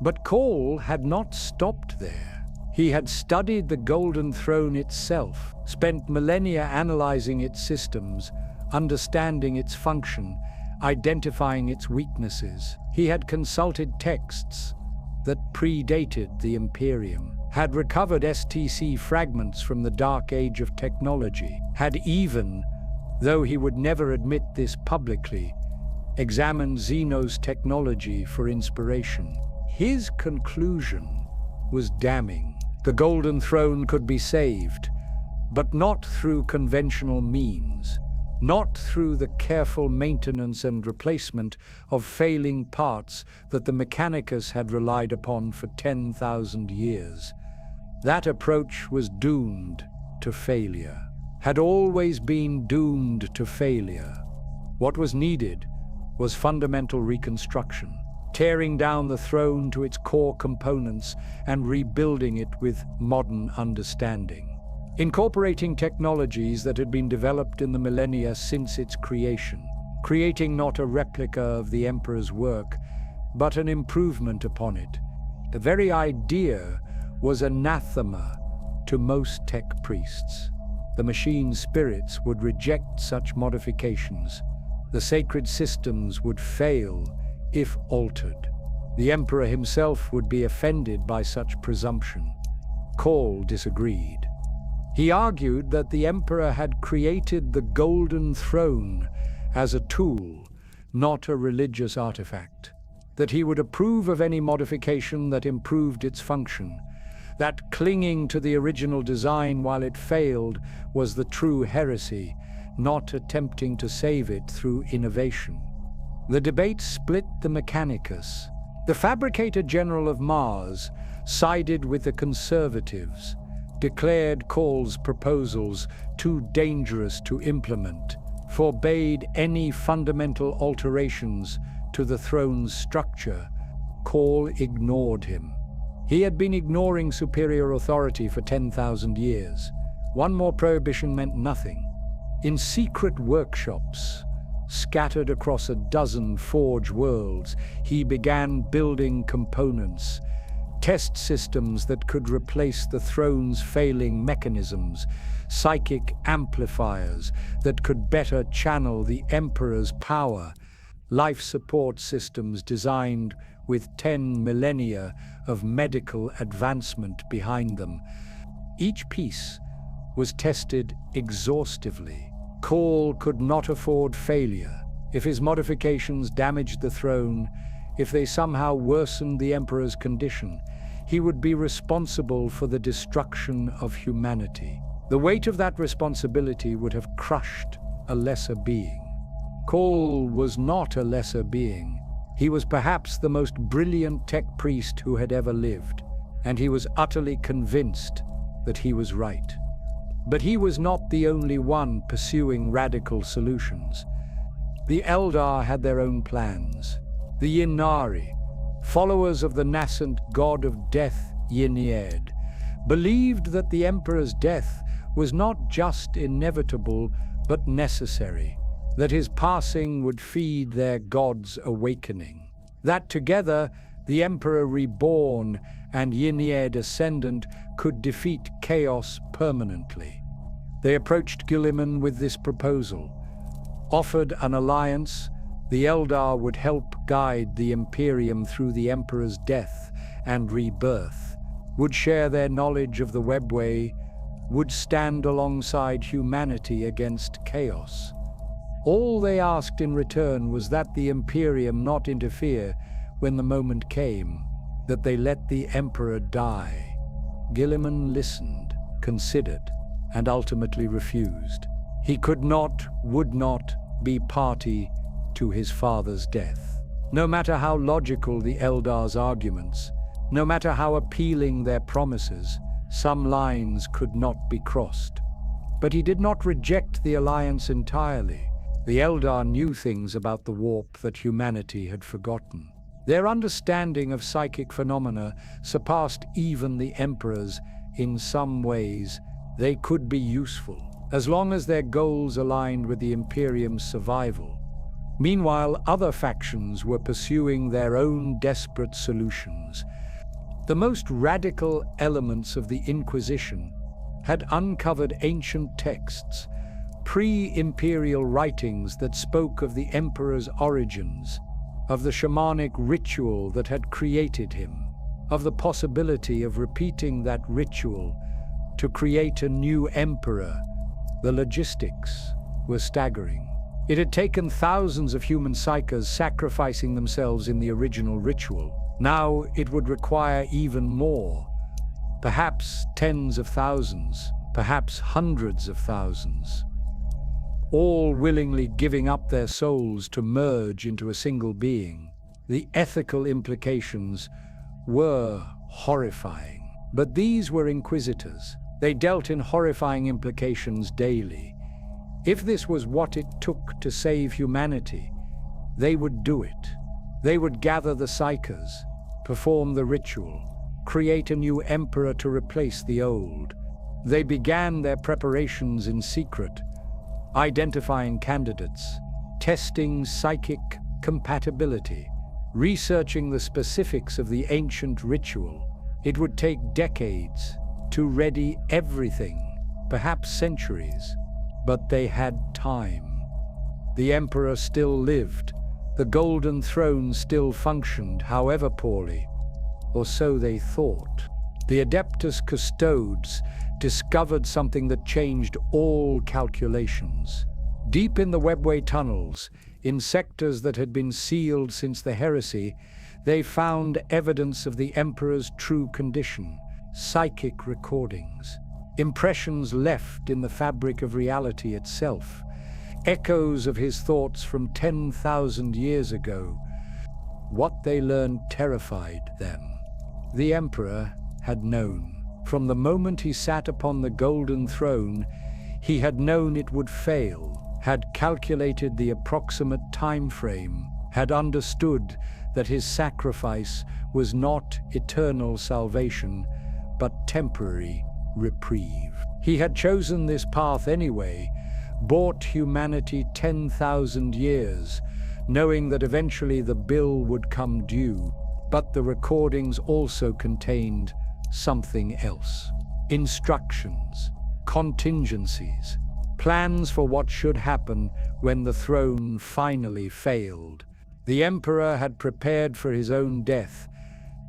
But Cawl had not stopped there. He had studied the Golden Throne itself, spent millennia analyzing its systems, understanding its function, identifying its weaknesses. He had consulted texts that predated the Imperium, had recovered STC fragments from the dark age of technology, had even, though he would never admit this publicly, examined Xeno's technology for inspiration. His conclusion was damning. The Golden Throne could be saved, but not through conventional means, not through the careful maintenance and replacement of failing parts that the Mechanicus had relied upon for 10,000 years. That approach was doomed to failure, had always been doomed to failure. What was needed was fundamental reconstruction, tearing down the throne to its core components and rebuilding it with modern understanding. Incorporating technologies that had been developed in the millennia since its creation, creating not a replica of the Emperor's work, but an improvement upon it. The very idea was anathema to most tech priests. The machine spirits would reject such modifications. The sacred systems would fail if altered. The Emperor himself would be offended by such presumption. Call disagreed. He argued that the Emperor had created the Golden Throne as a tool, not a religious artifact, that he would approve of any modification that improved its function, that clinging to the original design while it failed was the true heresy, not attempting to save it through innovation. The debate split the Mechanicus. The Fabricator General of Mars sided with the conservatives, declared Call's proposals too dangerous to implement, forbade any fundamental alterations to the throne's structure. Call ignored him. He had been ignoring superior authority for 10,000 years. One more prohibition meant nothing. In secret workshops, scattered across a dozen forge worlds, he began building components, test systems that could replace the throne's failing mechanisms, psychic amplifiers that could better channel the Emperor's power, life support systems designed with 10 millennia of medical advancement behind them. Each piece was tested exhaustively. Call could not afford failure. If his modifications damaged the throne, if they somehow worsened the Emperor's condition, he would be responsible for the destruction of humanity. The weight of that responsibility would have crushed a lesser being. Call was not a lesser being. He was perhaps the most brilliant tech priest who had ever lived, and he was utterly convinced that he was right. But he was not the only one pursuing radical solutions. The Eldar had their own plans. The Ynnari, followers of the nascent god of death Ynnead, believed that the Emperor's death was not just inevitable but necessary, that his passing would feed their god's awakening, that together the Emperor reborn and Ynnead ascendant could defeat chaos permanently. They approached Guilliman with this proposal, offered an alliance. The Eldar would help guide the Imperium through the Emperor's death and rebirth, would share their knowledge of the Webway, would stand alongside humanity against chaos. All they asked in return was that the Imperium not interfere when the moment came, that they let the Emperor die. Guilliman listened, considered, and ultimately refused. He could not, would not, be party to his father's death. No matter how logical the Eldar's arguments, no matter how appealing their promises, some lines could not be crossed. But he did not reject the alliance entirely. The Eldar knew things about the warp that humanity had forgotten. Their understanding of psychic phenomena surpassed even the Emperor's. In some ways, they could be useful, as long as their goals aligned with the Imperium's survival. Meanwhile, other factions were pursuing their own desperate solutions. The most radical elements of the Inquisition had uncovered ancient texts, pre-imperial writings that spoke of the Emperor's origins, of the shamanic ritual that had created him. of the possibility of repeating that ritual to create a new emperor. The logistics were staggering. It had taken thousands of human psychers sacrificing themselves in the original ritual. Now it would require even more, perhaps tens of thousands, perhaps hundreds of thousands, all willingly giving up their souls to merge into a single being. The ethical implications were horrifying. But these were inquisitors. They dealt in horrifying implications daily. If this was what it took to save humanity, they would do it. They would gather the psychers, perform the ritual, create a new emperor to replace the old. They began their preparations in secret, identifying candidates, testing psychic compatibility, researching the specifics of the ancient ritual. It would take decades to ready everything, perhaps centuries, but they had time. The emperor still lived. The golden throne still functioned, however poorly, or so they thought. The Adeptus Custodes discovered something that changed all calculations. Deep in the Webway tunnels, in sectors that had been sealed since the heresy, they found evidence of the Emperor's true condition, psychic recordings, impressions left in the fabric of reality itself, echoes of his thoughts from 10,000 years ago. What they learned terrified them. The Emperor had known. From the moment he sat upon the golden throne, he had known it would fail, had calculated the approximate time frame, had understood that his sacrifice was not eternal salvation, but temporary reprieve. He had chosen this path anyway, bought humanity 10,000 years, knowing that eventually the bill would come due. But the recordings also contained something else. Instructions, contingencies, plans for what should happen when the throne finally failed. The Emperor had prepared for his own death,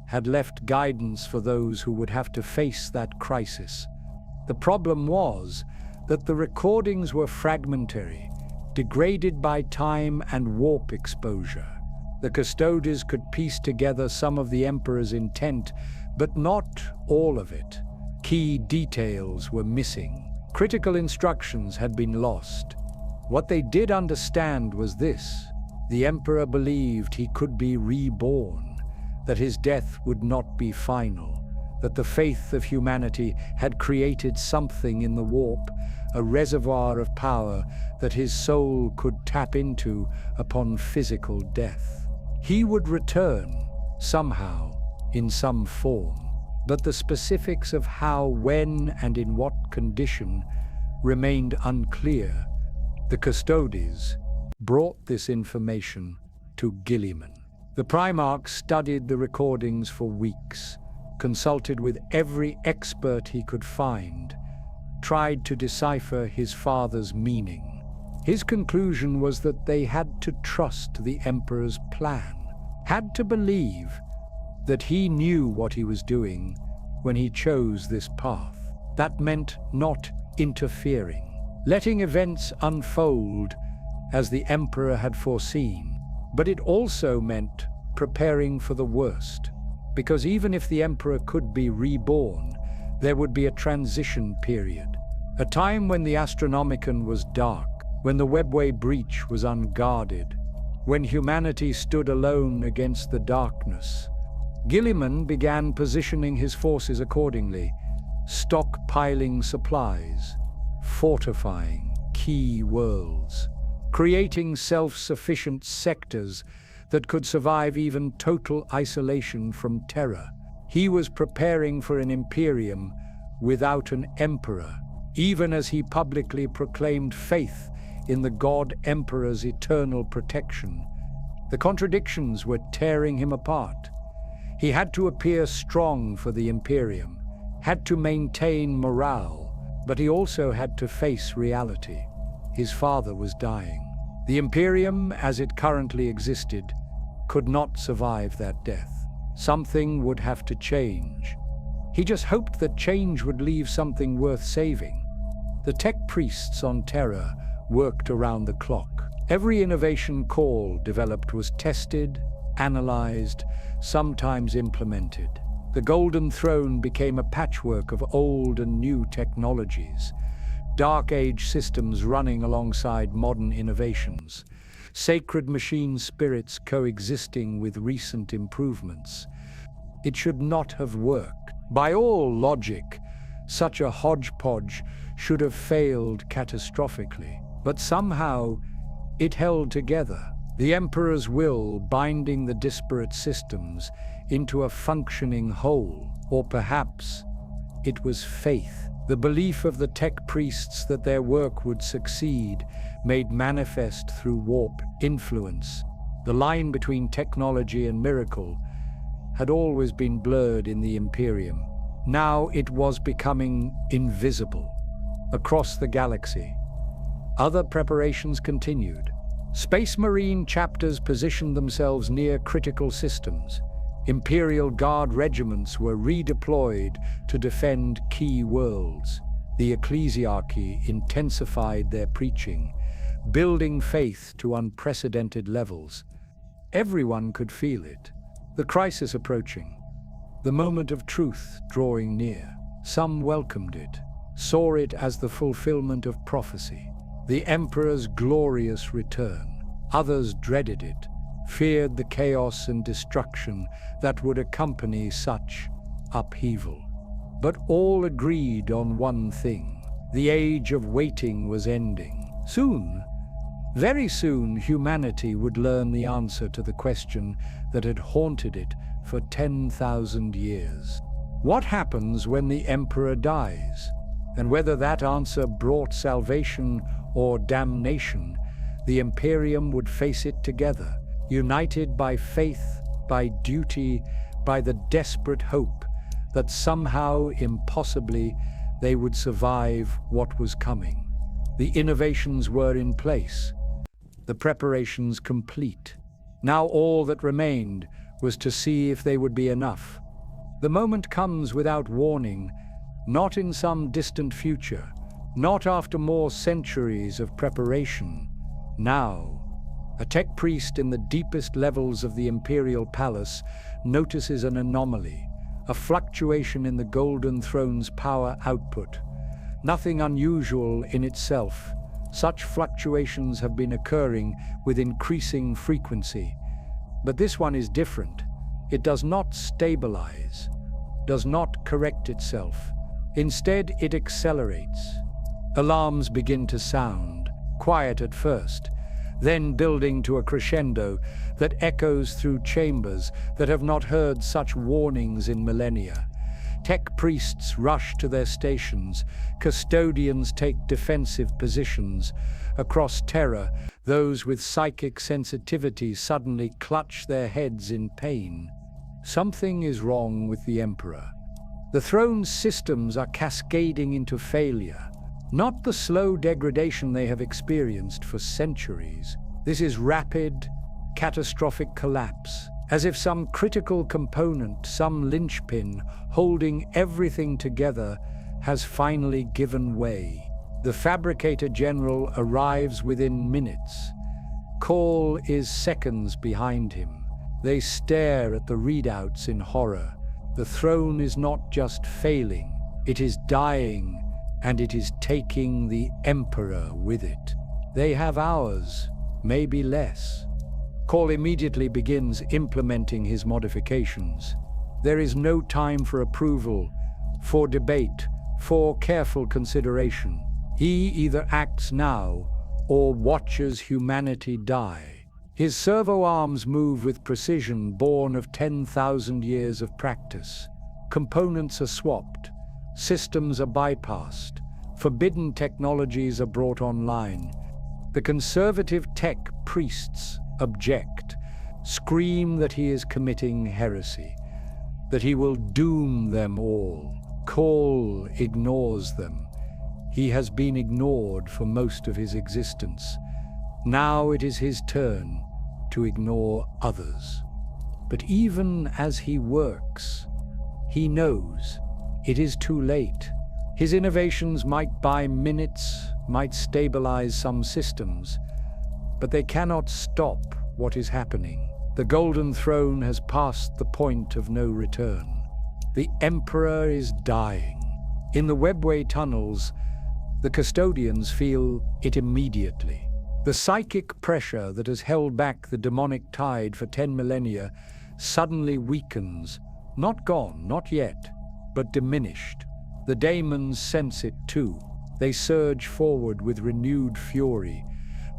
had left guidance for those who would have to face that crisis. The problem was that the recordings were fragmentary, degraded by time and warp exposure. The Custodes could piece together some of the Emperor's intent, but not all of it. Key details were missing. Critical instructions had been lost. What they did understand was this: the Emperor believed he could be reborn, that his death would not be final, that the faith of humanity had created something in the warp, a reservoir of power that his soul could tap into upon physical death. He would return, somehow, in some form, but the specifics of how, when, and in what condition remained unclear. The Custodes brought this information to Guilliman. The Primarch studied the recordings for weeks, consulted with every expert he could find, tried to decipher his father's meaning. His conclusion was that they had to trust the Emperor's plan, had to believe that he knew what he was doing when he chose this path. That meant not interfering, letting events unfold as the Emperor had foreseen. But it also meant preparing for the worst, because even if the Emperor could be reborn, there would be a transition period, a time when the Astronomican was dark, when the Webway breach was unguarded, when humanity stood alone against the darkness. Guilliman began positioning his forces accordingly, stockpiling supplies, fortifying key worlds, creating self-sufficient sectors that could survive even total isolation from Terra. He was preparing for an Imperium without an emperor, even as he publicly proclaimed faith in the God Emperor's eternal protection. The contradictions were tearing him apart. He had to appear strong for the Imperium, had to maintain morale, but he also had to face reality. His father was dying. The Imperium, as it currently existed, could not survive that death. Something would have to change. He just hoped that change would leave something worth saving. The tech priests on Terra worked around the clock. Every innovation Call developed was tested, analyzed, sometimes implemented. The Golden Throne became a patchwork of old and new technologies, Dark Age systems running alongside modern innovations, sacred machine spirits coexisting with recent improvements. It should not have worked. By all logic, such a hodgepodge should have failed catastrophically. But somehow, it held together, the Emperor's will binding the disparate systems into a functioning whole. Or perhaps it was faith, the belief of the tech priests that their work would succeed, made manifest through warp influence. The line between technology and miracle had always been blurred in the Imperium. Now it was becoming invisible. Across the galaxy, other preparations continued. Space Marine chapters positioned themselves near critical systems. Imperial Guard regiments were redeployed to defend key worlds. The ecclesiarchy intensified their preaching, building faith to unprecedented levels. Everyone could feel it. The crisis approaching, the moment of truth drawing near. Some welcomed it, saw it as the fulfillment of prophecy, the Emperor's glorious return. Others dreaded it, feared the chaos and destruction that would accompany such upheaval. But all agreed on one thing: the age of waiting was ending. Soon, very soon, humanity would learn the answer to the question that had haunted it for 10,000 years. What happens when the Emperor dies? And whether that answer brought salvation or damnation, the Imperium would face it together, united by faith, by duty, by the desperate hope that somehow, impossibly, they would survive what was coming. The innovations were in place, the preparations complete. Now all that remained was to see if they would be enough. The moment comes without warning, not in some distant future, not after more centuries of preparation. Now, a tech priest in the deepest levels of the Imperial Palace notices an anomaly, a fluctuation in the Golden Throne's power output. Nothing unusual in itself. Such fluctuations have been occurring with increasing frequency. But this one is different. It does not stabilize, does not correct itself. Instead, it accelerates. Alarms begin to sound, quiet at first, then building to a crescendo that echoes through chambers that have not heard such warnings in millennia. Tech priests rush to their stations, custodians take defensive positions. Across Terra, those with psychic sensitivity suddenly clutch their heads in pain. Something is wrong with the Emperor. The throne's systems are cascading into failure, not the slow degradation they have experienced for centuries. This is rapid, catastrophic collapse, as if some critical component, some linchpin holding everything together, has finally given way. The Fabricator General arrives within minutes. Call is seconds behind him. They stare at the readouts in horror. The throne is not just failing, it is dying, and it is taking the Emperor with it. They have hours, maybe less. Call immediately begins implementing his modifications. There is no time for approval, for debate, for careful consideration. He either acts now or watches humanity die. His servo arms move with precision born of 10,000 years of practice. Components are swapped, systems are bypassed, forbidden technologies are brought online. The conservative tech priests object, scream that he is committing heresy, that he will doom them all. Call ignores them. He has been ignored for most of his existence. Now it is his turn to ignore others. But even as he works, he knows it is too late. His innovations might buy minutes, might stabilize some systems, but they cannot stop what is happening. The Golden Throne has passed the point of no return. The Emperor is dying. In the Webway tunnels, the custodians feel it immediately. The psychic pressure that has held back the demonic tide for 10 millennia suddenly weakens, not gone, not yet, but diminished. The daemons sense it too. They surge forward with renewed fury,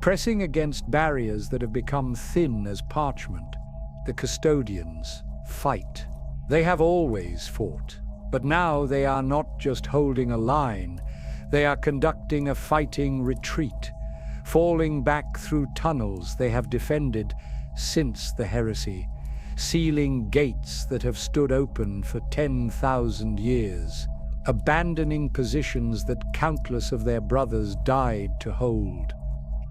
pressing against barriers that have become thin as parchment. The custodians fight. They have always fought, but now they are not just holding a line, they are conducting a fighting retreat, falling back through tunnels they have defended since the heresy, sealing gates that have stood open for 10,000 years, abandoning positions that countless of their brothers died to hold.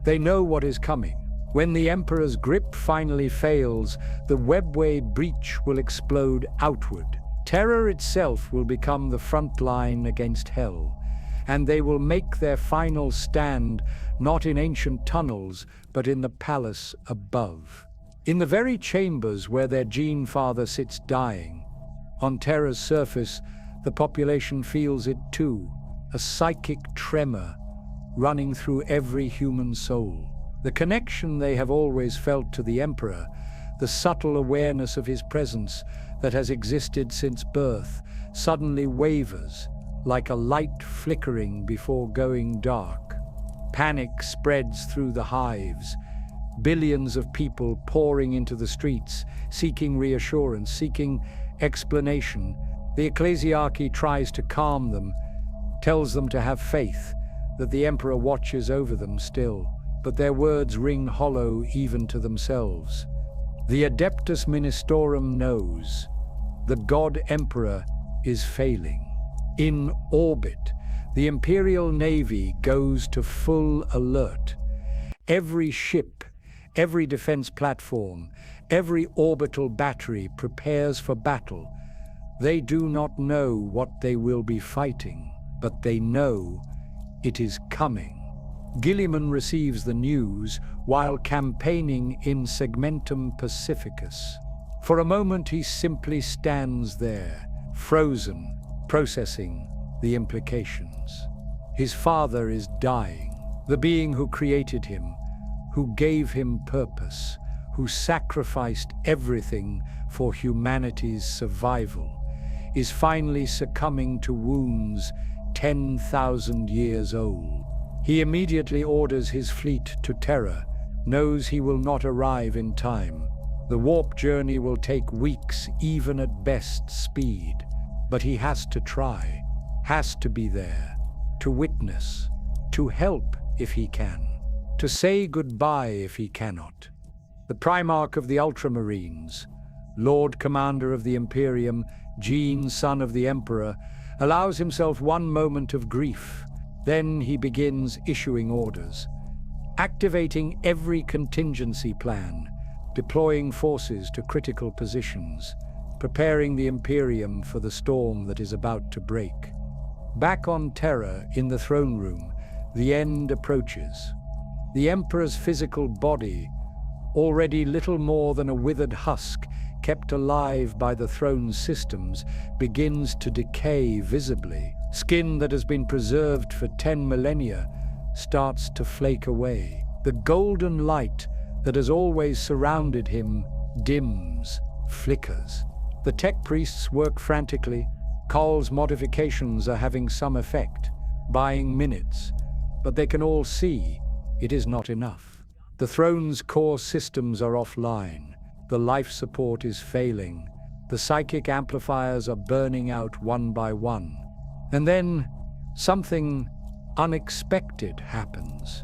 They know what is coming. When the Emperor's grip finally fails, the Webway breach will explode outward. Terra itself will become the front line against hell, and they will make their final stand not in ancient tunnels, but in the palace above. In the very chambers where their Gene Father sits dying. On Terra's surface, the population feels it too, a psychic tremor running through every human soul. The connection they have always felt to the Emperor, the subtle awareness of his presence that has existed since birth, suddenly wavers, like a light flickering before going dark. Panic spreads through the hives, billions of people pouring into the streets, seeking reassurance, seeking explanation. The ecclesiarchy tries to calm them, tells them to have faith, that the Emperor watches over them still, but their words ring hollow even to themselves. The Adeptus Ministorum knows the God Emperor is failing. In orbit, the Imperial Navy goes to full alert. Every ship, every defense platform, every orbital battery prepares for battle. They do not know what they will be fighting, but they know it is coming. Guilliman receives the news while campaigning in Segmentum Pacificus. For a moment he simply stands there, frozen, processing the implications. His father is dying. The being who created him, who gave him purpose, who sacrificed everything for humanity's survival, is finally succumbing to wounds 10,000 years old. He immediately orders his fleet to Terra, knows he will not arrive in time. The warp journey will take weeks, even at best speed. But he has to try, has to be there, to witness, to help if he can, to say goodbye if he cannot. The Primarch of the Ultramarines, Lord Commander of the Imperium, Gene, son of the Emperor, allows himself one moment of grief. Then he begins issuing orders, activating every contingency plan, deploying forces to critical positions, preparing the Imperium for the storm that is about to break. Back on Terra, in the throne room, the end approaches. The Emperor's physical body, already little more than a withered husk, kept alive by the throne's systems, begins to decay visibly. Skin that has been preserved for 10 millennia starts to flake away. The golden light that has always surrounded him dims, flickers. The tech priests work frantically. Call's modifications are having some effect, buying minutes, but they can all see it is not enough. The throne's core systems are offline. The life support is failing. The psychic amplifiers are burning out one by one. And then something unexpected happens.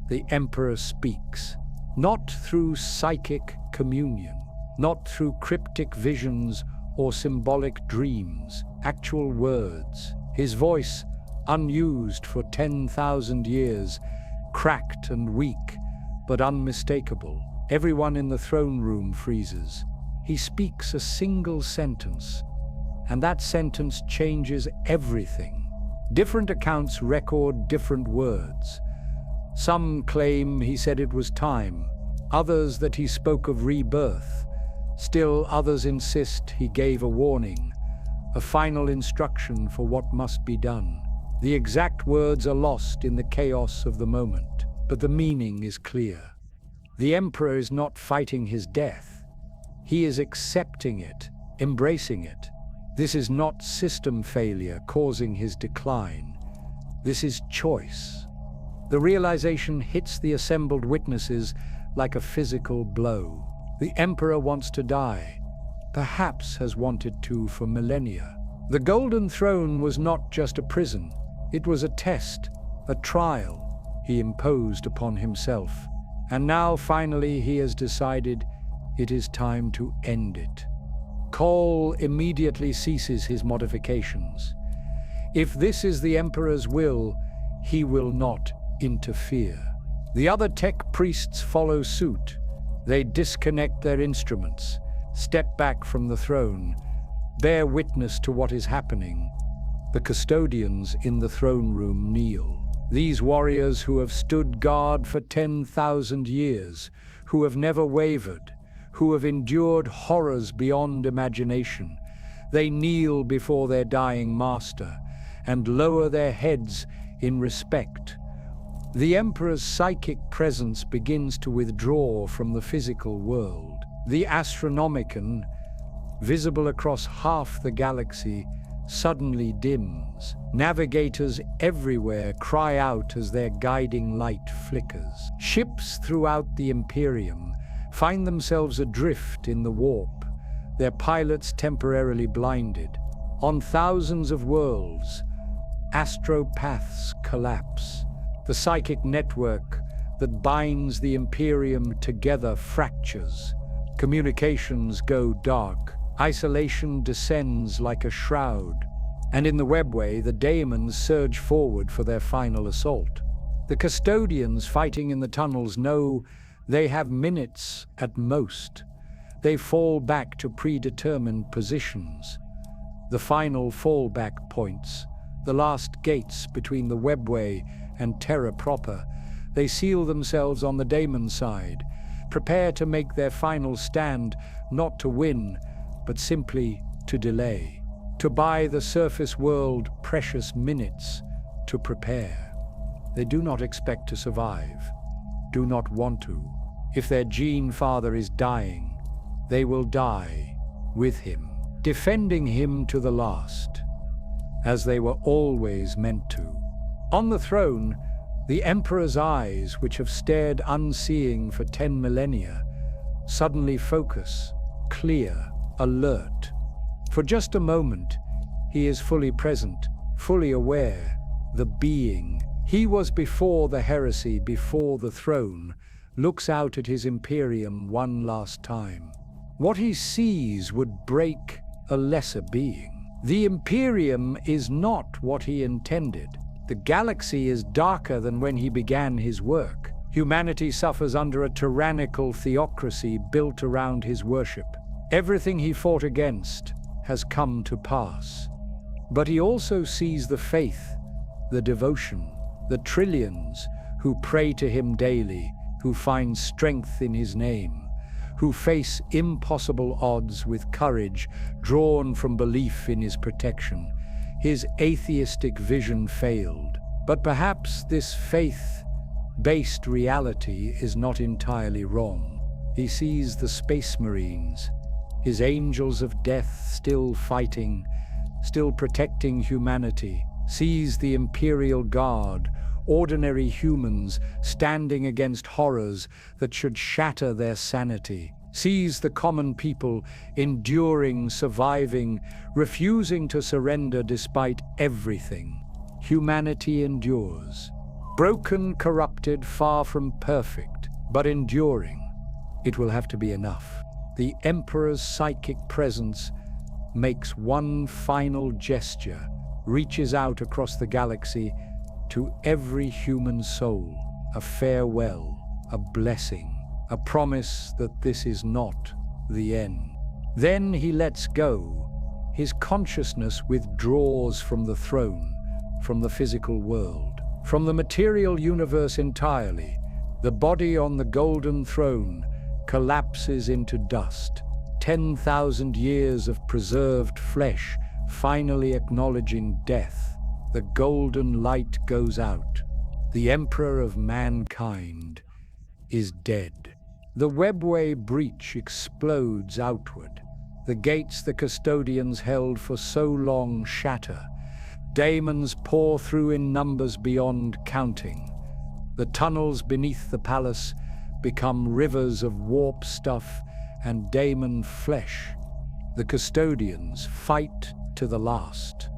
The Emperor speaks, not through psychic communion, not through cryptic visions or symbolic dreams, actual words. His voice, unused for 10,000 years, cracked and weak, but unmistakable. Everyone in the throne room freezes. he speaks a single sentence, and that sentence changes everything. Different accounts record different words. Some claim he said it was time, others that he spoke of rebirth. Still others insist he gave a warning, a final instruction for what must be done. The exact words are lost in the chaos of the moment, but the meaning is clear. The Emperor is not fighting his death. He is accepting it, embracing it. This is not system failure causing his decline. This is choice. The realization hits the assembled witnesses like a physical blow. The Emperor wants to die, perhaps has wanted to for millennia. The Golden Throne was not just a prison. It was a test, a trial he imposed upon himself. And now, finally, he has decided it is time to end it. Cole immediately ceases his modifications. If this is the Emperor's will, he will not interfere. The other tech priests follow suit. They disconnect their instruments, step back from the throne, bear witness to what is happening. The custodians in the throne room kneel. These warriors who have stood guard for 10,000 years, who have never wavered, who have endured horrors beyond imagination, they kneel before their dying master and lower their heads in respect. The Emperor's psychic presence begins to withdraw from the physical world. The Astronomican, visible across half the galaxy, suddenly dims. Navigators everywhere cry out as their guiding light flickers. Ships throughout the Imperium find themselves adrift in the warp, their pilots temporarily blinded. On thousands of worlds, astropaths collapse. The psychic network that binds the Imperium together fractures. Communications go dark. Isolation descends like a shroud. And in the Webway, the daemons surge forward for their final assault. The custodians fighting in the tunnels know they have minutes at most. They fall back to predetermined positions. The final fallback points, the last gates between the Webway and Terra proper, they seal themselves on the daemon side, prepare to make their final stand, not to win, but simply to delay, to buy the surface world precious minutes to prepare. They do not expect to survive, do not want to. If their gene father is dying, they will die with him, defending him to the last, as they were always meant to. On the throne, the Emperor's eyes, which have stared unseeing for 10 millennia, suddenly focus, clear, alert. For just a moment, he is fully present, fully aware, the being. He was before the heresy, before the throne, looks out at his Imperium one last time. What he sees would break a lesser being. The Imperium is not what he intended. The galaxy is darker than when he began his work. Humanity suffers under a tyrannical theocracy built around his worship. Everything he fought against has come to pass. But he also sees the faith, the devotion, the trillions who pray to him daily, who find strength in his name, who face impossible odds with courage drawn from belief in his protection. His atheistic vision failed. But perhaps this faith-based reality is not entirely wrong. He sees the Space Marines, his angels of death still fighting, still protecting humanity, sees the Imperial Guard, ordinary humans standing against horrors that should shatter their sanity, sees the common people enduring, surviving, refusing to surrender despite everything. Humanity endures. Broken, corrupted, far from perfect, but enduring. It will have to be enough. The Emperor's psychic presence makes one final gesture, reaches out across the galaxy to every human soul, a farewell, a blessing, a promise that this is not the end. Then he lets go. His consciousness withdraws from the throne, from the physical world, from the material universe entirely. The body on the golden throne collapses into dust. 10,000 years of preserved flesh finally acknowledging death. The golden light goes out. The emperor of mankind is dead. The Webway breach explodes outward. The gates the custodians held for so long shatter. Daemons pour through in numbers beyond counting. The tunnels beneath the palace become rivers of warp stuff and daemon flesh. The custodians fight to the last.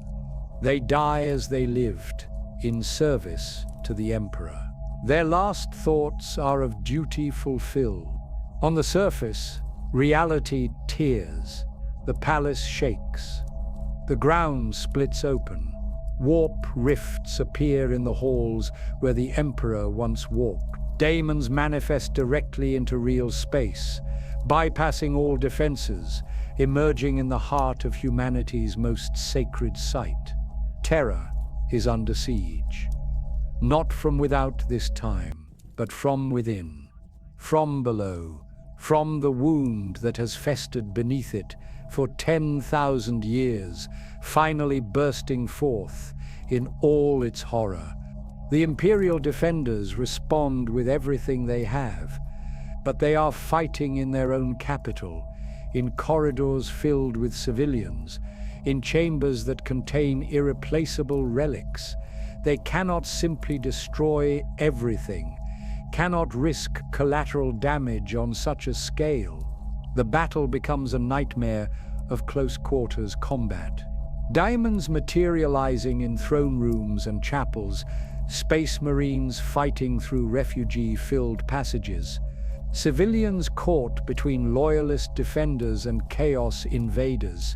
They die as they lived, in service to the emperor. Their last thoughts are of duty fulfilled. On the surface, reality tears. The palace shakes. The ground splits open. Warp rifts appear in the halls where the emperor once walked. Daemons manifest directly into real space, bypassing all defenses, emerging in the heart of humanity's most sacred site. Terra is under siege. Not from without this time, but from within. From below, from the wound that has festered beneath it for 10,000 years, finally bursting forth in all its horror. The Imperial defenders respond with everything they have, but they are fighting in their own capital, in corridors filled with civilians, in chambers that contain irreplaceable relics. They cannot simply destroy everything, cannot risk collateral damage on such a scale. The battle becomes a nightmare of close-quarters combat. Daemons materializing in throne rooms and chapels, space marines fighting through refugee-filled passages, civilians caught between loyalist defenders and chaos invaders.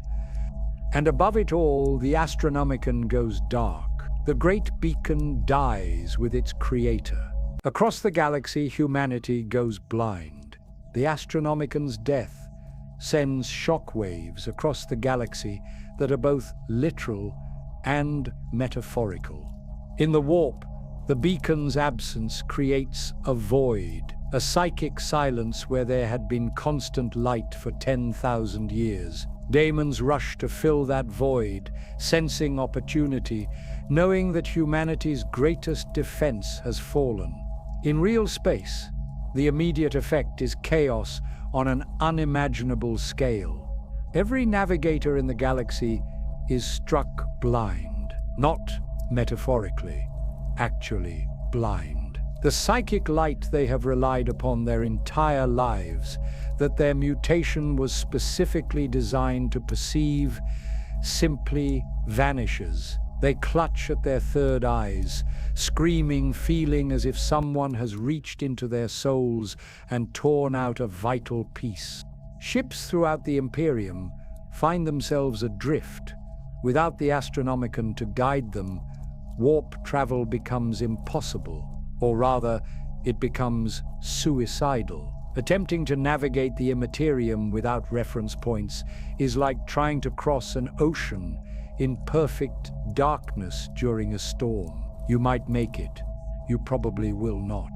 And above it all, the Astronomican goes dark. The great beacon dies with its creator. Across the galaxy, humanity goes blind. The Astronomican's death sends shockwaves across the galaxy that are both literal and metaphorical. In the warp, the beacon's absence creates a void, a psychic silence where there had been constant light for 10,000 years. Daemons rush to fill that void, sensing opportunity, knowing that humanity's greatest defense has fallen. In real space, the immediate effect is chaos on an unimaginable scale. Every navigator in the galaxy is struck blind, not metaphorically, actually blind. The psychic light they have relied upon their entire lives, that their mutation was specifically designed to perceive, simply vanishes. They clutch at their third eyes, screaming, feeling as if someone has reached into their souls and torn out a vital piece. Ships throughout the Imperium find themselves adrift. Without the Astronomican to guide them, warp travel becomes impossible, or rather, it becomes suicidal. Attempting to navigate the immaterium without reference points is like trying to cross an ocean in perfect darkness during a storm. You might make it. You probably will not.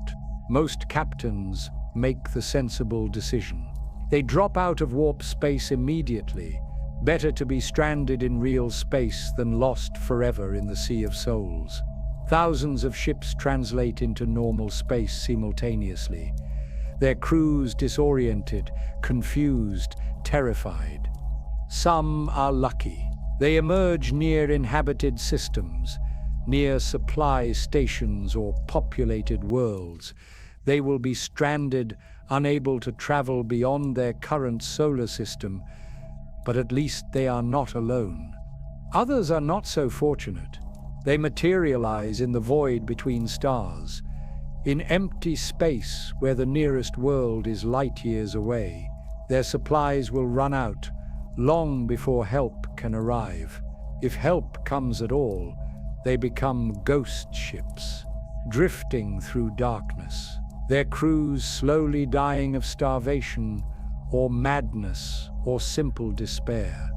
Most captains make the sensible decision. They drop out of warp space immediately. Better to be stranded in real space than lost forever in the Sea of Souls. Thousands of ships translate into normal space simultaneously. Their crews disoriented, confused, terrified. Some are lucky. They emerge near inhabited systems, near supply stations or populated worlds. They will be stranded, unable to travel beyond their current solar system, but at least they are not alone. Others are not so fortunate. They materialize in the void between stars, in empty space where the nearest world is light years away. Their supplies will run out long before help can arrive. If help comes at all, they become ghost ships, drifting through darkness, their crews slowly dying of starvation or madness or simple despair.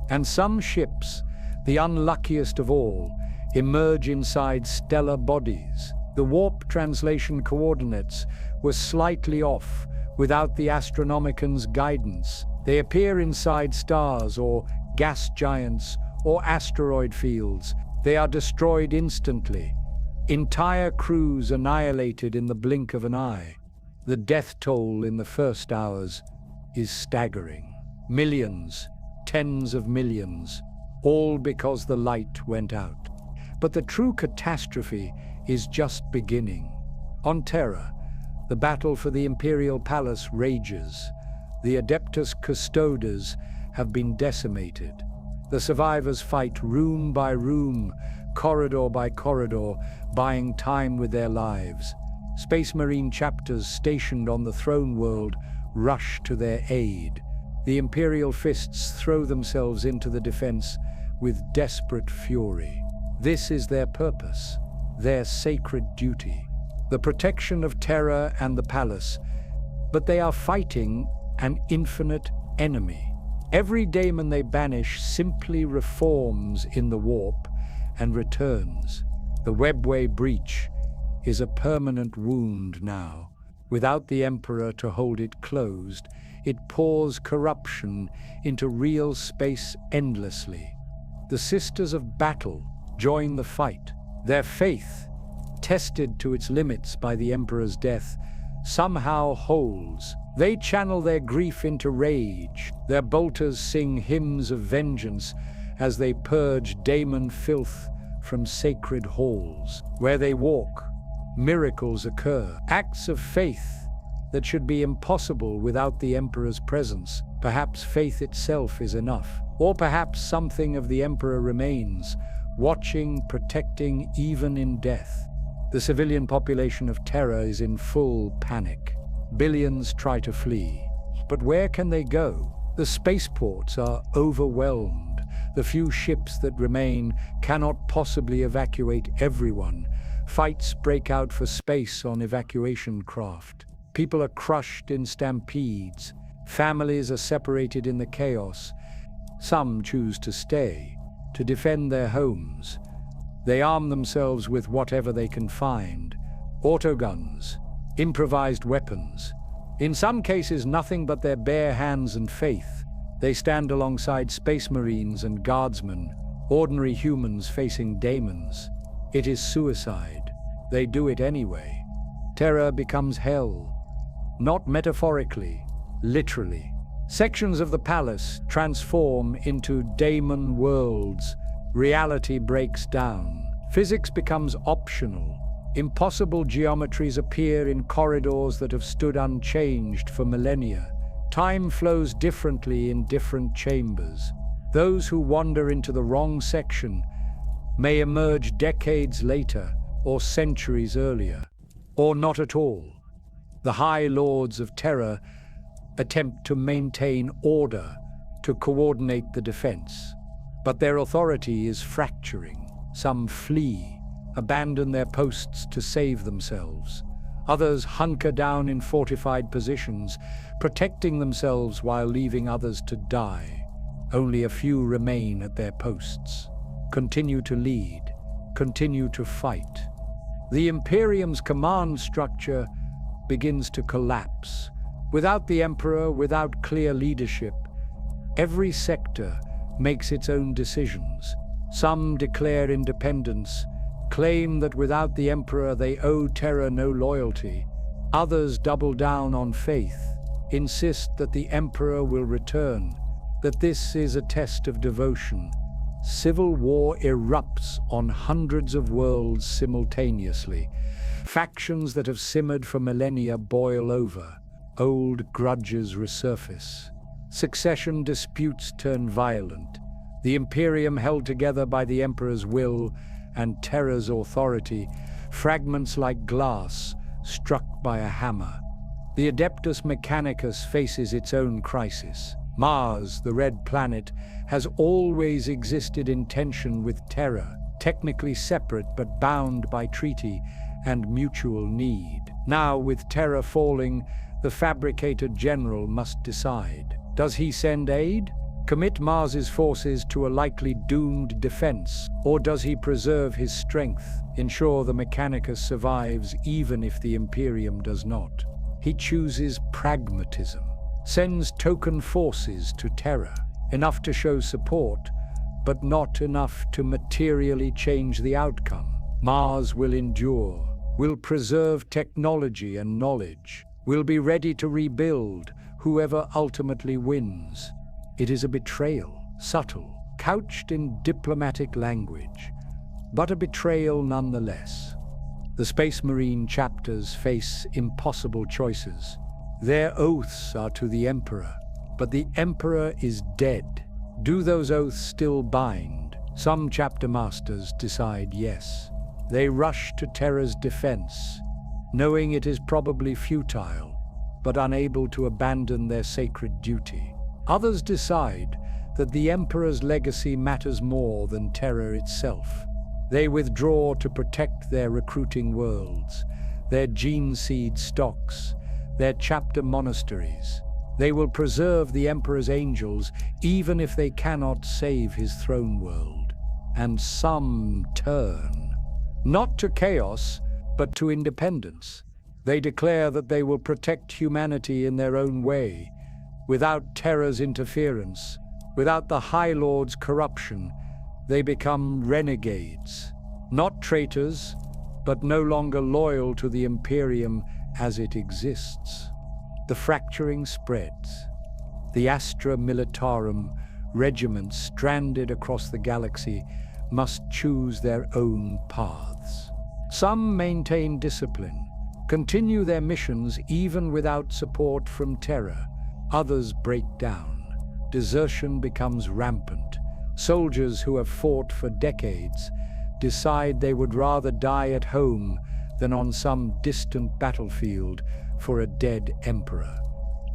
And some ships, the unluckiest of all, emerge inside stellar bodies. The warp translation coordinates were slightly off without the Astronomican's guidance. They appear inside stars or gas giants or asteroid fields. They are destroyed instantly. Entire crews annihilated in the blink of an eye. The death toll in the first hours is staggering. Millions, tens of millions, all because the light went out. But the true catastrophe is just beginning. On Terra, the battle for the Imperial palace rages. The Adeptus Custodes have been decimated. The survivors fight room by room, corridor by corridor, buying time with their lives. Space Marine chapters stationed on the throne world rush to their aid. The Imperial fists throw themselves into the defense with desperate fury. This is their purpose, their sacred duty, the protection of Terra and the palace. But they are fighting an infinite enemy. Every daemon they banish simply reforms in the warp and returns. The Webway breach is a permanent wound now. Without the Emperor to hold it closed, it pours corruption into real space endlessly. The Sisters of Battle join the fight. Their faith, tested to its limits by the Emperor's death, somehow holds. They channel their grief into rage. Their bolters sing hymns of vengeance as they purge daemon filth from sacred halls. Where they walk, miracles occur. Acts of faith that should be impossible without the Emperor's presence. Perhaps faith itself is enough. Or perhaps something of the Emperor remains, watching, protecting, even in death. The civilian population of Terra is in full panic. Billions try to flee. But where can they go? The spaceports are overwhelmed. The few ships that remain cannot possibly evacuate everyone. Fights break out for space on evacuation craft. People are crushed in stampedes. Families are separated in the chaos. Some choose to stay, to defend their homes. They arm themselves with whatever they can find. Autoguns, improvised weapons. In some cases, nothing but their bare hands and faith. They stand alongside space marines and guardsmen, ordinary humans facing daemons. It is suicide. They do it anyway. Terra becomes hell. Not metaphorically, literally. Sections of the palace transform into daemon worlds. Reality breaks down. Physics becomes optional. Impossible geometries appear in corridors that have stood unchanged for millennia. Time flows differently in different chambers. Those who wander into the wrong section may emerge decades later or centuries earlier, or not at all. The High Lords of Terra attempt to maintain order, to coordinate the defense. But their authority is fracturing. Some flee, abandon their posts to save themselves. Others hunker down in fortified positions, protecting themselves while leaving others to die. Only a few remain at their posts, continue to lead, continue to fight. The Imperium's command structure begins to collapse. Without the Emperor, without clear leadership, every sector makes its own decisions. Some declare independence, claim that without the Emperor they owe Terra no loyalty. Others double down on faith, insist that the Emperor will return, that this is a test of devotion. Civil war erupts on hundreds of worlds simultaneously. Factions that have simmered for millennia boil over. Old grudges resurface. Succession disputes turn violent. The Imperium, held together by the Emperor's will and Terra's authority, fragments like glass struck by a hammer. The Adeptus Mechanicus faces its own crisis. Mars, the red planet, has always existed in tension with Terra, technically separate but bound by treaty and mutual need. Now, with Terra falling, the fabricator general must decide. Does he send aid? Commit Mars's forces to a likely doomed defense? Or does he preserve his strength, ensure the Mechanicus survives even if the Imperium does not? He chooses pragmatism, sends token forces to Terra, enough to show support, but not enough to materially change the outcome. Mars will endure, will preserve technology and knowledge, will be ready to rebuild whoever ultimately wins. It is a betrayal, subtle, couched in diplomatic language, but a betrayal nonetheless. The Space Marine chapters face impossible choices. Their oaths are to the Emperor, but the Emperor is dead. Do those oaths still bind? Some chapter masters decide yes. They rush to Terra's defense, knowing it is probably futile, but unable to abandon their sacred duty. Others decide that the Emperor's legacy matters more than Terra itself. They withdraw to protect their recruiting worlds, their gene seed stocks, their chapter monasteries. They will preserve the Emperor's angels even if they cannot save his throne world. And some turn, not to chaos, but to independence. They declare that they will protect humanity in their own way, without Terra's interference, without the High Lord's corruption. They become renegades, not traitors, but no longer loyal to the Imperium as it exists. The fracturing spreads. The Astra Militarum regiments stranded across the galaxy must choose their own paths. Some maintain discipline, continue their missions even without support from Terra. Others break down. Desertion becomes rampant. Soldiers who have fought for decades decide they would rather die at home than on some distant battlefield for a dead emperor.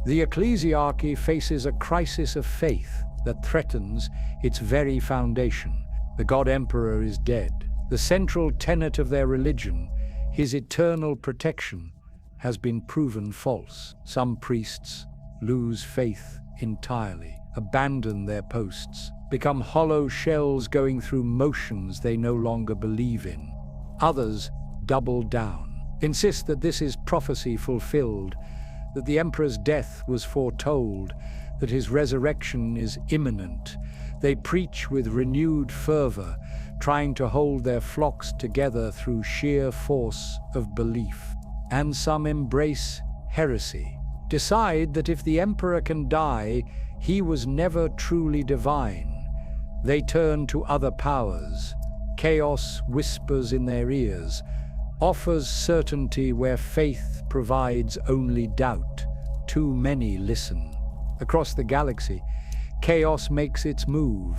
The ecclesiarchy faces a crisis of faith that threatens its very foundation. The god emperor is dead. The central tenet of their religion, his eternal protection, has been proven false. Some priests lose faith entirely, abandon their posts, become hollow shells going through motions they no longer believe in. Others double down, insist that this is prophecy fulfilled, that the Emperor's death was foretold, that his resurrection is imminent. They preach with renewed fervor, trying to hold their flocks together through sheer force of belief. And some embrace heresy, decide that if the Emperor can die, he was never truly divine. They turn to other powers. Chaos whispers in their ears, offers certainty where faith provides only doubt. Too many listen. Across the galaxy, chaos makes its move.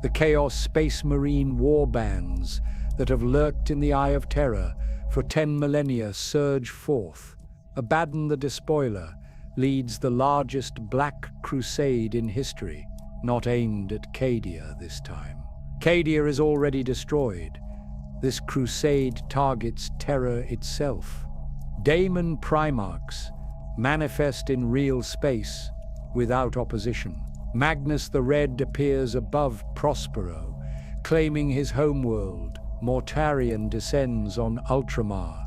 The Chaos Space Marine warbands that have lurked in the eye of Terra for 10 millennia surge forth. Abaddon the Despoiler leads the largest Black Crusade in history, not aimed at Cadia this time. Cadia is already destroyed. This crusade targets Terra itself. Daemon Primarchs manifest in real space without opposition. Magnus the Red appears above Prospero, claiming his homeworld. Mortarion descends on Ultramar,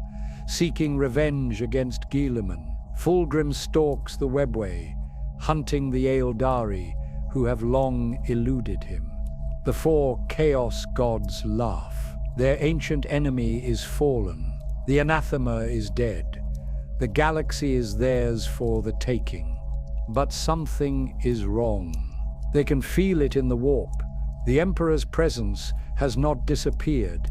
seeking revenge against Guilliman. Fulgrim stalks the Webway, hunting the Aeldari, who have long eluded him. The four Chaos gods laugh. Their ancient enemy is fallen. The anathema is dead. The galaxy is theirs for the taking. But something is wrong. They can feel it in the warp. The Emperor's presence has not disappeared.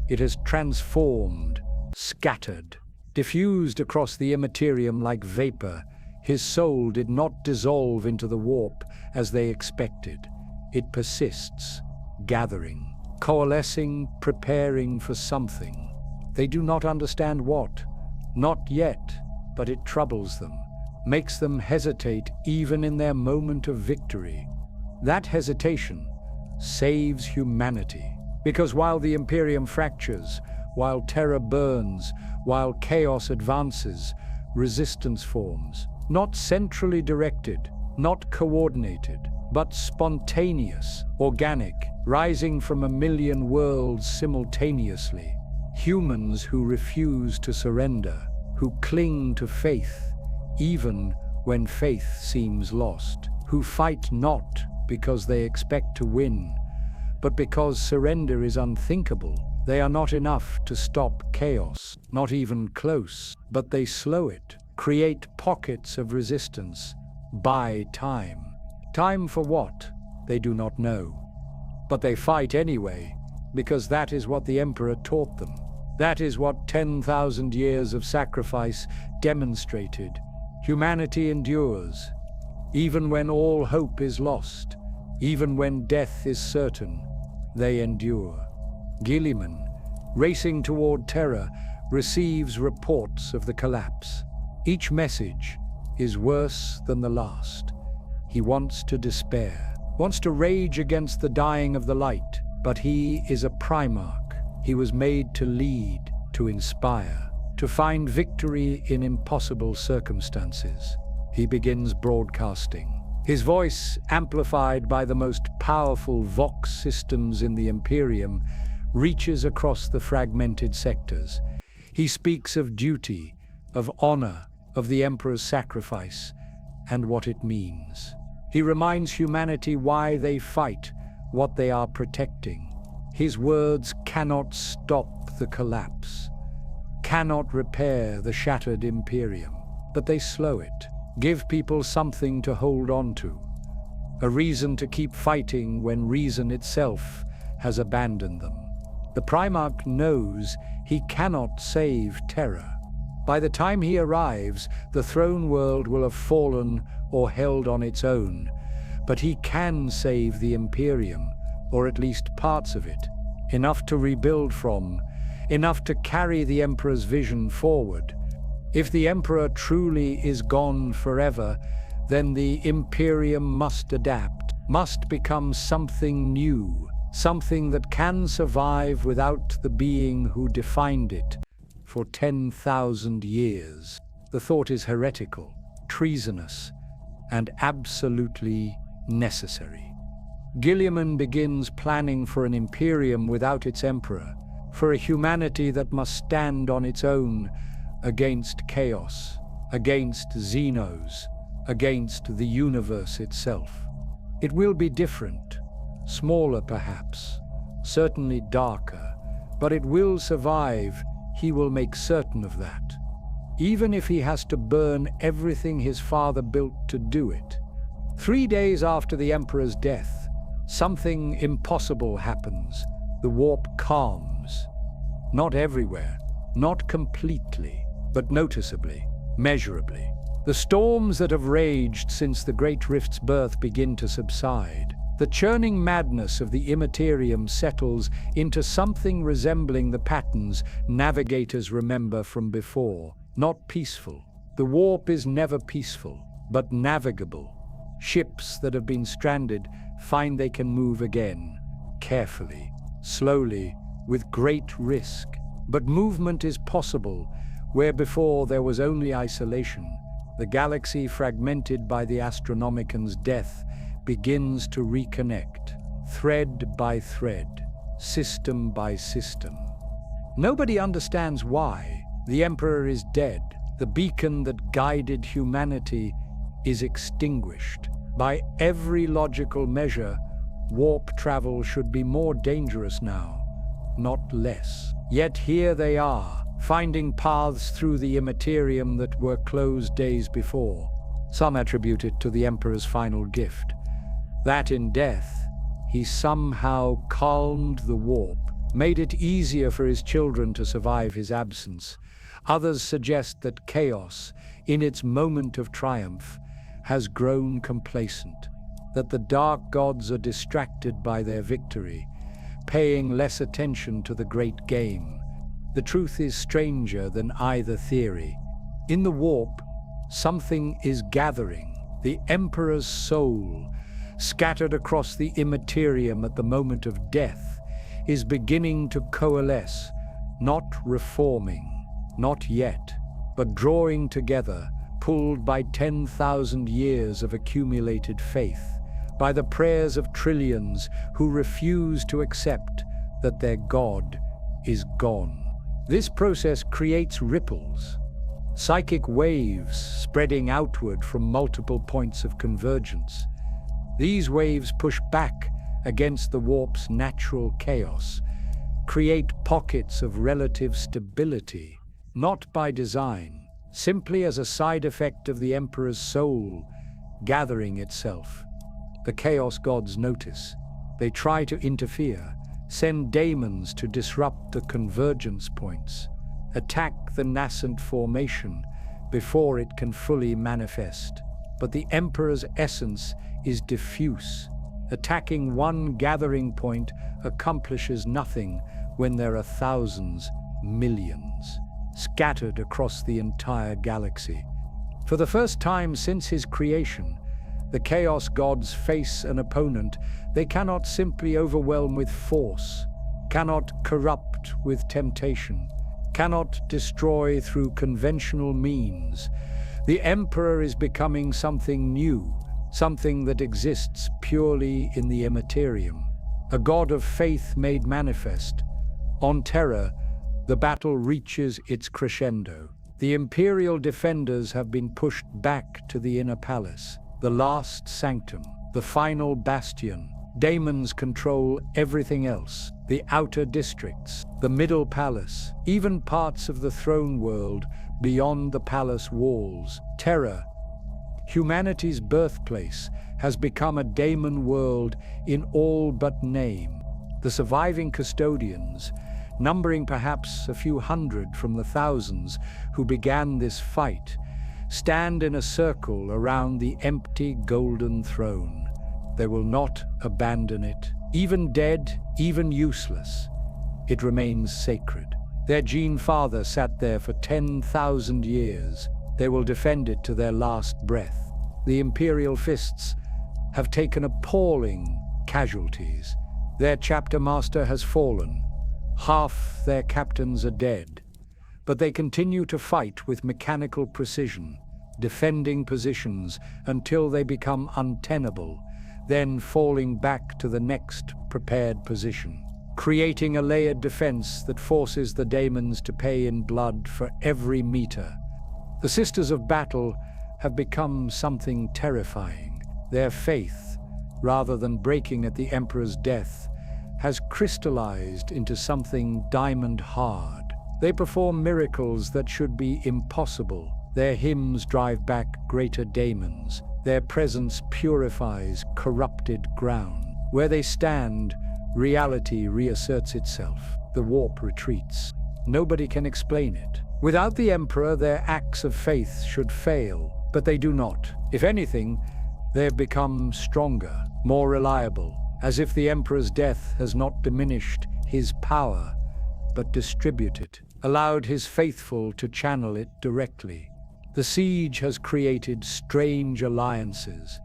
It has transformed, scattered, diffused across the immaterium like vapor. His soul did not dissolve into the warp as they expected. It persists, gathering, coalescing, preparing for something. They do not understand what. Not yet, but it troubles them, makes them hesitate even in their moment of victory. That hesitation saves humanity. Because while the Imperium fractures, while Terra burns, while chaos advances, resistance forms, not centrally directed, not coordinated, but spontaneous, organic, rising from a million worlds simultaneously. Humans who refuse to surrender, who cling to faith, even when faith seems lost, who fight not because they expect to win, but because surrender is unthinkable. They are not enough to stop chaos, not even close, but they slow it, create pockets of resistance, buy time. Time for what? They do not know. But they fight anyway, because that is what the Emperor taught them. That is what 10,000 years of sacrifice demonstrated. Humanity endures, even when all hope is lost, even when death is certain, they endure. Guilliman, racing toward Terra, receives reports of the collapse. Each message is worse than the last. He wants to despair, wants to rage against the dying of the light, but he is a Primarch. He was made to lead, to inspire, to find victory in impossible circumstances. He begins broadcasting. His voice, amplified by the most powerful Vox systems in the Imperium, reaches across the fragmented sectors. He speaks of duty, of honor, of the Emperor's sacrifice, and what it means. He reminds humanity why they fight, what they are protecting. His words cannot stop the collapse, cannot repair the shattered Imperium, but they slow it, give people something to hold on to, a reason to keep fighting when reason itself has abandoned them. The Primarch knows he cannot save Terra. By the time he arrives, the throne world will have fallen or held on its own, but he can save the Imperium, or at least parts of it, enough to rebuild from, enough to carry the Emperor's vision forward. If the Emperor truly is gone forever, then the Imperium must adapt, must become something new, something that can survive without the being who defined it for 10,000 years. The thought is heretical, treasonous, and absolutely necessary. Guilliman begins planning for an Imperium without its Emperor, for a humanity that must stand on its own against chaos, against Xenos, against the universe itself. It will be different, smaller perhaps, certainly darker, but it will survive. He will make certain of that, even if he has to burn everything his father built to do it. 3 days after the Emperor's death, something impossible happens. The warp calms. Not everywhere, not completely, but noticeably, measurably. The storms that have raged since the Great Rift's birth begin to subside. The churning madness of the immaterium settles into something resembling the patterns navigators remember from before. Not peaceful. The warp is never peaceful, but navigable. Ships that have been stranded find they can move again, carefully, slowly, with great risk. But movement is possible, where before there was only isolation. The galaxy, fragmented by the Astronomican's death, begins to reconnect, thread by thread, system by system. Nobody understands why. The Emperor is dead. The beacon that guided humanity is extinguished. By every logical measure, warp travel should be more dangerous now, not less. Yet here they are, finding paths through the immaterium that were closed days before. Some attribute it to the Emperor's final gift, that in death, he somehow calmed the warp, made it easier for his children to survive his absence. Others suggest that chaos, in its moment of triumph, has grown complacent, that the dark gods are distracted by their victory, paying less attention to the great game. The truth is stranger than either theory. In the warp, something is gathering. The Emperor's soul, scattered across the immaterium at the moment of death, is beginning to coalesce, not reforming, not yet, but drawing together, pulled by 10,000 years of accumulated faith, by the prayers of trillions who refuse to accept that their god is gone. This process creates ripples, psychic waves spreading outward from multiple points of convergence. These waves push back against the warp's natural chaos, create pockets of relative stability, not by design, simply as a side effect of the Emperor's soul gathering itself. The Chaos Gods notice. They try to interfere, send daemons to disrupt the convergence points, attack the nascent formation before it can fully manifest. But the Emperor's essence is diffuse. Attacking one gathering point accomplishes nothing when there are thousands, millions, scattered across the entire galaxy. For the first time since his creation, the Chaos Gods face an opponent they cannot simply overwhelm with force, cannot corrupt with temptation, cannot destroy through conventional means. The Emperor is becoming something new, something that exists purely in the immaterium, a god of faith made manifest. On Terra, the battle reaches its crescendo. The Imperial defenders have been pushed back to the inner palace, the last sanctum, the final bastion. Daemons control everything else, the outer districts, the middle palace, even parts of the throne world beyond the palace walls. Terra, humanity's birthplace, has become a daemon world in all but name. The surviving custodians, numbering perhaps a few hundred from the thousands who began this fight, stand in a circle around the empty golden throne. They will not abandon it. Even dead, even useless, it remains sacred. Their gene father sat there for 10,000 years. They will defend it to their last breath. The Imperial fists have taken appalling casualties. Their chapter master has fallen. Half their captains are dead. But they continue to fight with mechanical precision, defending positions until they become untenable, then falling back to the next prepared position, creating a layered defense that forces the daemons to pay in blood for every meter. The Sisters of Battle have become something terrifying. Their faith, rather than breaking at the Emperor's death, has crystallized into something diamond-hard. They perform miracles that should be impossible. Their hymns drive back greater daemons. Their presence purifies corrupted ground. Where they stand, reality reasserts itself. The warp retreats. Nobody can explain it. Without the Emperor, their acts of faith should fail, but they do not. If anything, they have become stronger, more reliable, as if the Emperor's death has not diminished his power, but distributed, allowed his faithful to channel it directly. The siege has created strange alliances.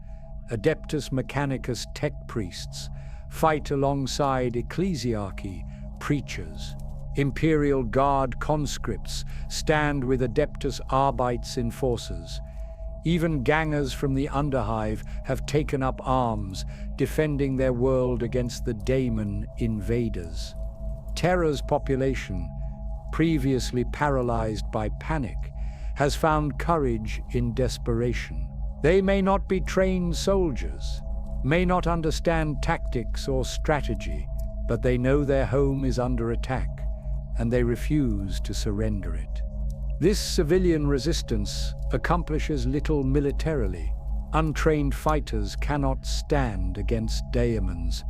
Adeptus Mechanicus tech priests fight alongside ecclesiarchy preachers. Imperial Guard conscripts stand with Adeptus Arbites enforcers. Even gangers from the Underhive have taken up arms, defending their world against the daemon invaders. Terra's population, previously paralyzed by panic, has found courage in desperation. They may not be trained soldiers, may not understand tactics or strategy, but they know their home is under attack, and they refuse to surrender it. This civilian resistance accomplishes little militarily. Untrained fighters cannot stand against daemons,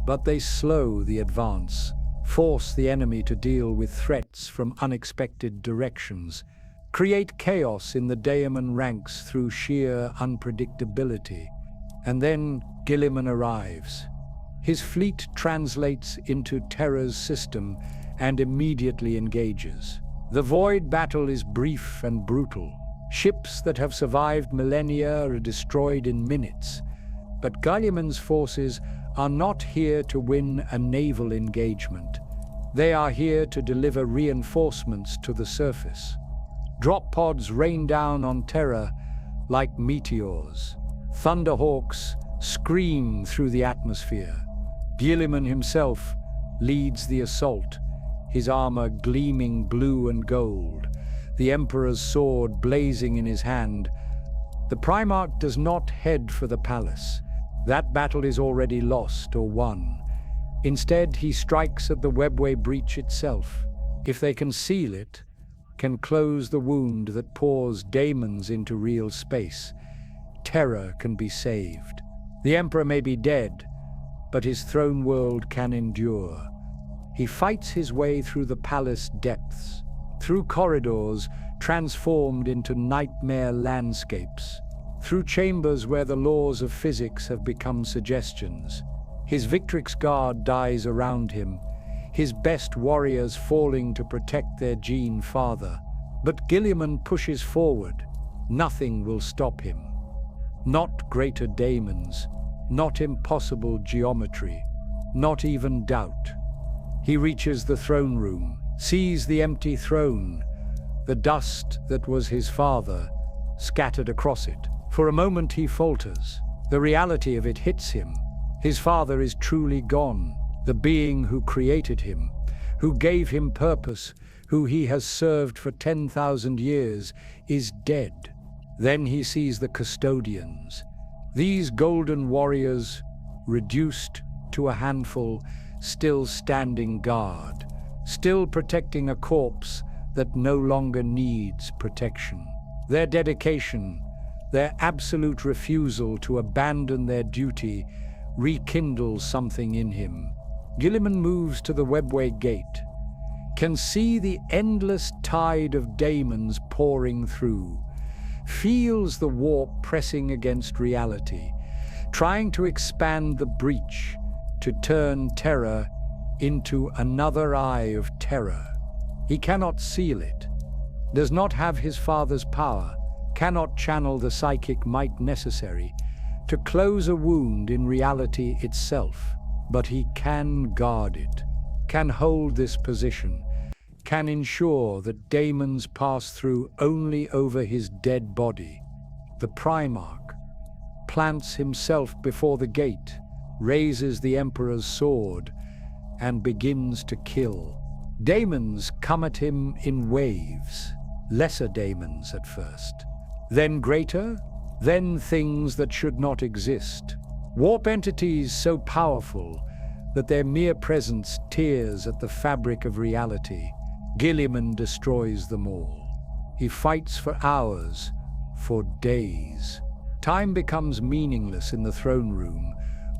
but they slow the advance, force the enemy to deal with threats from unexpected directions, create chaos in the daemon ranks through sheer unpredictability. And then Guilliman arrives. His fleet translates into Terra's system and immediately engages. The void battle is brief and brutal. Ships that have survived millennia are destroyed in minutes. But Guilliman's forces are not here to win a naval engagement. They are here to deliver reinforcements to the surface. Drop pods rain down on Terra like meteors. Thunderhawks scream through the atmosphere. Guilliman himself leads the assault, his armor gleaming blue and gold, the Emperor's sword blazing in his hand. The Primarch does not head for the palace. That battle is already lost or won. Instead, he strikes at the Webway breach itself. If they can seal it, can close the wound that pours daemons into real space, Terra can be saved. The Emperor may be dead, but his throne world can endure. He fights his way through the palace depths, through corridors transformed into nightmare landscapes, through chambers where the laws of physics have become suggestions. His Victrix guard dies around him, his best warriors falling to protect their Gene Father. But Guilliman pushes forward. Nothing will stop him. Not greater daemons, not impossible geometry, not even doubt. He reaches the throne room, sees the empty throne, the dust that was his father scattered across it. For a moment he falters. The reality of it hits him. His father is truly gone. The being who created him, who gave him purpose, who he has served for 10,000 years, is dead. Then he sees the custodians. These golden warriors, reduced to a handful, still standing guard, still protecting a corpse that no longer needs protection. Their dedication, their absolute refusal to abandon their duty, rekindles something in him. Guilliman moves to the Webway gate, can see the endless tide of daemons pouring through, feels the warp pressing against reality, trying to expand the breach, to turn Terra into another eye of terror. He cannot seal it, does not have his father's power, cannot channel the psychic might necessary to close a wound in reality itself. But he can guard it, can hold this position, can ensure that daemons pass through only over his dead body. The Primarch plants himself before the gate, raises the Emperor's sword, and begins to kill. Daemons come at him in waves, lesser daemons at first, then greater, then things that should not exist. Warp entities so powerful that their mere presence tears at the fabric of reality. Guilliman destroys them all. He fights for hours, for days. Time becomes meaningless in the throne room,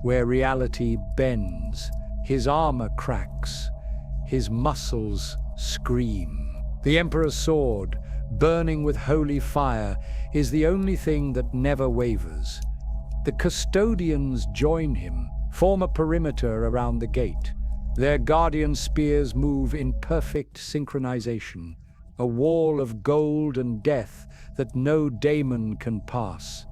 where reality bends, his armor cracks, his muscles scream. The Emperor's sword, burning with holy fire, is the only thing that never wavers. The custodians join him, form a perimeter around the gate. Their guardian spears move in perfect synchronization, a wall of gold and death that no daemon can pass.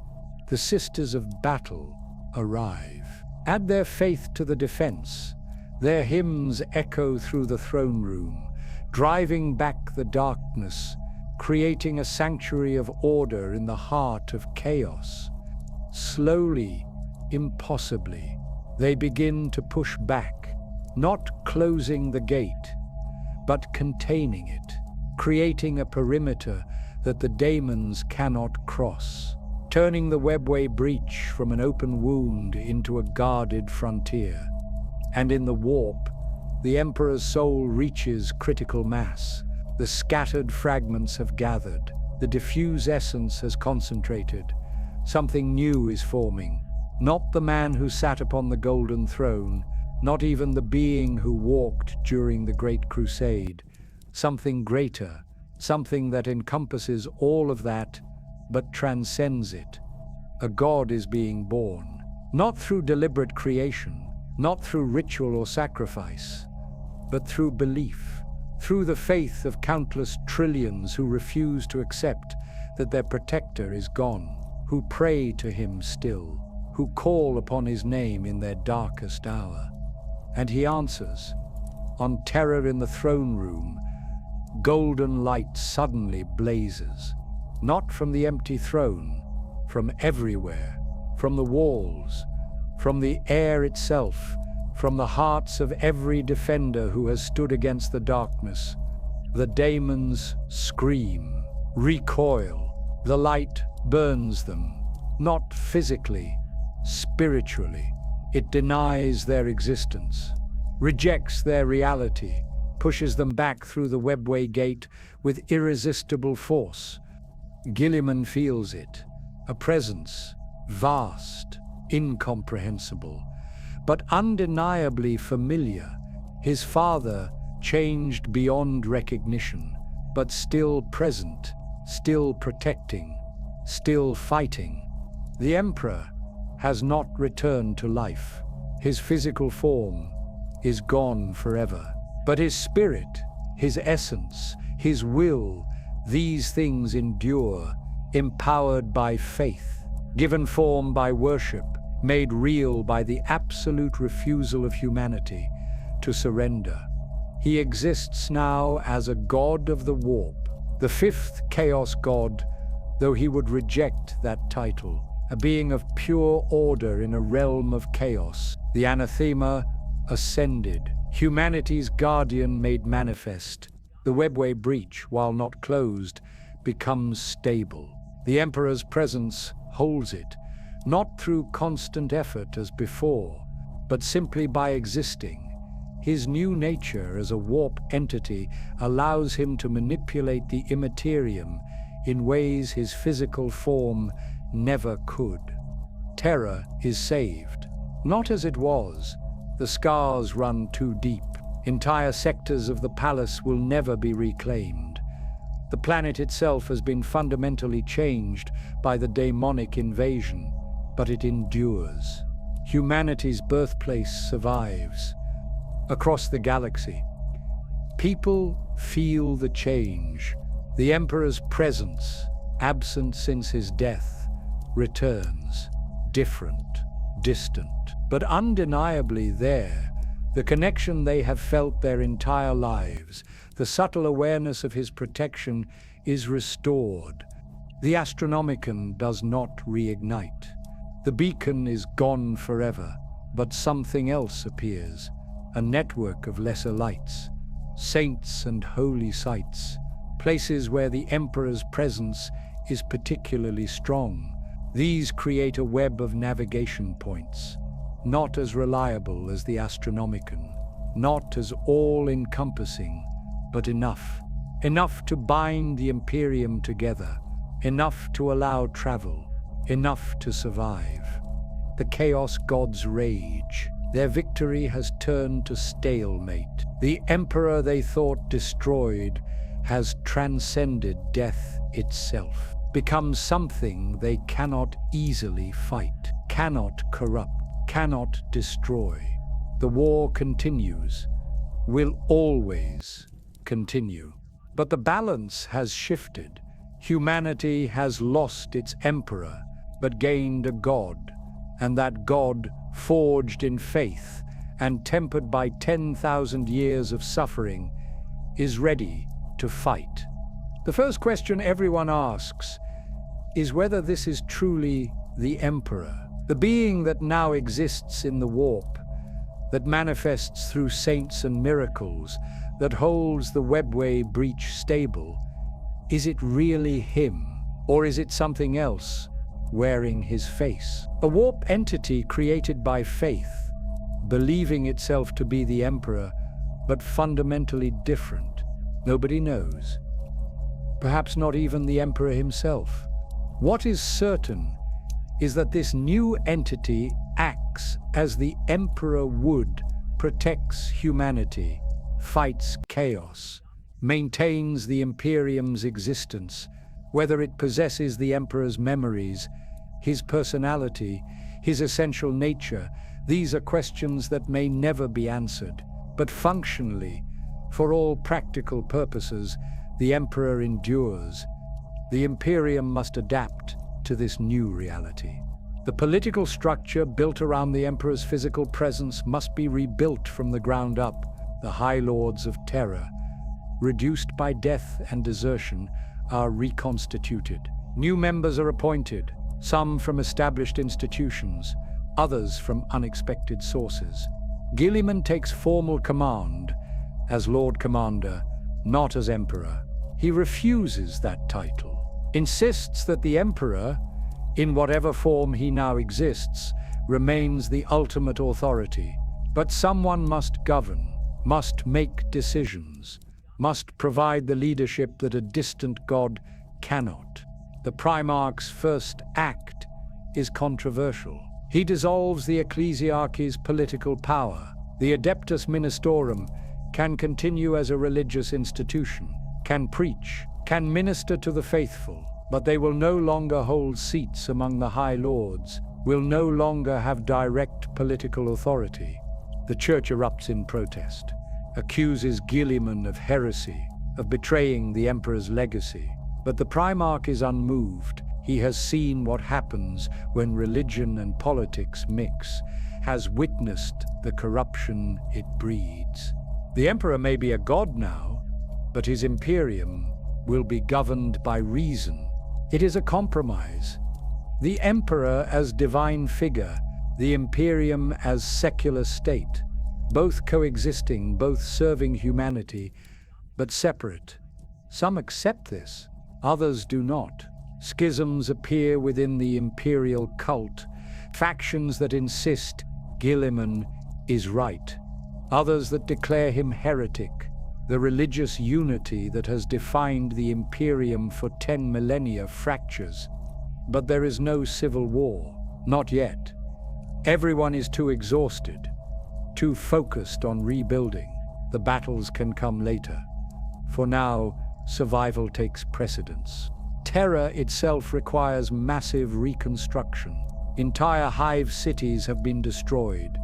The Sisters of Battle arrive. Add their faith to the defense. Their hymns echo through the throne room, driving back the darkness, creating a sanctuary of order in the heart of chaos. Slowly, impossibly, they begin to push back, not closing the gate, but containing it, creating a perimeter that the daemons cannot cross, turning the Webway breach from an open wound into a guarded frontier. And in the warp, the Emperor's soul reaches critical mass. The scattered fragments have gathered, the diffuse essence has concentrated. Something new is forming. Not the man who sat upon the golden throne, not even the being who walked during the Great Crusade. Something greater, something that encompasses all of that, but transcends it. A god is being born, not through deliberate creation, not through ritual or sacrifice, but through belief, through the faith of countless trillions who refuse to accept that their protector is gone, who pray to him still, who call upon his name in their darkest hour. And he answers. On Terra in the throne room, golden light suddenly blazes, not from the empty throne, from everywhere, from the walls, from the air itself, from the hearts of every defender who has stood against the darkness. The daemons scream, recoil. The light burns them, not physically, spiritually. It denies their existence, rejects their reality, pushes them back through the Webway gate with irresistible force. Guilliman feels it, a presence, vast, incomprehensible, but undeniably familiar. His father, changed beyond recognition, but still present, still protecting, still fighting. The Emperor has not returned to life. His physical form is gone forever. But his spirit, his essence, his will, these things endure, empowered by faith, given form by worship, made real by the absolute refusal of humanity to surrender. He exists now as a god of the warp, the fifth chaos god, though he would reject that title, a being of pure order in a realm of chaos. The anathema ascended, humanity's guardian made manifest. The Webway breach, while not closed, becomes stable. The Emperor's presence holds it, not through constant effort as before, but simply by existing. His new nature as a warp entity allows him to manipulate the immaterium in ways his physical form never could. Terra is saved, not as it was. The scars run too deep. Entire sectors of the palace will never be reclaimed. The planet itself has been fundamentally changed by the demonic invasion, but it endures. Humanity's birthplace survives. Across the galaxy, people feel the change. The Emperor's presence, absent since his death, returns, different, distant, but undeniably there. The connection they have felt their entire lives, the subtle awareness of his protection is restored. The Astronomican does not reignite. The beacon is gone forever, but something else appears, a network of lesser lights, saints and holy sites, places where the Emperor's presence is particularly strong. These create a web of navigation points, not as reliable as the Astronomican, not as all-encompassing, but enough. Enough to bind the Imperium together, enough to allow travel, enough to survive. The Chaos Gods rage. Their victory has turned to stalemate. The Emperor they thought destroyed has transcended death itself, become something they cannot easily fight, cannot corrupt, cannot destroy. The war continues, will always continue. But the balance has shifted. Humanity has lost its Emperor, but gained a god, and that god, forged in faith and tempered by 10,000 years of suffering, is ready to fight. The first question everyone asks is whether this is truly the Emperor, the being that now exists in the warp, that manifests through saints and miracles, that holds the Webway breach stable. Is it really him, or is it something else, wearing his face? A warp entity created by faith, believing itself to be the Emperor, but fundamentally different. Nobody knows. Perhaps not even the Emperor himself. What is certain is that this new entity acts as the Emperor would, protects humanity, fights chaos, maintains the Imperium's existence, whether it possesses the Emperor's memories, his personality, his essential nature. These are questions that may never be answered, but functionally, for all practical purposes, the Emperor endures. The Imperium must adapt to this new reality. The political structure built around the Emperor's physical presence must be rebuilt from the ground up. The High Lords of Terra, reduced by death and desertion, are reconstituted. New members are appointed, some from established institutions, others from unexpected sources. Guilliman takes formal command as Lord Commander, not as Emperor. He refuses that title, insists that the Emperor, in whatever form he now exists, remains the ultimate authority. But someone must govern, must make decisions, must provide the leadership that a distant god cannot. The Primarch's first act is controversial. He dissolves the ecclesiarchy's political power. The Adeptus Ministorum can continue as a religious institution, can preach, can minister to the faithful, but they will no longer hold seats among the High Lords, will no longer have direct political authority. The Church erupts in protest, accuses Guilliman of heresy, of betraying the Emperor's legacy. But the Primarch is unmoved. He has seen what happens when religion and politics mix, has witnessed the corruption it breeds. The Emperor may be a god now, but his Imperium will be governed by reason. It is a compromise. The Emperor as divine figure, the Imperium as secular state, both coexisting, both serving humanity, but separate. Some accept this, others do not. Schisms appear within the Imperial cult, factions that insist Guilliman is right, others that declare him heretic. The religious unity that has defined the Imperium for 10 millennia fractures. But there is no civil war, not yet. Everyone is too exhausted, too focused on rebuilding. The battles can come later. For now, survival takes precedence. Terra itself requires massive reconstruction. Entire hive cities have been destroyed.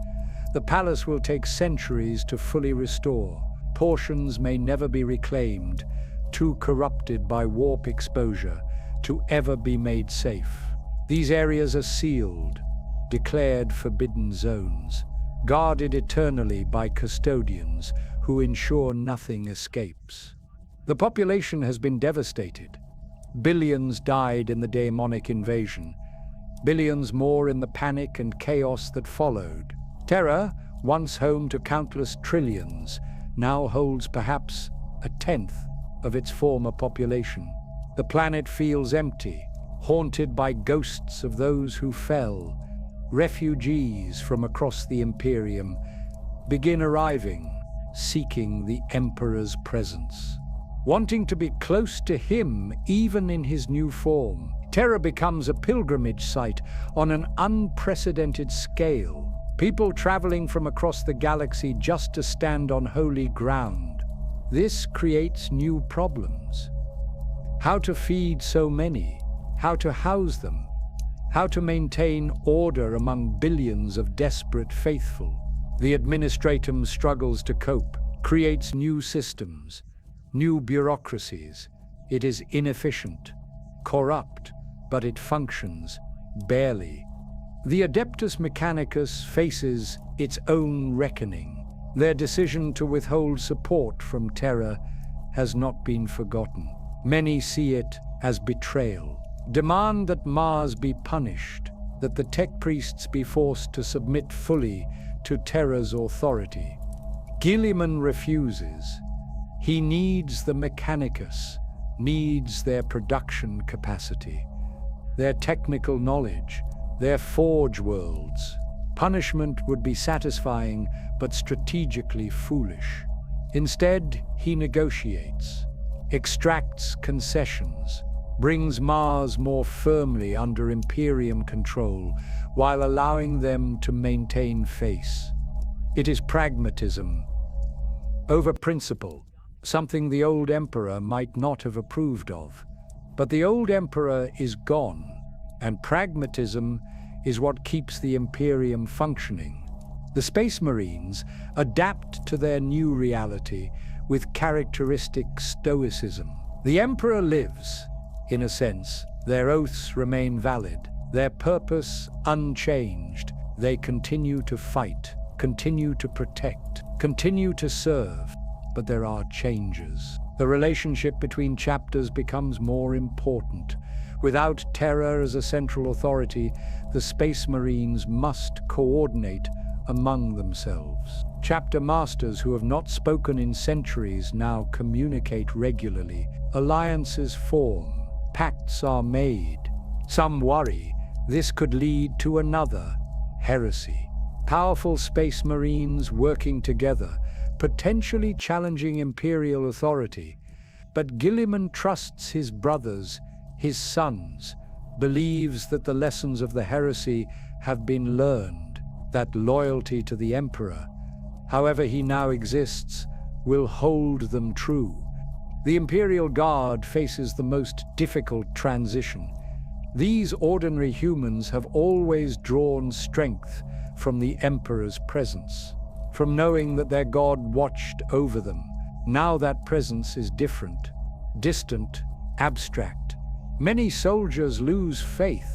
The palace will take centuries to fully restore. Portions may never be reclaimed, too corrupted by warp exposure to ever be made safe. These areas are sealed, declared forbidden zones, guarded eternally by custodians who ensure nothing escapes. The population has been devastated. Billions died in the daemonic invasion, billions more in the panic and chaos that followed. Terra, once home to countless trillions, now holds perhaps a tenth of its former population. The planet feels empty, haunted by ghosts of those who fell. Refugees from across the Imperium begin arriving, seeking the Emperor's presence. Wanting to be close to him even in his new form, Terra becomes a pilgrimage site on an unprecedented scale. People traveling from across the galaxy just to stand on holy ground. This creates new problems. How to feed so many, how to house them, how to maintain order among billions of desperate faithful. The administratum struggles to cope, creates new systems, new bureaucracies. It is inefficient, corrupt, but it functions, barely. The Adeptus Mechanicus faces its own reckoning. Their decision to withhold support from Terra has not been forgotten. Many see it as betrayal, demand that Mars be punished, that the tech priests be forced to submit fully to Terra's authority. Guilliman refuses. He needs the Mechanicus, needs their production capacity, their technical knowledge, their forge worlds. Punishment would be satisfying, but strategically foolish. Instead, he negotiates, extracts concessions, brings Mars more firmly under Imperium control, while allowing them to maintain face. It is pragmatism over principle, something the old Emperor might not have approved of. But the old Emperor is gone, and pragmatism is what keeps the Imperium functioning. The Space Marines adapt to their new reality with characteristic stoicism. The Emperor lives, in a sense. Their oaths remain valid, their purpose unchanged. They continue to fight, continue to protect, continue to serve, but there are changes. The relationship between chapters becomes more important. Without Terra as a central authority, the Space Marines must coordinate among themselves. Chapter masters who have not spoken in centuries now communicate regularly. Alliances form, pacts are made. Some worry this could lead to another heresy. Powerful Space Marines working together, potentially challenging Imperial authority. But Guilliman trusts his brothers, his sons, believes that the lessons of the heresy have been learned, that loyalty to the Emperor, however he now exists, will hold them true. The Imperial Guard faces the most difficult transition. These ordinary humans have always drawn strength from the Emperor's presence, from knowing that their God watched over them. Now that presence is different, distant, abstract. Many soldiers lose faith.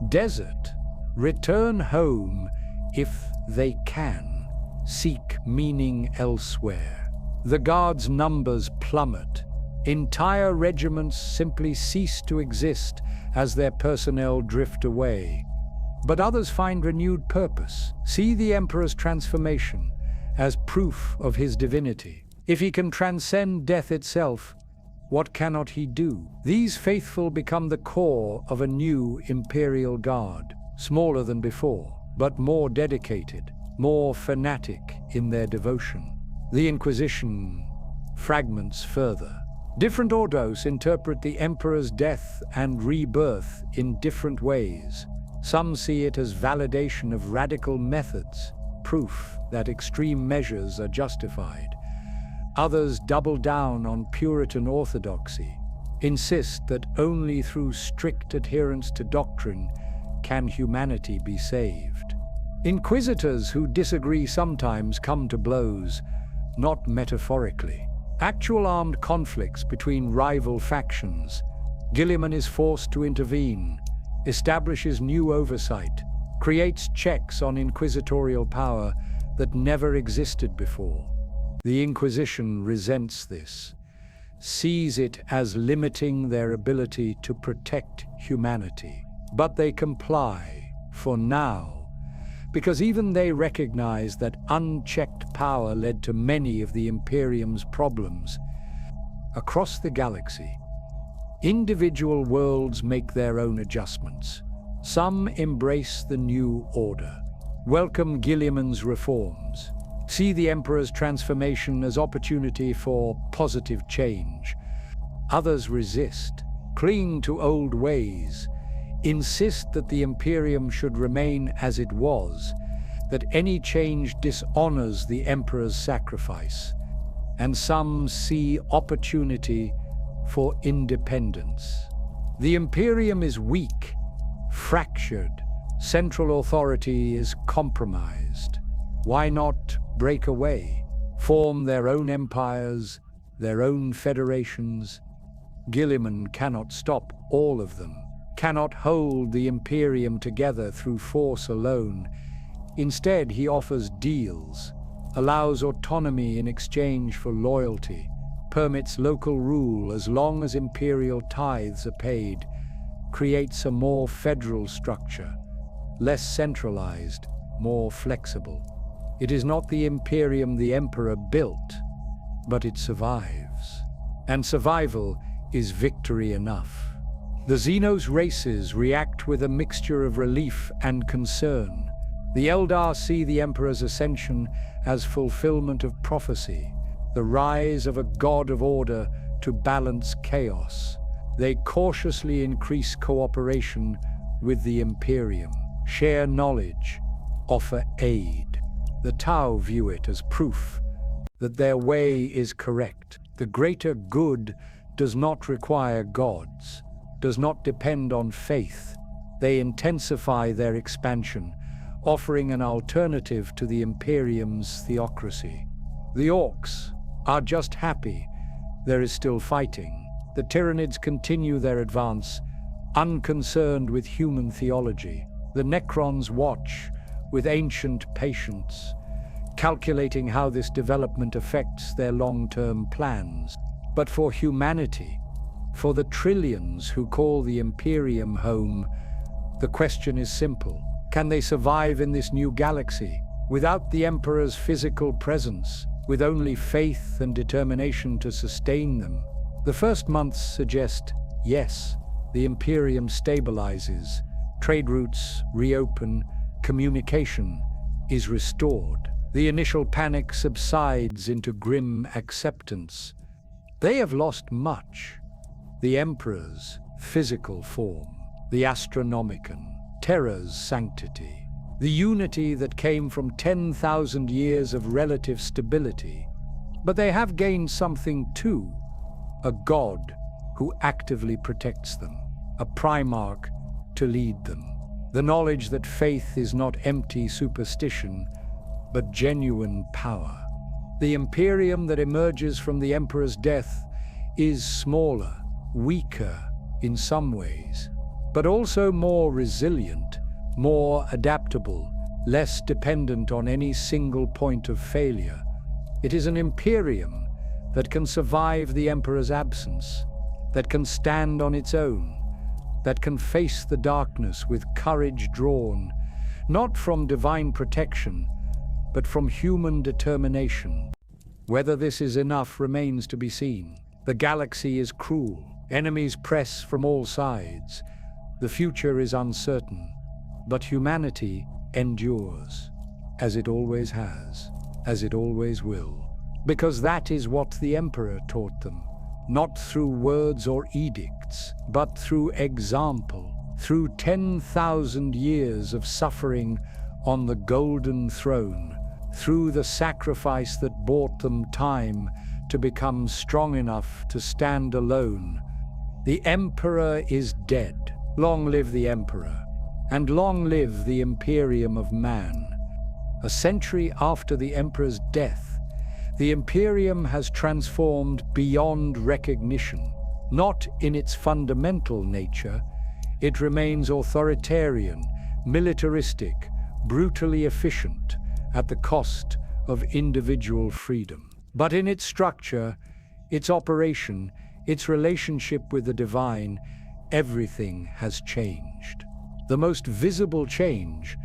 Desert, return home if they can, seek meaning elsewhere. The Guard's numbers plummet. Entire regiments simply cease to exist as their personnel drift away. But others find renewed purpose, see the Emperor's transformation as proof of his divinity. If he can transcend death itself, what cannot he do? These faithful become the core of a new Imperial Guard, smaller than before, but more dedicated, more fanatic in their devotion. The Inquisition fragments further. Different Ordos interpret the Emperor's death and rebirth in different ways. Some see it as validation of radical methods, proof that extreme measures are justified. Others double down on Puritan orthodoxy, insist that only through strict adherence to doctrine can humanity be saved. Inquisitors who disagree sometimes come to blows, not metaphorically. Actual armed conflicts between rival factions. Guilliman is forced to intervene, establishes new oversight, creates checks on inquisitorial power that never existed before. The Inquisition resents this, sees it as limiting their ability to protect humanity. But they comply, for now, because even they recognize that unchecked power led to many of the Imperium's problems. Across the galaxy, individual worlds make their own adjustments. Some embrace the new order, welcome Guilliman's reforms, see the Emperor's transformation as opportunity for positive change. Others resist, cling to old ways, insist that the Imperium should remain as it was, that any change dishonors the Emperor's sacrifice. And some see opportunity for independence. The Imperium is weak, fractured, central authority is compromised. Why not break away, form their own empires, their own federations? Guilliman cannot stop all of them, cannot hold the Imperium together through force alone. Instead, he offers deals, allows autonomy in exchange for loyalty, permits local rule as long as Imperial tithes are paid, creates a more federal structure, less centralized, more flexible. It is not the Imperium the Emperor built, but it survives. And survival is victory enough. The Xenos races react with a mixture of relief and concern. The Eldar see the Emperor's ascension as fulfillment of prophecy, the rise of a god of order to balance chaos. They cautiously increase cooperation with the Imperium, share knowledge, offer aid. The Tau view it as proof that their way is correct. The greater good does not require gods, does not depend on faith. They intensify their expansion, offering an alternative to the Imperium's theocracy. The Orcs are just happy there is still fighting. The Tyranids continue their advance, unconcerned with human theology. The Necrons watch with ancient patience, calculating how this development affects their long-term plans. But for humanity, for the trillions who call the Imperium home, the question is simple. Can they survive in this new galaxy, without the Emperor's physical presence, with only faith and determination to sustain them? The first months suggest, yes, the Imperium stabilizes, trade routes reopen, communication is restored. The initial panic subsides into grim acceptance. They have lost much. The Emperor's physical form, the Astronomican, Terra's sanctity, the unity that came from 10,000 years of relative stability. But they have gained something too, a god who actively protects them, a primarch to lead them, the knowledge that faith is not empty superstition, but genuine power. The Imperium that emerges from the Emperor's death is smaller, weaker in some ways, but also more resilient, more adaptable, less dependent on any single point of failure. It is an Imperium that can survive the Emperor's absence, that can stand on its own, that can face the darkness with courage drawn, not from divine protection, but from human determination. Whether this is enough remains to be seen. The galaxy is cruel. Enemies press from all sides. The future is uncertain. But humanity endures, as it always has, as it always will. Because that is what the Emperor taught them. Not through words or edicts, but through example. Through 10,000 years of suffering on the golden throne. Through the sacrifice that bought them time to become strong enough to stand alone. The Emperor is dead. Long live the Emperor, and long live the Imperium of man. A century after the Emperor's death, the Imperium has transformed beyond recognition. Not in its fundamental nature, it remains authoritarian, militaristic, brutally efficient, at the cost of individual freedom. But in its structure, its operation, its relationship with the divine, everything has changed. The most visible change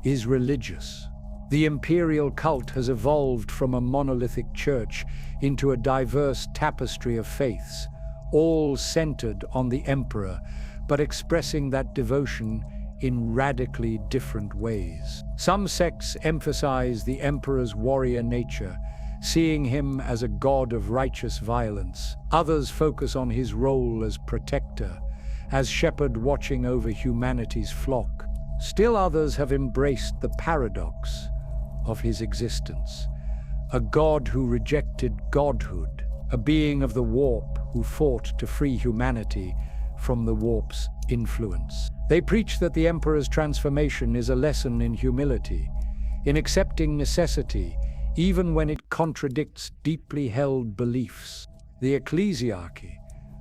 is religious. The imperial cult has evolved from a monolithic church into a diverse tapestry of faiths, all centered on the emperor, but expressing that devotion in radically different ways. Some sects emphasize the emperor's warrior nature, seeing him as a god of righteous violence. Others focus on his role as protector, as shepherd watching over humanity's flock. Still others have embraced the paradox of his existence, a god who rejected godhood, a being of the warp who fought to free humanity from the warp's influence. They preach that the emperor's transformation is a lesson in humility, in accepting necessity, even when it contradicts deeply held beliefs. The ecclesiarchy,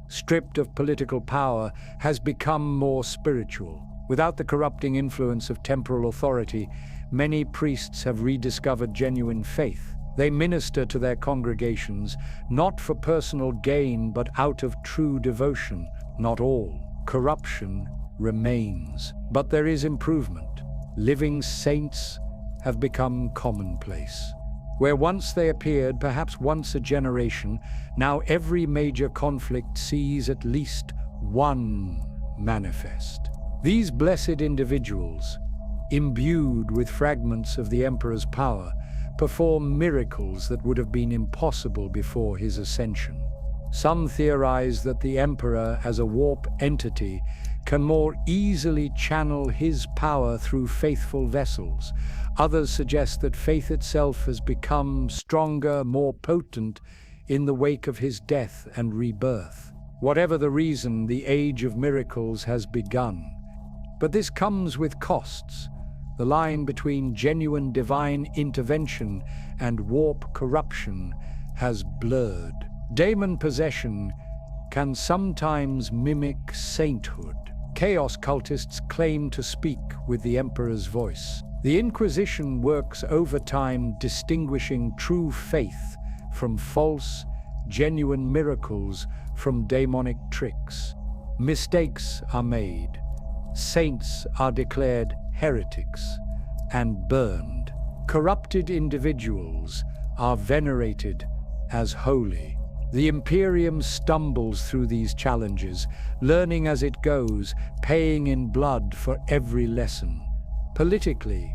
stripped of political power, has become more spiritual. Without the corrupting influence of temporal authority, many priests have rediscovered genuine faith. They minister to their congregations, not for personal gain, but out of true devotion. Not all corruption remains, but there is improvement. Living saints have become commonplace. Where once they appeared, perhaps once a generation, now every major conflict sees at least one manifest. These blessed individuals, imbued with fragments of the emperor's power, perform miracles that would have been impossible before his ascension. Some theorize that the emperor, as a warp entity, can more easily channel his power through faithful vessels. Others suggest that faith itself has become stronger, more potent in the wake of his death and rebirth. Whatever the reason, the age of miracles has begun. But this comes with costs. The line between genuine divine intervention and warp corruption has blurred. Daemon possession can sometimes mimic sainthood. Chaos cultists claim to speak with the emperor's voice. The Inquisition works overtime distinguishing true faith from false, genuine miracles from demonic tricks. Mistakes are made. Saints are declared heretics and burned. Corrupted individuals are venerated as holy. The Imperium stumbles through these challenges, learning as it goes, paying in blood for every lesson. Politically,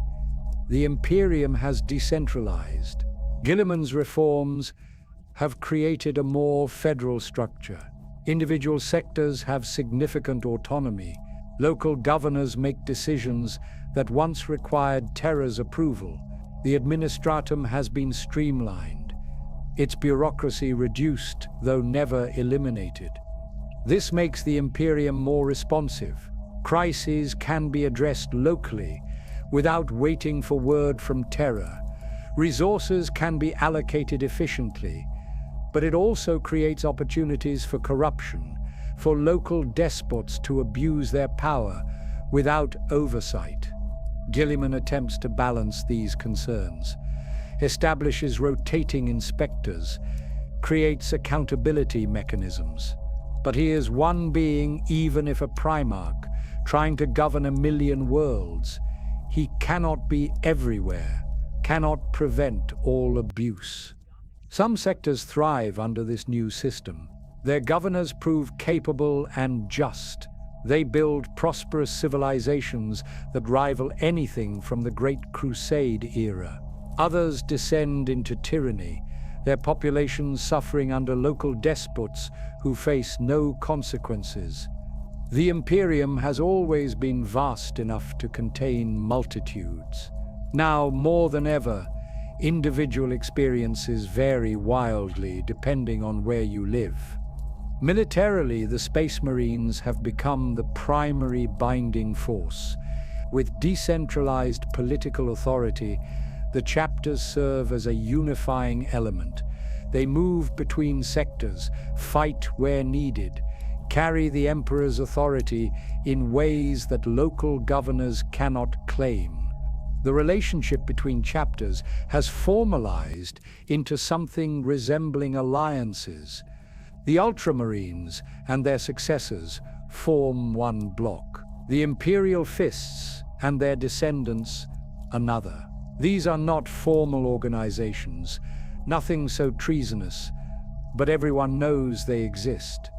the Imperium has decentralized. Guilliman's reforms have created a more federal structure. Individual sectors have significant autonomy. Local governors make decisions that once required Terra's approval. The administratum has been streamlined, its bureaucracy reduced, though never eliminated. This makes the Imperium more responsive. Crises can be addressed locally, without waiting for word from Terra. Resources can be allocated efficiently, but it also creates opportunities for corruption, for local despots to abuse their power without oversight. Guilliman attempts to balance these concerns, establishes rotating inspectors, creates accountability mechanisms. But he is one being, even if a Primarch, trying to govern 1,000,000 worlds. He cannot be everywhere, cannot prevent all abuse. Some sectors thrive under this new system. Their governors prove capable and just. They build prosperous civilizations that rival anything from the Great Crusade era. Others descend into tyranny, their populations suffering under local despots who face no consequences. The Imperium has always been vast enough to contain multitudes. Now, more than ever, individual experiences vary wildly depending on where you live. Militarily, the Space Marines have become the primary binding force. With decentralized political authority, the chapters serve as a unifying element. They move between sectors, fight where needed, carry the Emperor's authority in ways that local governors cannot claim. The relationship between chapters has formalized into something resembling alliances. The Ultramarines and their successors form one bloc. The Imperial Fists and their descendants another. These are not formal organizations, nothing so treasonous, but everyone knows they exist.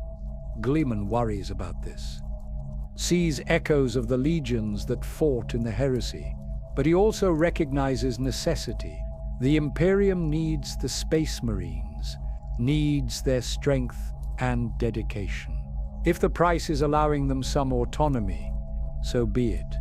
Guilliman worries about this. Sees echoes of the legions that fought in the heresy, but he also recognizes necessity. The Imperium needs the Space Marines, needs their strength and dedication. If the price is allowing them some autonomy, so be it.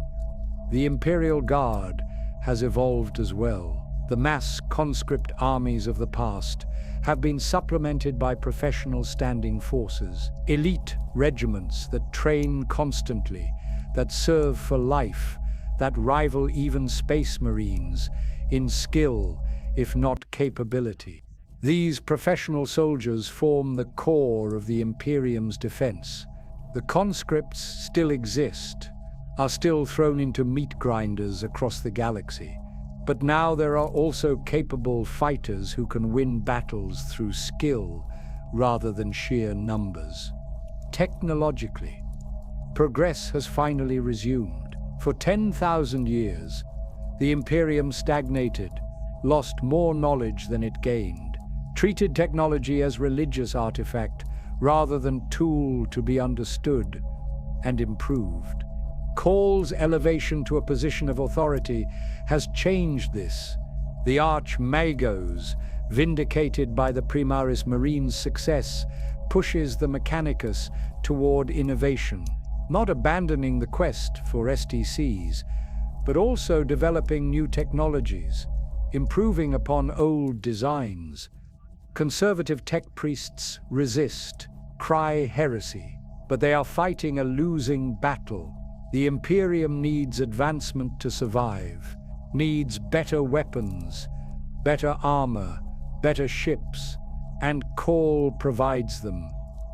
The Imperial Guard has evolved as well. The mass conscript armies of the past have been supplemented by professional standing forces, elite regiments that train constantly, that serve for life, that rival even Space Marines in skill, if not capability. These professional soldiers form the core of the Imperium's defense. The conscripts still exist, are still thrown into meat grinders across the galaxy. But now there are also capable fighters who can win battles through skill rather than sheer numbers. Technologically, progress has finally resumed. For 10,000 years, the Imperium stagnated, lost more knowledge than it gained, treated technology as religious artifact rather than tool to be understood and improved. Call's elevation to a position of authority has changed this. The Arch-Magos, vindicated by the Primaris Marines' success, pushes the Mechanicus toward innovation, not abandoning the quest for STCs, but also developing new technologies, improving upon old designs. Conservative tech priests resist, cry heresy, but they are fighting a losing battle. The Imperium needs advancement to survive, needs better weapons, better armor, better ships, and Call provides them.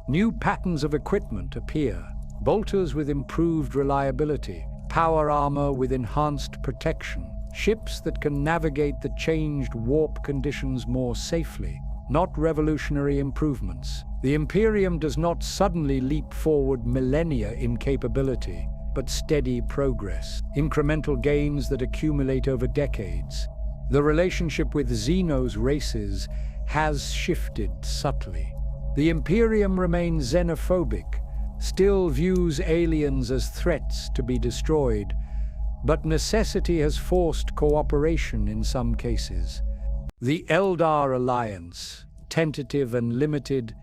New patterns of equipment appear, bolters with improved reliability, power armor with enhanced protection, ships that can navigate the changed warp conditions more safely. not revolutionary improvements. The Imperium does not suddenly leap forward millennia in capability, but steady progress, incremental gains that accumulate over decades. The relationship with Xeno's races has shifted subtly. The Imperium remains xenophobic, still views aliens as threats to be destroyed, but necessity has forced cooperation in some cases. The Eldar alliance, tentative and limited,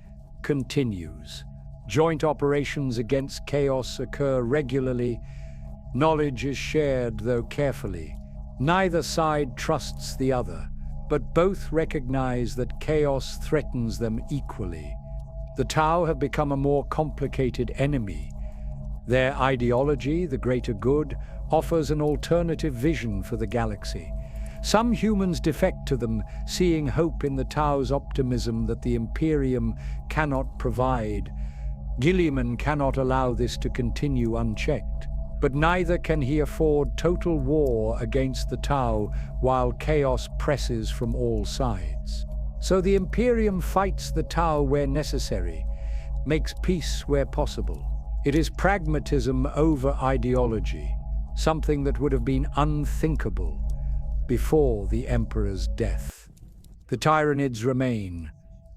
continues. Joint operations against chaos occur regularly. Knowledge is shared, though carefully. Neither side trusts the other, but both recognize that chaos threatens them equally. The Tau have become a more complicated enemy. Their ideology, the greater good, offers an alternative vision for the galaxy. Some humans defect to them, seeing hope in the Tau's optimism that the Imperium cannot provide. Guilliman cannot allow this to continue unchecked, but neither can he afford total war against the Tau while chaos presses from all sides. So the Imperium fights the Tau where necessary, makes peace where possible. It is pragmatism over ideology, something that would have been unthinkable before the Emperor's death. The Tyranids remain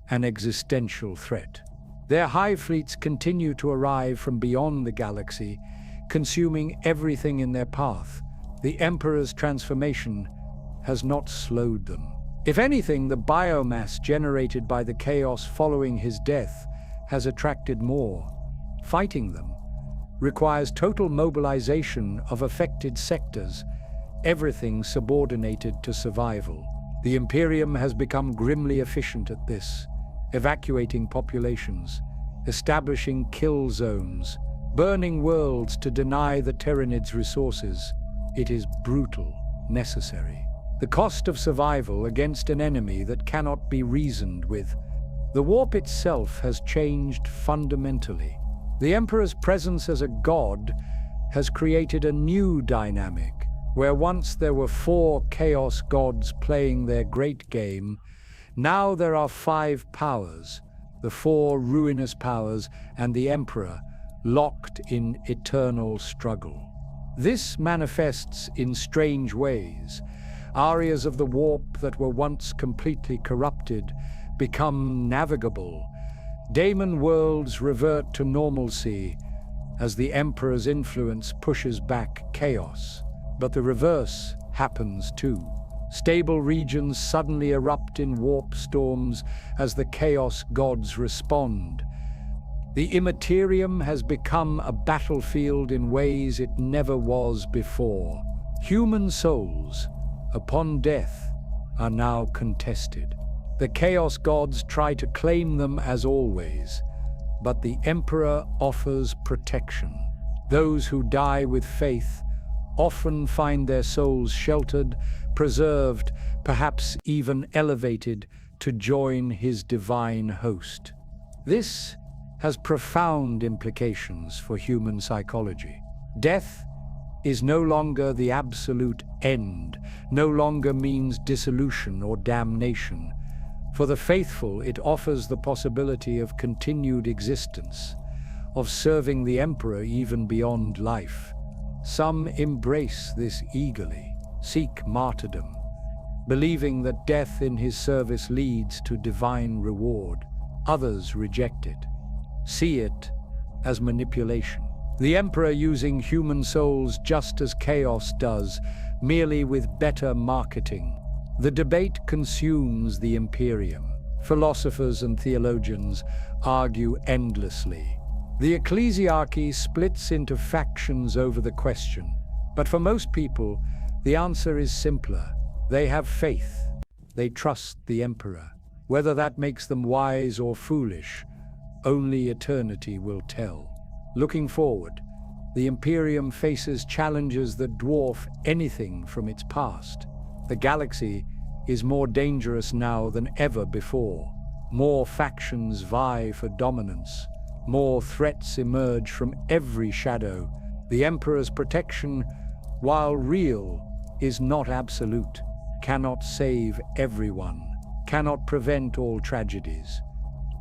an existential threat. Their hive fleets continue to arrive from beyond the galaxy, consuming everything in their path. The Emperor's transformation has not slowed them. If anything, the biomass generated by the chaos following his death has attracted more. Fighting them requires total mobilization of affected sectors, everything subordinated to survival. The Imperium has become grimly efficient at this, evacuating populations, establishing kill zones, burning worlds to deny the Terranids resources. It is brutal, necessary. The cost of survival against an enemy that cannot be reasoned with. The warp itself has changed fundamentally. The Emperor's presence as a god has created a new dynamic, where once there were 4 chaos gods playing their great game, now there are 5 powers, the 4 ruinous powers and the Emperor, locked in eternal struggle. This manifests in strange ways. Areas of the warp that were once completely corrupted become navigable. Daemon worlds revert to normalcy as the Emperor's influence pushes back chaos. But the reverse happens too. Stable regions suddenly erupt in warp storms as the chaos gods respond. The immaterium has become a battlefield in ways it never was before. Human souls, upon death, are now contested. The chaos gods try to claim them as always, but the Emperor offers protection. Those who die with faith often find their souls sheltered, preserved, perhaps even elevated to join his divine host. This has profound implications for human psychology. Death is no longer the absolute end, no longer means dissolution or damnation. For the faithful, it offers the possibility of continued existence, of serving the Emperor even beyond life. Some embrace this eagerly, seek martyrdom, believing that death in his service leads to divine reward. Others reject it, see it as manipulation. The Emperor using human souls just as chaos does, merely with better marketing. The debate consumes the Imperium. Philosophers and theologians argue endlessly. The ecclesiarchy splits into factions over the question. But for most people, the answer is simpler. They have faith. They trust the Emperor. Whether that makes them wise or foolish, only eternity will tell. Looking forward, the Imperium faces challenges that dwarf anything from its past. The galaxy is more dangerous now than ever before. More factions vie for dominance. More threats emerge from every shadow. The Emperor's protection, while real, is not absolute, cannot save everyone, cannot prevent all tragedies.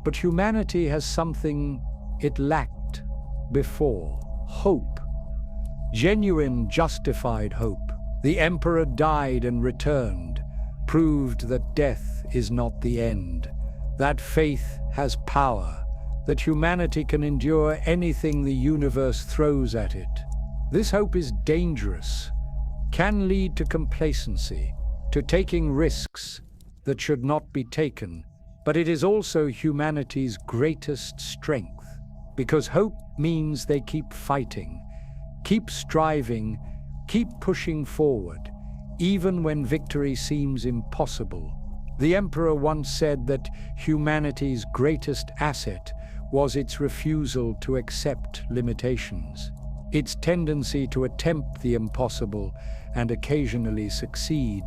But humanity has something it lacked before: hope. Genuine, justified hope. The Emperor died and returned, proved that death is not the end, that faith has power, that humanity can endure anything the universe throws at it. This hope is dangerous, can lead to complacency, to taking risks that should not be taken, but it is also humanity's greatest strength, because hope means they keep fighting, keep striving, keep pushing forward, even when victory seems impossible. The Emperor once said that humanity's greatest asset was its refusal to accept limitations, its tendency to attempt the impossible and occasionally succeed.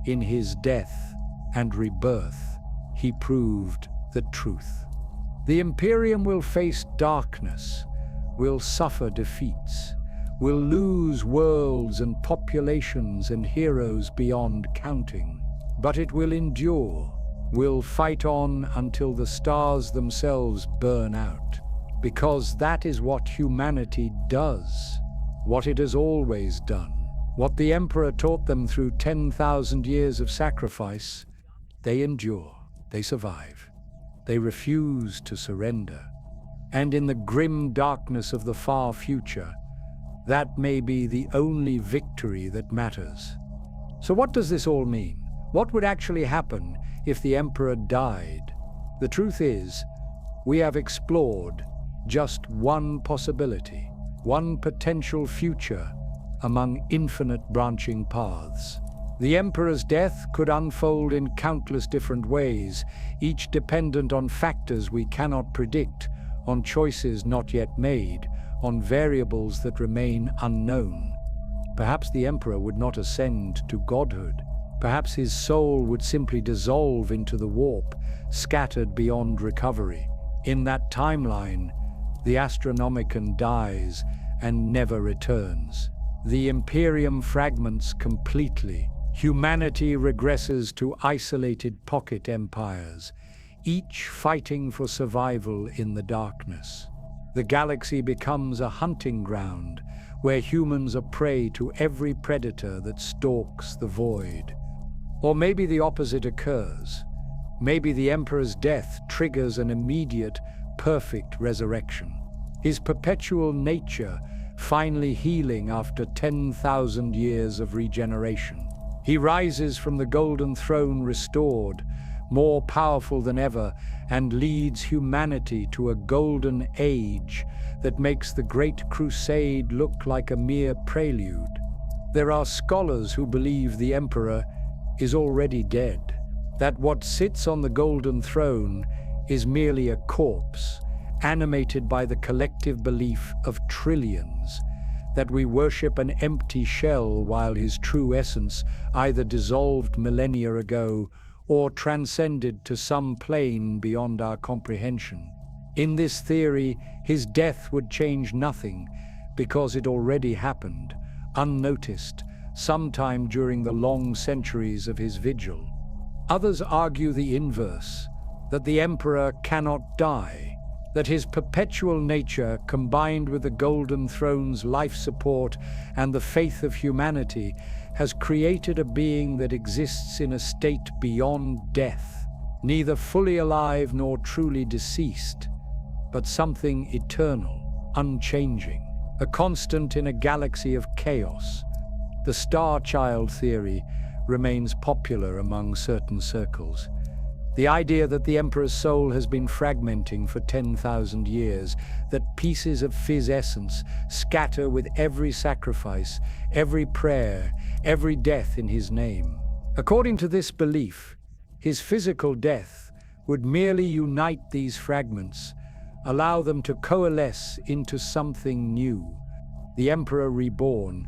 In his death and rebirth, he proved the truth. The Imperium will face darkness, will suffer defeats, will lose worlds and populations and heroes beyond counting. But it will endure, will fight on until the stars themselves burn out, because that is what humanity does, what it has always done, what the Emperor taught them through 10,000 years of sacrifice. They endure, they survive, they refuse to surrender. And in the grim darkness of the far future, that may be the only victory that matters. So what does this all mean? What would actually happen if the Emperor died? The truth is, we have explored just one possibility, one potential future among infinite branching paths. The Emperor's death could unfold in countless different ways, each dependent on factors we cannot predict, on choices not yet made, on variables that remain unknown. Perhaps the Emperor would not ascend to godhood. Perhaps his soul would simply dissolve into the warp, scattered beyond recovery. In that timeline, the Astronomican dies and never returns. The Imperium fragments completely. Humanity regresses to isolated pocket empires, each fighting for survival in the darkness. The galaxy becomes a hunting ground where humans are prey to every predator that stalks the void. Or maybe the opposite occurs. Maybe the Emperor's death triggers an immediate, perfect resurrection. His perpetual nature finally healing after 10,000 years of regeneration. He rises from the golden throne restored, more powerful than ever, and leads humanity to a golden age that makes the Great Crusade look like a mere prelude. There are scholars who believe the Emperor is already dead, that what sits on the golden throne is merely a corpse, animated by the collective belief of trillions, that we worship an empty shell while his true essence either dissolved millennia ago or transcended to some plane beyond our comprehension. In this theory, his death would change nothing because it already happened, unnoticed, sometime during the long centuries of his vigil. Others argue the inverse, that the Emperor cannot die, that his perpetual nature, combined with the Golden Throne's life support and the faith of humanity, has created a being that exists in a state beyond death, neither fully alive nor truly deceased, but something eternal, unchanging, a constant in a galaxy of chaos. The Star Child theory remains popular among certain circles. The idea that the Emperor's soul has been fragmenting for 10,000 years, that pieces of his essence scatter with every sacrifice, every prayer, every death in his name. According to this belief, his physical death would merely unite these fragments, allow them to coalesce into something new, the Emperor reborn,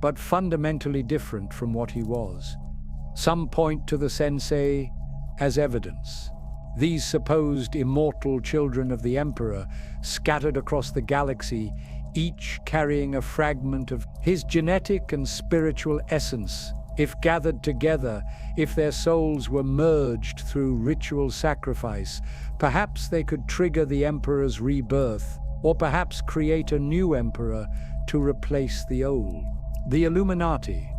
but fundamentally different from what he was. Some point to the Sensei as evidence. These supposed immortal children of the Emperor, scattered across the galaxy, each carrying a fragment of his genetic and spiritual essence If gathered together, if their souls were merged through ritual sacrifice, perhaps they could trigger the Emperor's rebirth, or perhaps create a new Emperor to replace the old. The Illuminati,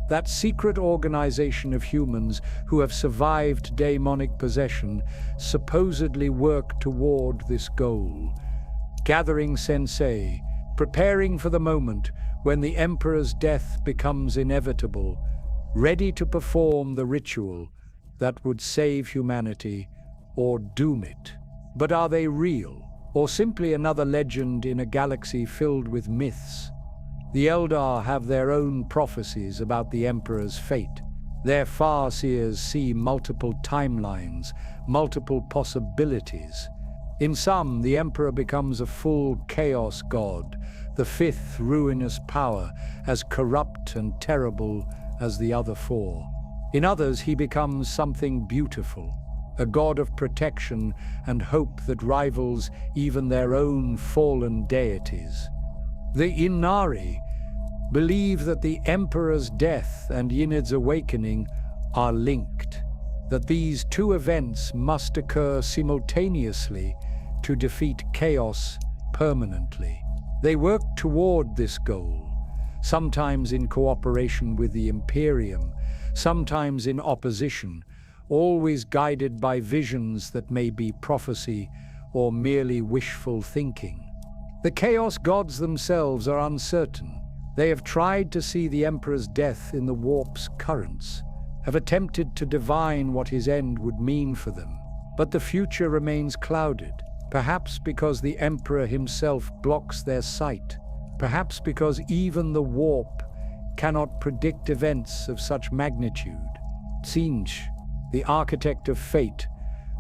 that secret organization of humans who have survived demonic possession, supposedly work toward this goal. Gathering sensei, preparing for the moment when the Emperor's death becomes inevitable, ready to perform the ritual that would save humanity or doom it. But are they real, or simply another legend in a galaxy filled with myths? The Eldar have their own prophecies about the Emperor's fate. Their Farseers see multiple timelines, multiple possibilities. In some, the Emperor becomes a full chaos god, the fifth ruinous power, as corrupt and terrible as the other four. In others, he becomes something beautiful, a god of protection and hope that rivals even their own fallen deities. The Inari believe that the Emperor's death and Yinid's awakening are linked, that these two events must occur simultaneously to defeat chaos permanently. They work toward this goal, sometimes in cooperation with the Imperium, sometimes in opposition, always guided by visions that may be prophecy or merely wishful thinking. The Chaos Gods themselves are uncertain. They have tried to see the Emperor's death in the warp's currents, have attempted to divine what his end would mean for them. But the future remains clouded, perhaps because the Emperor himself blocks their sight, perhaps because even the warp cannot predict events of such magnitude. Tsinch, the architect of fate,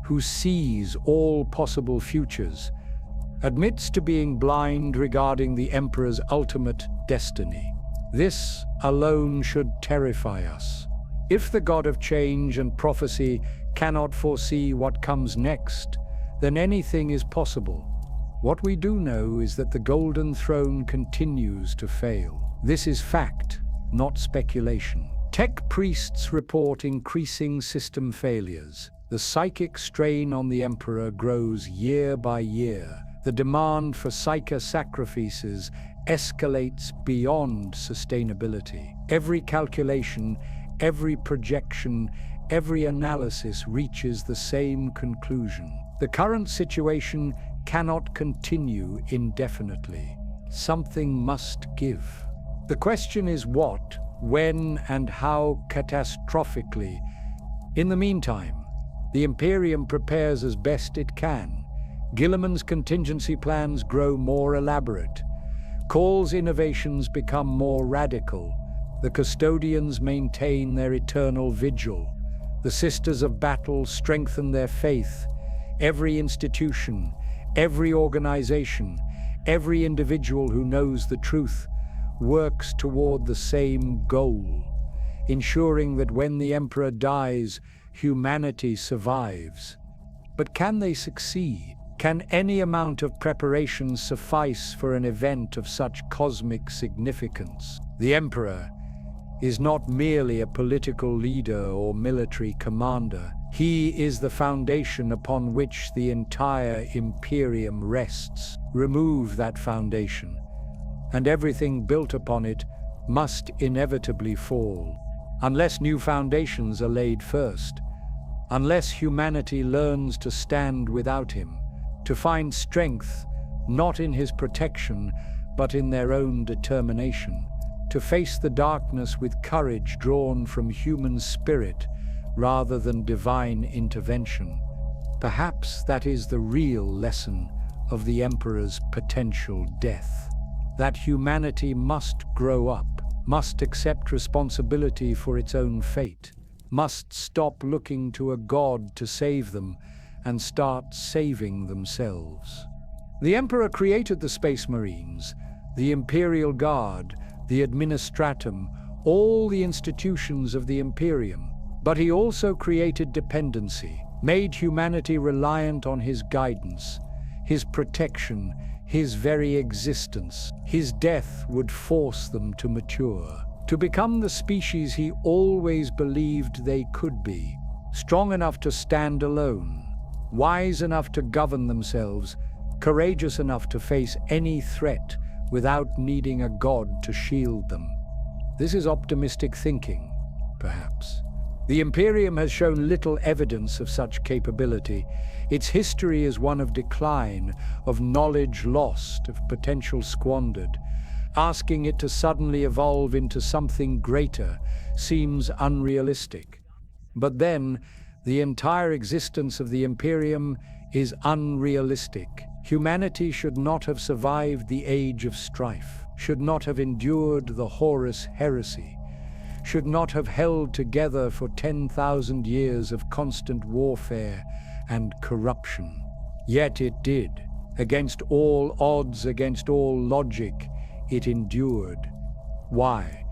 who sees all possible futures, admits to being blind regarding the Emperor's ultimate destiny. This alone should terrify us. If the god of change and prophecy cannot foresee what comes next, then anything is possible. What we do know is that the Golden Throne continues to fail. This is fact, not speculation. Tech priests report increasing system failures. The psychic strain on the Emperor grows year by year. The demand for psyche sacrifices escalates beyond sustainability. Every calculation, every projection, every analysis reaches the same conclusion. The current situation cannot continue indefinitely. Something must give. The question is what, when, and how catastrophically. In the meantime, the Imperium prepares as best it can. Gilliman's contingency plans grow more elaborate. Call's innovations become more radical. The custodians maintain their eternal vigil. The Sisters of Battle strengthen their faith. Every institution, every organization, every individual who knows the truth works toward the same goal, ensuring that when the Emperor dies, humanity survives. But can they succeed? Can any amount of preparation suffice for an event of such cosmic significance? The Emperor is not merely a political leader or military commander. He is the foundation upon which the entire Imperium rests. Remove that foundation, and everything built upon it must inevitably fall, unless new foundations are laid first, unless humanity learns to stand without him, to find strength not in his protection, but in their own determination, to face the darkness with courage drawn from human spirit rather than divine intervention. Perhaps that is the real lesson of the Emperor's potential death. That humanity must grow up, must accept responsibility for its own fate, must stop looking to a god to save them and start saving themselves. The Emperor created the Space Marines, the Imperial Guard, the Administratum, all the institutions of the Imperium. But he also created dependency, made humanity reliant on his guidance, his protection, his very existence. His death would force them to mature, to become the species he always believed they could be, strong enough to stand alone, wise enough to govern themselves, courageous enough to face any threat without needing a god to shield them. This is optimistic thinking, perhaps. The Imperium has shown little evidence of such capability. Its history is one of decline, of knowledge lost, of potential squandered. Asking it to suddenly evolve into something greater seems unrealistic. But then, the entire existence of the Imperium is unrealistic. Humanity should not have survived the age of strife, should not have endured the Horus heresy, should not have held together for 10,000 years of constant warfare and corruption. Yet it did. Against all odds, against all logic, it endured. Why?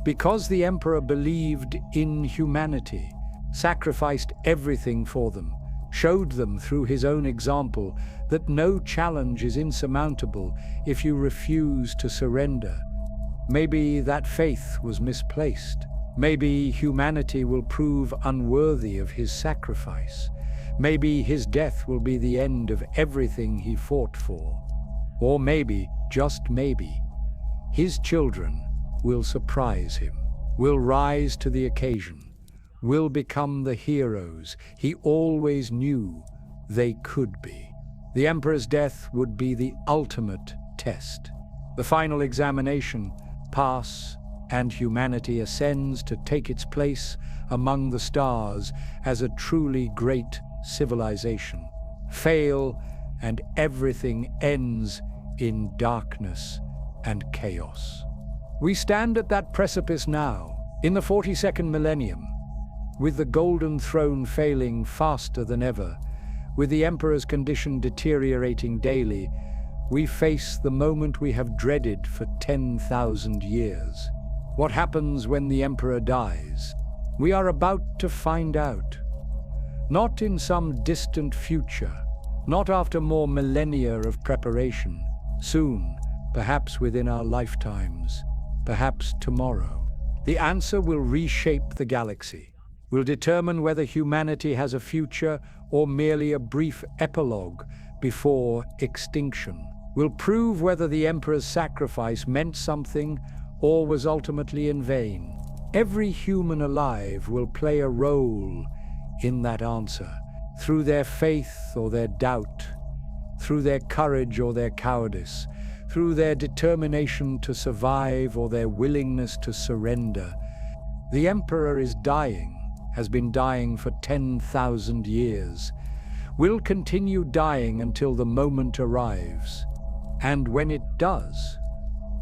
Because the Emperor believed in humanity, sacrificed everything for them, showed them through his own example that no challenge is insurmountable if you refuse to surrender. Maybe that faith was misplaced. Maybe humanity will prove unworthy of his sacrifice. Maybe his death will be the end of everything he fought for. Or maybe, just maybe, his children will surprise him, will rise to the occasion, will become the heroes he always knew they could be. The Emperor's death would be the ultimate test, the final examination. Pass, and humanity ascends to take its place among the stars as a truly great civilization. Fail, and everything ends in darkness and chaos. We stand at that precipice now, in the 42nd millennium, with the Golden Throne failing faster than ever, with the Emperor's condition deteriorating daily. We face the moment we have dreaded for 10,000 years. What happens when the Emperor dies? We are about to find out. Not in some distant future, not after more millennia of preparation. Soon, perhaps within our lifetimes, perhaps tomorrow. The answer will reshape the galaxy, will determine whether humanity has a future or merely a brief epilogue before extinction. Will prove whether the Emperor's sacrifice meant something or was ultimately in vain. Every human alive will play a role in that answer, through their faith or their doubt, through their courage or their cowardice, through their determination to survive or their willingness to surrender. The Emperor is dying, has been dying for 10,000 years, will continue dying until the moment arrives. And when it does,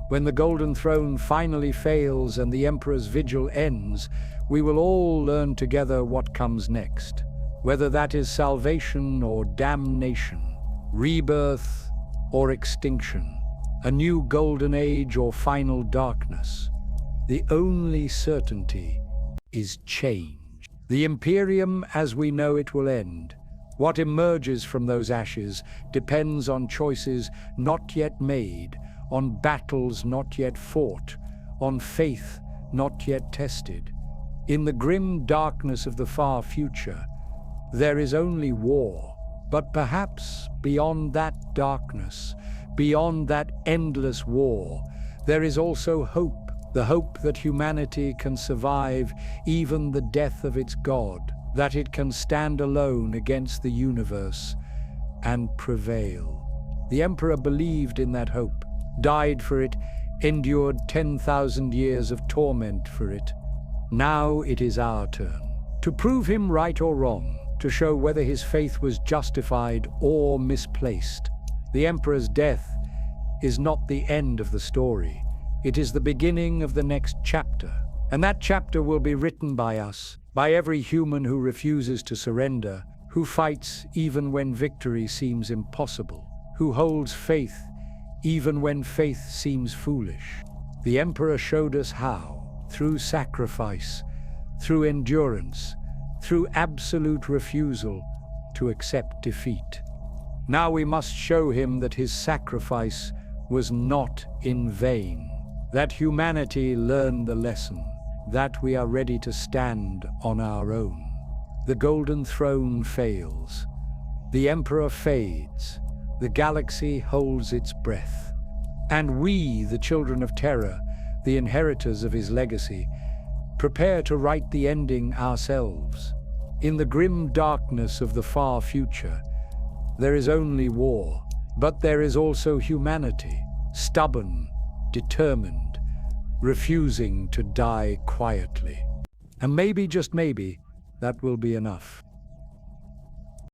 when the Golden Throne finally fails and the Emperor's vigil ends, we will all learn together what comes next, whether that is salvation or damnation, rebirth or extinction, a new golden age or final darkness. The only certainty is change. The Imperium as we know it will end. What emerges from those ashes depends on choices not yet made, on battles not yet fought, on faith not yet tested. In the grim darkness of the far future, there is only war. But perhaps beyond that darkness, beyond that endless war, there is also hope. The hope that humanity can survive even the death of its God, that it can stand alone against the universe and prevail. The Emperor believed in that hope, died for it, endured 10,000 years of torment for it. Now it is our turn to prove him right or wrong, to show whether his faith was justified or misplaced. The Emperor's death is not the end of the story. It is the beginning of the next chapter. And that chapter will be written by us, by every human who refuses to surrender, who fights even when victory seems impossible, who holds faith even when faith seems foolish. The Emperor showed us how, through sacrifice, through endurance, through absolute refusal to accept defeat. Now we must show him that his sacrifice was not in vain. That humanity learn the lesson, that we are ready to stand on our own. The Golden Throne fails. The Emperor fades. The galaxy holds its breath. And we, the children of Terra, the inheritors of his legacy, prepare to write the ending ourselves. In the grim darkness of the far future, there is only war, but there is also humanity, stubborn, determined, refusing to die quietly. And maybe, just maybe, that will be enough.